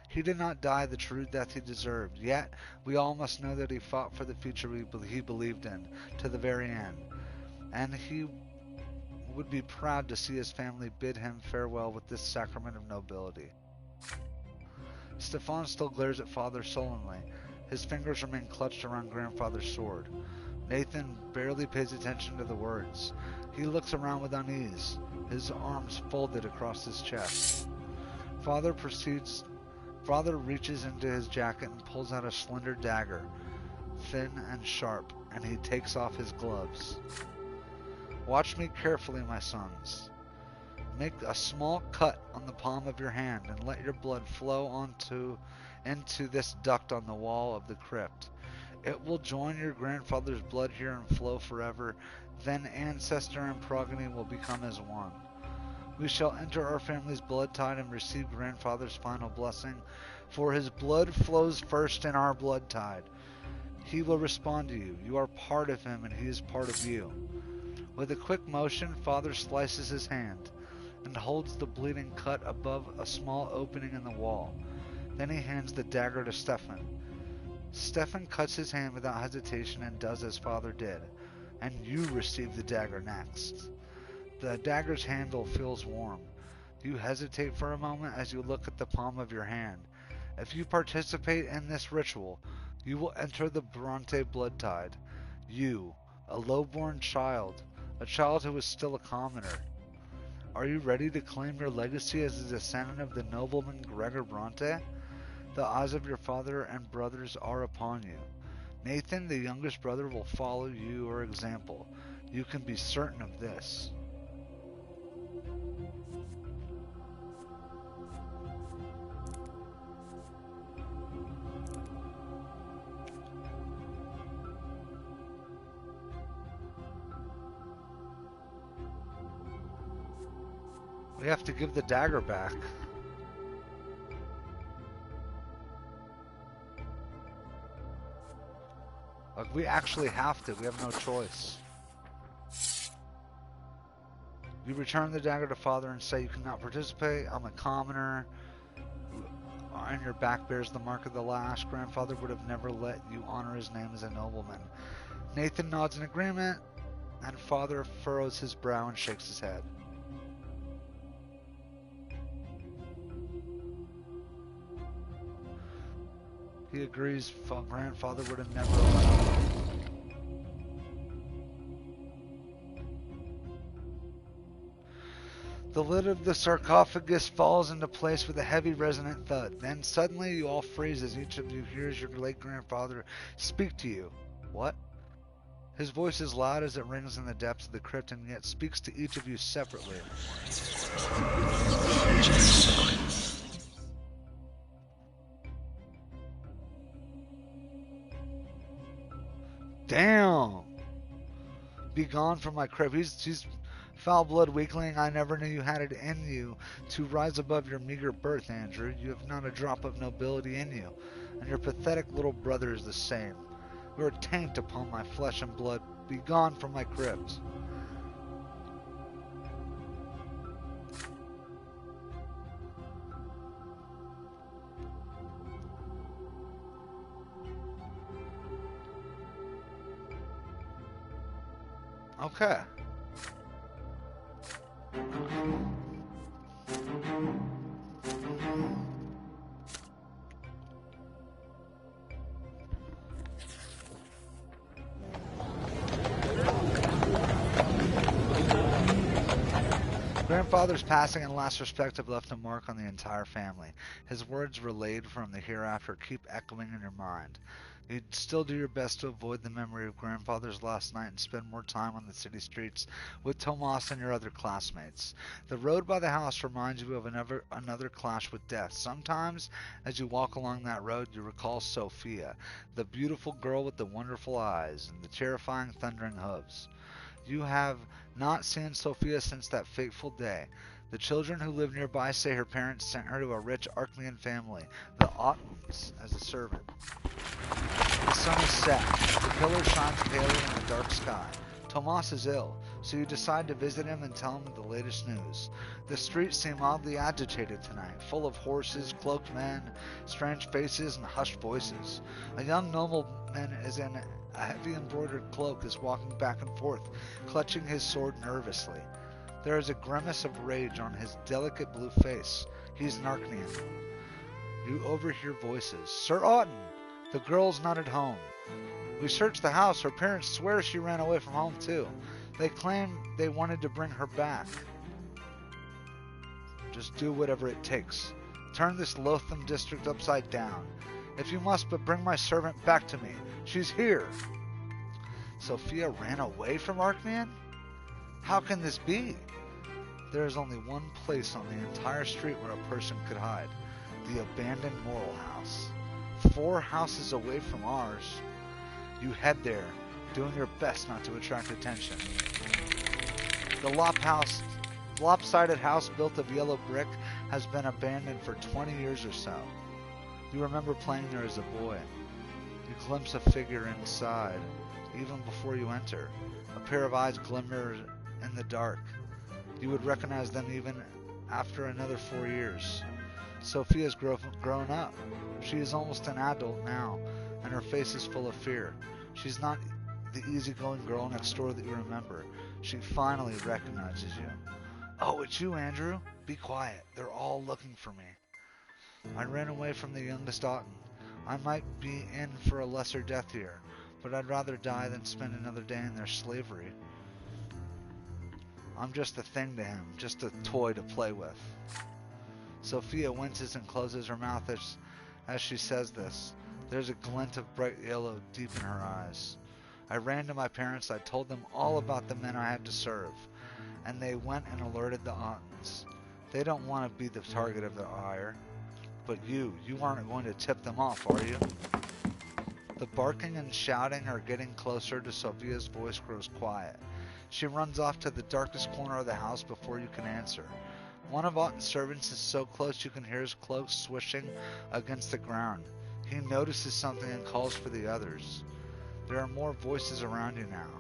He did not die the true death he deserved, yet we all must know that he fought for the future he believed in, to the very end. And he would be proud to see his family bid him farewell with this sacrament of nobility. Stefan still glares at Father sullenly. His fingers remain clutched around grandfather's sword. Nathan barely pays attention to the words. He looks around with unease, his arms folded across his chest. Father reaches into his jacket and pulls out a slender dagger, thin and sharp, and he takes off his gloves. Watch me carefully, my sons. Make a small cut on the palm of your hand and let your blood flow into this duct on the wall of the crypt. It will join your grandfather's blood here and flow forever. Then ancestor and progeny will become as one. We shall enter our family's blood tide and receive grandfather's final blessing, for his blood flows first in our blood tide. He will respond to you. You are part of him and he is part of you. With a quick motion, Father slices his hand and holds the bleeding cut above a small opening in the wall. Then he hands the dagger to Stefan. Stefan cuts his hand without hesitation and does as Father did, and you receive the dagger next. The dagger's handle feels warm. You hesitate for a moment as you look at the palm of your hand. If you participate in this ritual, you will enter the Brante blood tide. You, a low-born child, a child who is still a commoner. Are you ready to claim your legacy as a descendant of the nobleman Gregor Bronte? The eyes of your father and brothers are upon you. Nathan, the youngest brother, will follow your example. You can be certain of this. We have to give the dagger back. Like, we actually have to. We have no choice. You return the dagger to father and say you cannot participate. I'm a commoner. And your back bears the mark of the lash. Grandfather would have never let you honor his name as a nobleman. Nathan nods in agreement, and father furrows his brow and shakes his head. He agrees. Grandfather would have never allowed it. The lid of the sarcophagus falls into place with a heavy resonant thud. Then suddenly you all freeze as each of you hears your late grandfather speak to you. What? His voice is loud as it rings in the depths of the crypt and yet speaks to each of you separately. Damn! Be gone from my crypt. He's foul-blood weakling. I never knew you had it in you to rise above your meager birth, Andrew. You have not a drop of nobility in you, and your pathetic little brother is the same. You are a taint upon my flesh and blood. Be gone from my crypt. Okay. Grandfather's passing and last respect have left a mark on the entire family. His words relayed from the hereafter keep echoing in your mind. You'd still do your best to avoid the memory of grandfather's last night and spend more time on the city streets with Tomas and your other classmates. The road by the house reminds you of another clash with death. Sometimes, as you walk along that road, you recall Sophia, the beautiful girl with the wonderful eyes and the terrifying thundering hooves. You have not seen Sophia since that fateful day. The children who live nearby say her parents sent her to a rich Archlean family, the Ottons, as a servant. The sun is set. The pillar shines palely in the dark sky. Tomas is ill, so you decide to visit him and tell him the latest news. The streets seem oddly agitated tonight, full of horses, cloaked men, strange faces, and hushed voices. A young nobleman is in a heavy embroidered cloak is walking back and forth, clutching his sword nervously. There is a grimace of rage on his delicate blue face. He's an Archnean. You overhear voices. Sir Otten! The girl's not at home. We searched the house. Her parents swear she ran away from home too. They claim they wanted to bring her back. Just do whatever it takes. Turn this loathsome district upside down. If you must, but bring my servant back to me. She's here. Sophia ran away from Archnean? How can this be? There is only one place on the entire street where a person could hide. The abandoned Moral House. 4 houses away from ours. You head there, doing your best not to attract attention. The lopsided house built of yellow brick has been abandoned for 20 years or so. You remember playing there as a boy. You glimpse a figure inside, even before you enter. A pair of eyes glimmer in the dark. You would recognize them even after another 4 years. Sophia's grown up. She is almost an adult now, and her face is full of fear. She's not the easygoing girl next door that you remember. She finally recognizes you. Oh, it's you, Andrew. Be quiet. They're all looking for me. I ran away from the youngest Otten. I might be in for a lesser death here, but I'd rather die than spend another day in their slavery. I'm just a thing to him, just a toy to play with. Sophia winces and closes her mouth as she says this. There's a glint of bright yellow deep in her eyes. I ran to my parents. I told them all about the men I had to serve, and they went and alerted the Ottons. They don't want to be the target of their ire. But you aren't going to tip them off, are you? The barking and shouting are getting closer to Sophia's voice grows quiet. She runs off to the darkest corner of the house before you can answer. One of Otten's servants is so close you can hear his cloak swishing against the ground. He notices something and calls for the others. There are more voices around you now.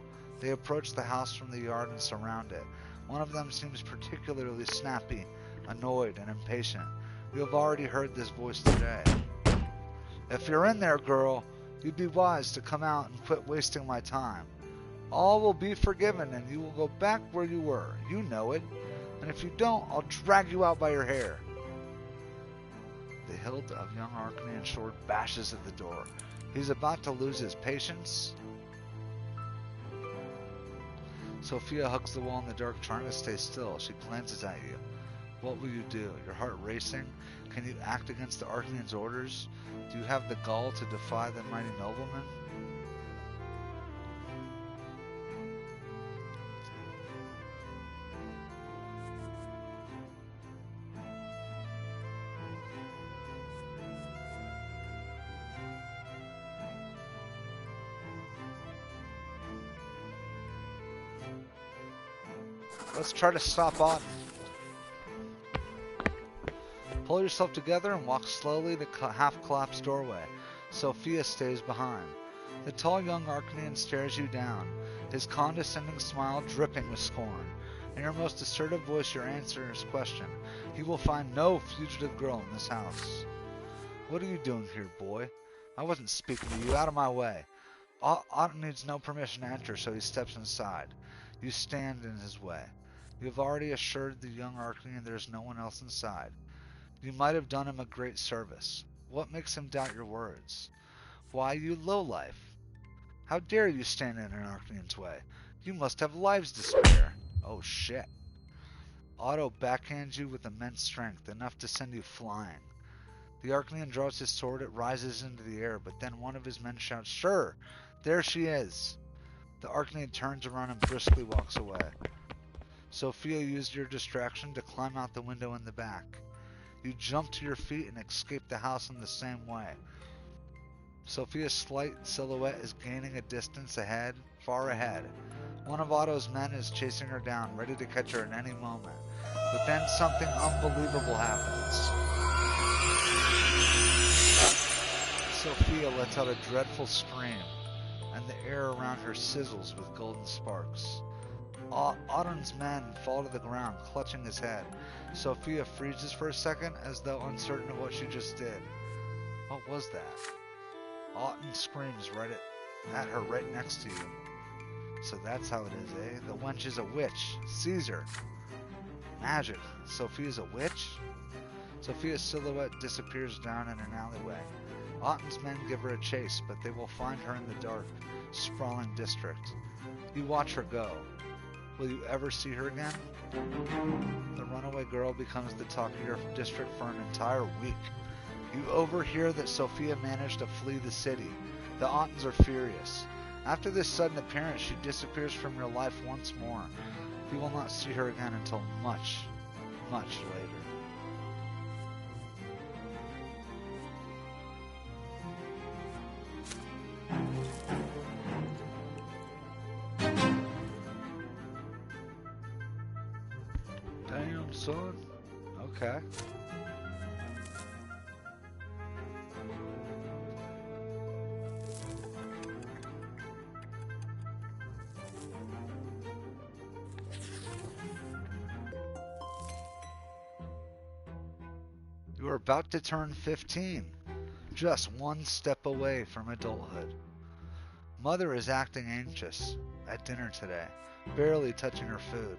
They approach the house from the yard and surround it. One of them seems particularly snappy, annoyed, and impatient. You have already heard this voice today. If you're in there, girl, you'd be wise to come out and quit wasting my time. All will be forgiven and you will go back where you were. You know it. And if you don't, I'll drag you out by your hair. The hilt of young Arcanian's sword bashes at the door. He's about to lose his patience. Sophia hugs the wall in the dark, trying to stay still. She glances at you. What will you do? Your heart racing? Can you act against the Arcanian's orders? Do you have the gall to defy the mighty nobleman? Let's try to stop Otten. Pull yourself together and walk slowly to the half-collapsed doorway. Sophia stays behind. The tall young Arcanian stares you down, his condescending smile dripping with scorn. In your most assertive voice, your answer is question. He will find no fugitive girl in this house. What are you doing here, boy? I wasn't speaking to you. Out of my way. Otten needs no permission to enter, so he steps inside. You stand in his way. You have already assured the young Arcanian there is no one else inside. You might have done him a great service. What makes him doubt your words? Why, you lowlife! How dare you stand in an Arcanian's way? You must have lives to spare. Oh shit. Otto backhands you with immense strength, enough to send you flying. The Arcanian draws his sword, it rises into the air, but then one of his men shouts, Sure! There she is! The Arcanian turns around and briskly walks away. Sophia used your distraction to climb out the window in the back. You jump to your feet and escape the house in the same way. Sophia's slight silhouette is gaining a distance ahead, far ahead. One of Otto's men is chasing her down, ready to catch her at any moment. But then something unbelievable happens. Sophia lets out a dreadful scream, and the air around her sizzles with golden sparks. Otten's men fall to the ground, clutching his head. Sophia freezes for a second, as though uncertain of what she just did. What was that? Otten screams right at her right next to you. So that's how it is, eh? The wench is a witch. Caesar. Magic. Sophia's a witch? Sophia's silhouette disappears down in an alleyway. Otten's men give her a chase, but they will find her in the dark, sprawling district. You watch her go. Will you ever see her again? The runaway girl becomes the talk of your district for an entire week. You overhear that Sophia managed to flee the city. The Ottens are furious. After this sudden appearance, she disappears from your life once more. You will not see her again until much, much later. Damn, son. Okay. You are about to turn 15, just one step away from adulthood. Mother is acting anxious at dinner today, barely touching her food.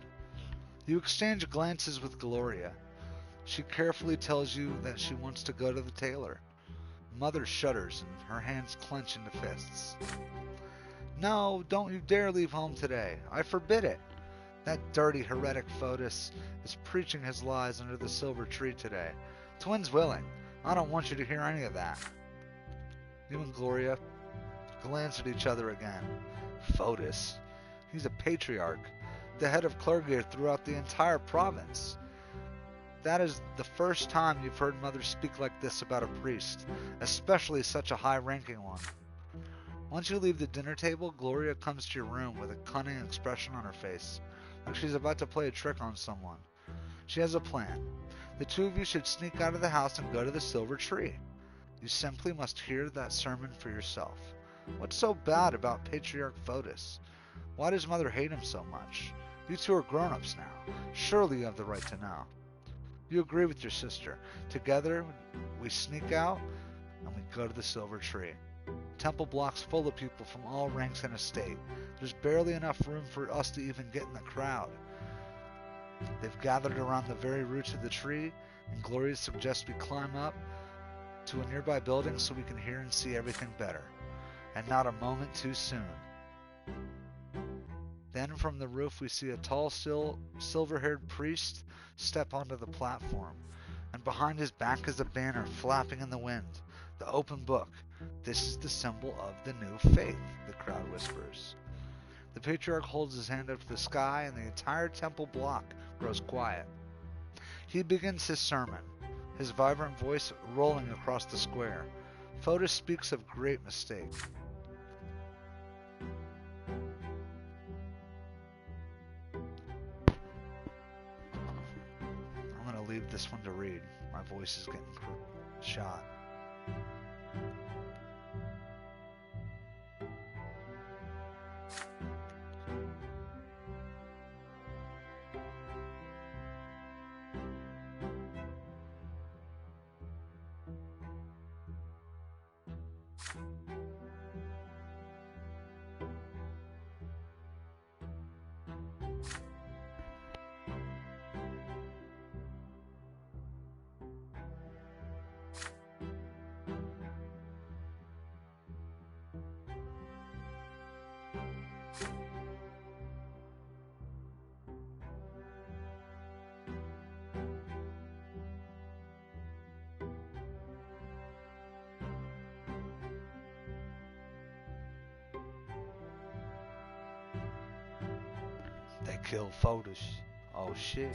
You exchange glances with Gloria. She carefully tells you that she wants to go to the tailor. Mother shudders and her hands clench into fists. No, don't you dare leave home today. I forbid it. That dirty heretic Fotis is preaching his lies under the silver tree today. Twins willing. I don't want you to hear any of that. You and Gloria glance at each other again. Fotis. He's a patriarch, the head of clergy throughout the entire province. That is the first time you've heard Mother speak like this about a priest, especially such a high-ranking one. Once you leave the dinner table, Gloria comes to your room with a cunning expression on her face, like she's about to play a trick on someone. She has a plan. The two of you should sneak out of the house and go to the silver tree. You simply must hear that sermon for yourself. What's so bad about Patriarch Fotis? Why does Mother hate him so much? You two are grown-ups now. Surely you have the right to know. You agree with your sister. Together, we sneak out and we go to the silver tree. Temple block's full of people from all ranks and estate. There's barely enough room for us to even get in the crowd. They've gathered around the very roots of the tree, and Gloria suggests we climb up to a nearby building so we can hear and see everything better, and not a moment too soon. Then from the roof we see a tall, silver-haired priest step onto the platform, and behind his back is a banner flapping in the wind. The open book. This is the symbol of the new faith, the crowd whispers. The patriarch holds his hand up to the sky, and the entire temple block grows quiet. He begins his sermon, his vibrant voice rolling across the square. Fotis speaks of great mistake. I'm going to leave this one to read. My voice is getting shot. They killed Fotis. Oh shit.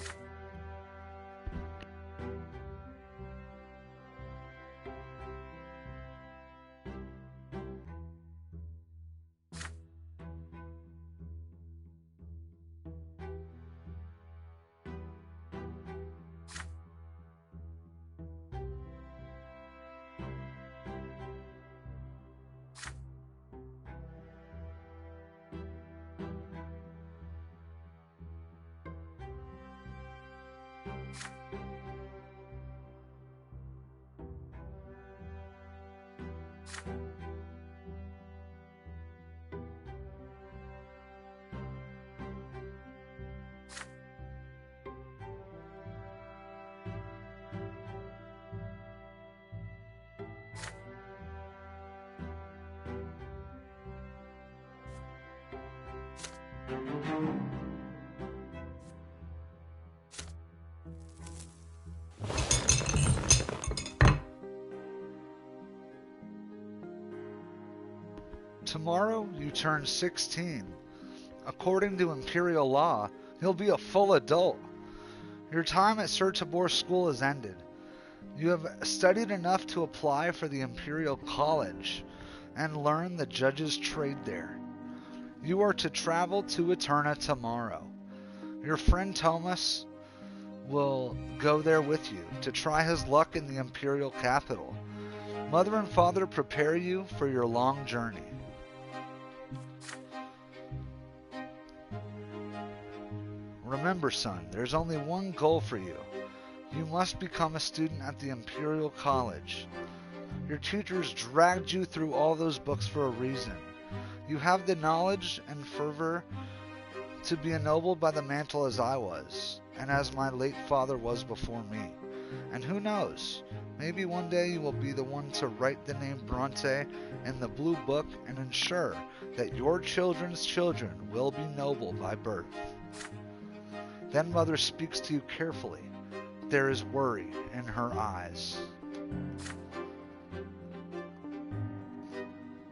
Tomorrow you turn 16. According to imperial law, you'll be a full adult. Your time at Sir Tabor's school has ended. You have studied enough to apply for the Imperial College and learn the judge's trade there. You are to travel to Eterna tomorrow. Your friend Thomas will go there with you to try his luck in the Imperial capital. Mother and father prepare you for your long journey. Remember, son, there's only one goal for you. You must become a student at the Imperial College. Your teachers dragged you through all those books for a reason. You have the knowledge and fervor to be ennobled by the mantle as I was, and as my late father was before me. And who knows, maybe one day you will be the one to write the name Brante in the blue book and ensure that your children's children will be noble by birth. Then Mother speaks to you carefully. There is worry in her eyes.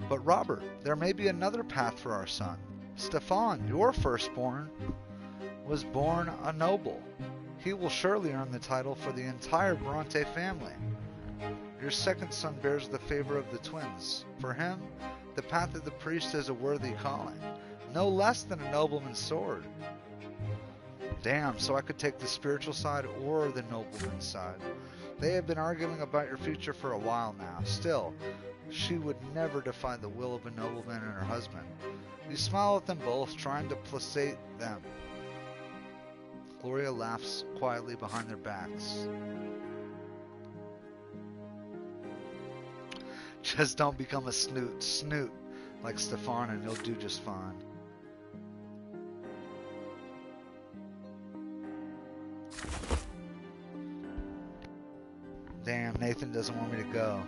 But Robert, there may be another path for our son. Stefan, your firstborn, was born a noble. He will surely earn the title for the entire Brante family. Your second son bears the favor of the twins. For him, the path of the priest is a worthy calling, no less than a nobleman's sword. Damn, so I could take the spiritual side or the nobleman's side. They have been arguing about your future for a while now. Still, she would never defy the will of a nobleman and her husband. You smile at them both, trying to placate them. Gloria laughs quietly behind their backs. Just don't become a snoot like Stefan, and you'll do just fine. Damn, Nathan doesn't want me to go.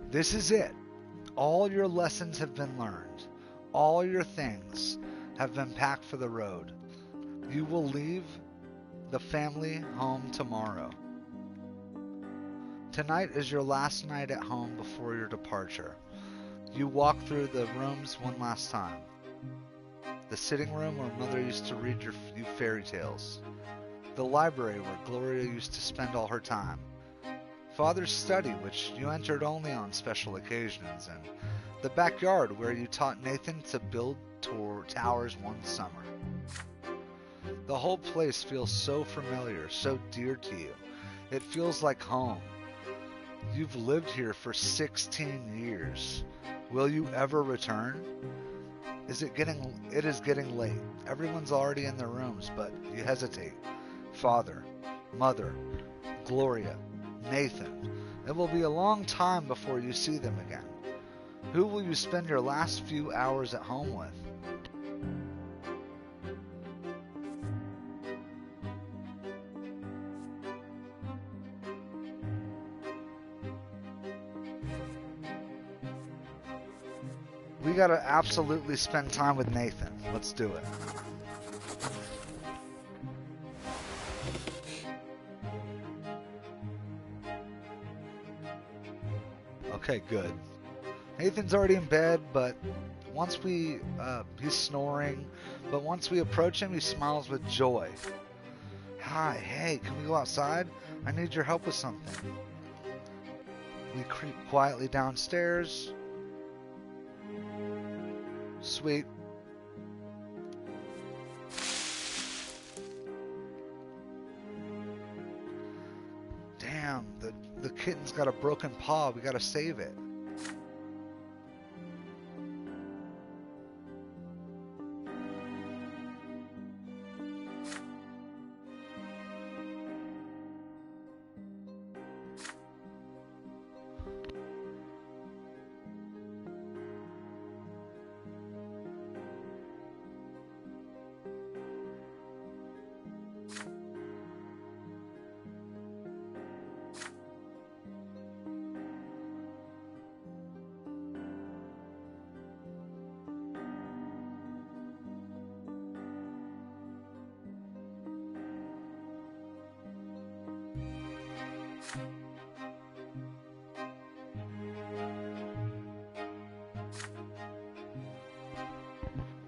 This is it. All your lessons have been learned. All your things have been packed for the road. You will leave the family home tomorrow. Tonight is your last night at home before your departure. You walk through the rooms one last time. The sitting room where Mother used to read you fairy tales. The library where Gloria used to spend all her time. Father's study, which you entered only on special occasions, and the backyard where you taught Nathan to build towers one summer. The whole place feels so familiar, so dear to you. It feels like home. You've lived here for 16 years. Will you ever return? It is getting late. Everyone's already in their rooms, but you hesitate. Father, Mother, Gloria, Nathan. It will be a long time before you see them again. Who will you spend your last few hours at home with? We gotta absolutely spend time with Nathan. Let's do it. Okay, good. Nathan's already in bed, but he's snoring, but once we approach him, he smiles with joy. Hi, hey, can we go outside? I need your help with something. We creep quietly downstairs. Sweet. Damn, the kitten's got a broken paw. We gotta save it.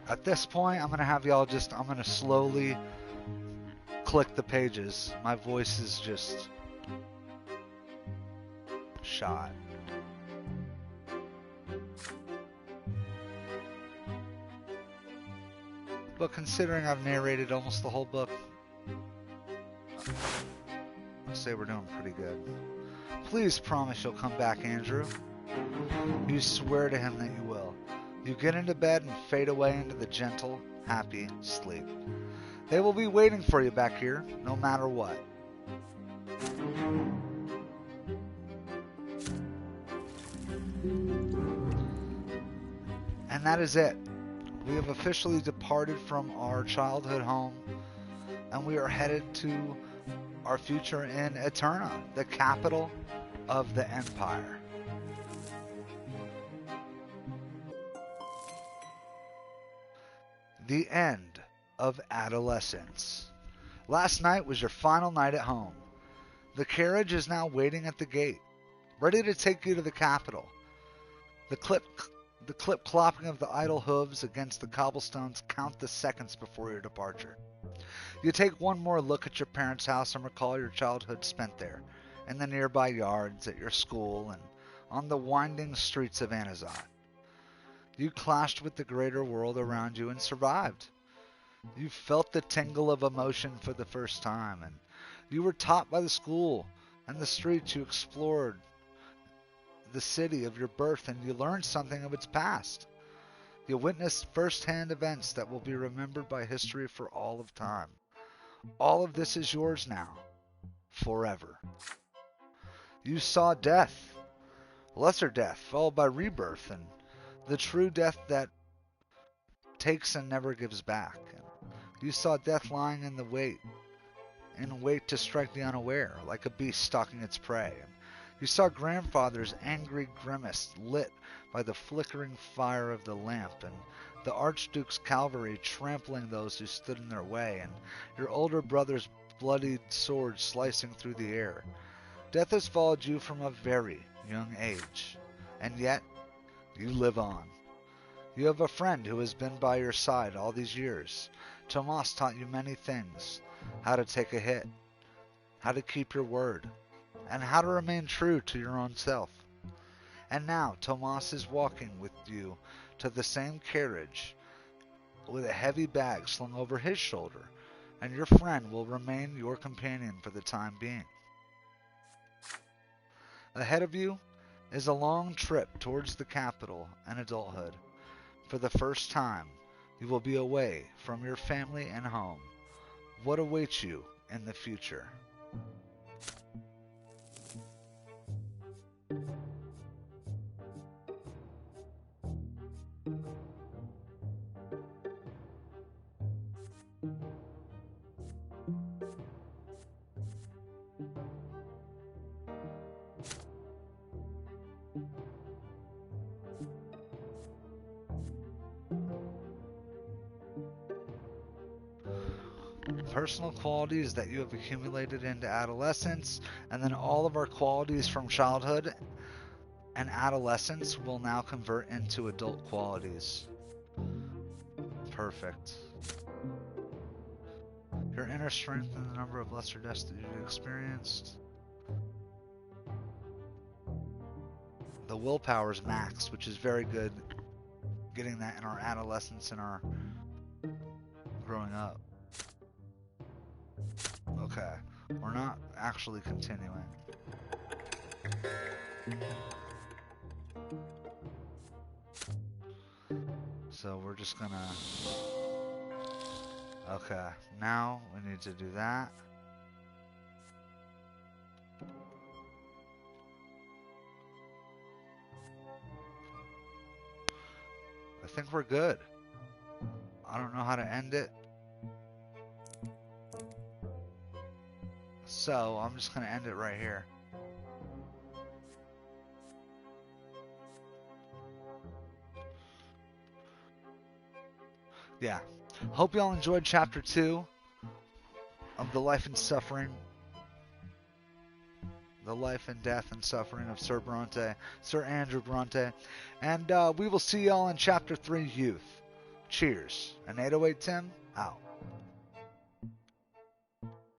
At this point, I'm going to have y'all I'm going to slowly click the pages. My voice is just shot. But considering I've narrated almost the whole book, I'd say we're doing pretty good. Please promise you'll come back, Andrew. You swear to him that you will. You get into bed and fade away into the gentle, happy sleep. They will be waiting for you back here, no matter what. And that is it. We have officially departed from our childhood home, and we are headed to our future in Eterna, the capital of the Empire. The end of adolescence. Last night was your final night at home. The carriage is now waiting at the gate, ready to take you to the capital. The The clip-clopping of the idle hooves against the cobblestones count the seconds before your departure. You take one more look at your parents' house and recall your childhood spent there, in the nearby yards, at your school, and on the winding streets of Anazat. You clashed with the greater world around you and survived. You felt the tingle of emotion for the first time, and you were taught by the school and the streets. You explored the city of your birth, and you learned something of its past. You witnessed first-hand events that will be remembered by history for all of time. All of this is yours now, forever. You saw death, lesser death, followed by rebirth, and the true death that takes and never gives back. And you saw death lying in wait to strike the unaware, like a beast stalking its prey. And you saw grandfather's angry grimace lit by the flickering fire of the lamp, and the Archduke's cavalry trampling those who stood in their way, and your older brother's bloodied sword slicing through the air. Death has followed you from a very young age, and yet you live on. You have a friend who has been by your side all these years. Tomas taught you many things: how to take a hit, how to keep your word, and how to remain true to your own self. And now Tomas is walking with you to the same carriage with a heavy bag slung over his shoulder, and your friend will remain your companion for the time being. Ahead of you is a long trip towards the capital and adulthood. For the first time, you will be away from your family and home. What awaits you in the future? Personal qualities that you have accumulated into adolescence, and then all of our qualities from childhood and adolescence will now convert into adult qualities. Perfect. Your inner strength and the number of lesser deaths that you've experienced. The willpower is maxed, which is very good. Getting that in our adolescence and our growing up. Okay, we're not actually continuing. So we're just gonna... Okay, now we need to do that. I think we're good. I don't know how to end it. So I'm just gonna end it right here. Yeah. Hope y'all enjoyed chapter 2 of the life and suffering, the life and death and suffering of Sir Brante, Sir Andrew Brante. And we will see y'all in chapter 3, Youth. Cheers. And 808 Tim, out.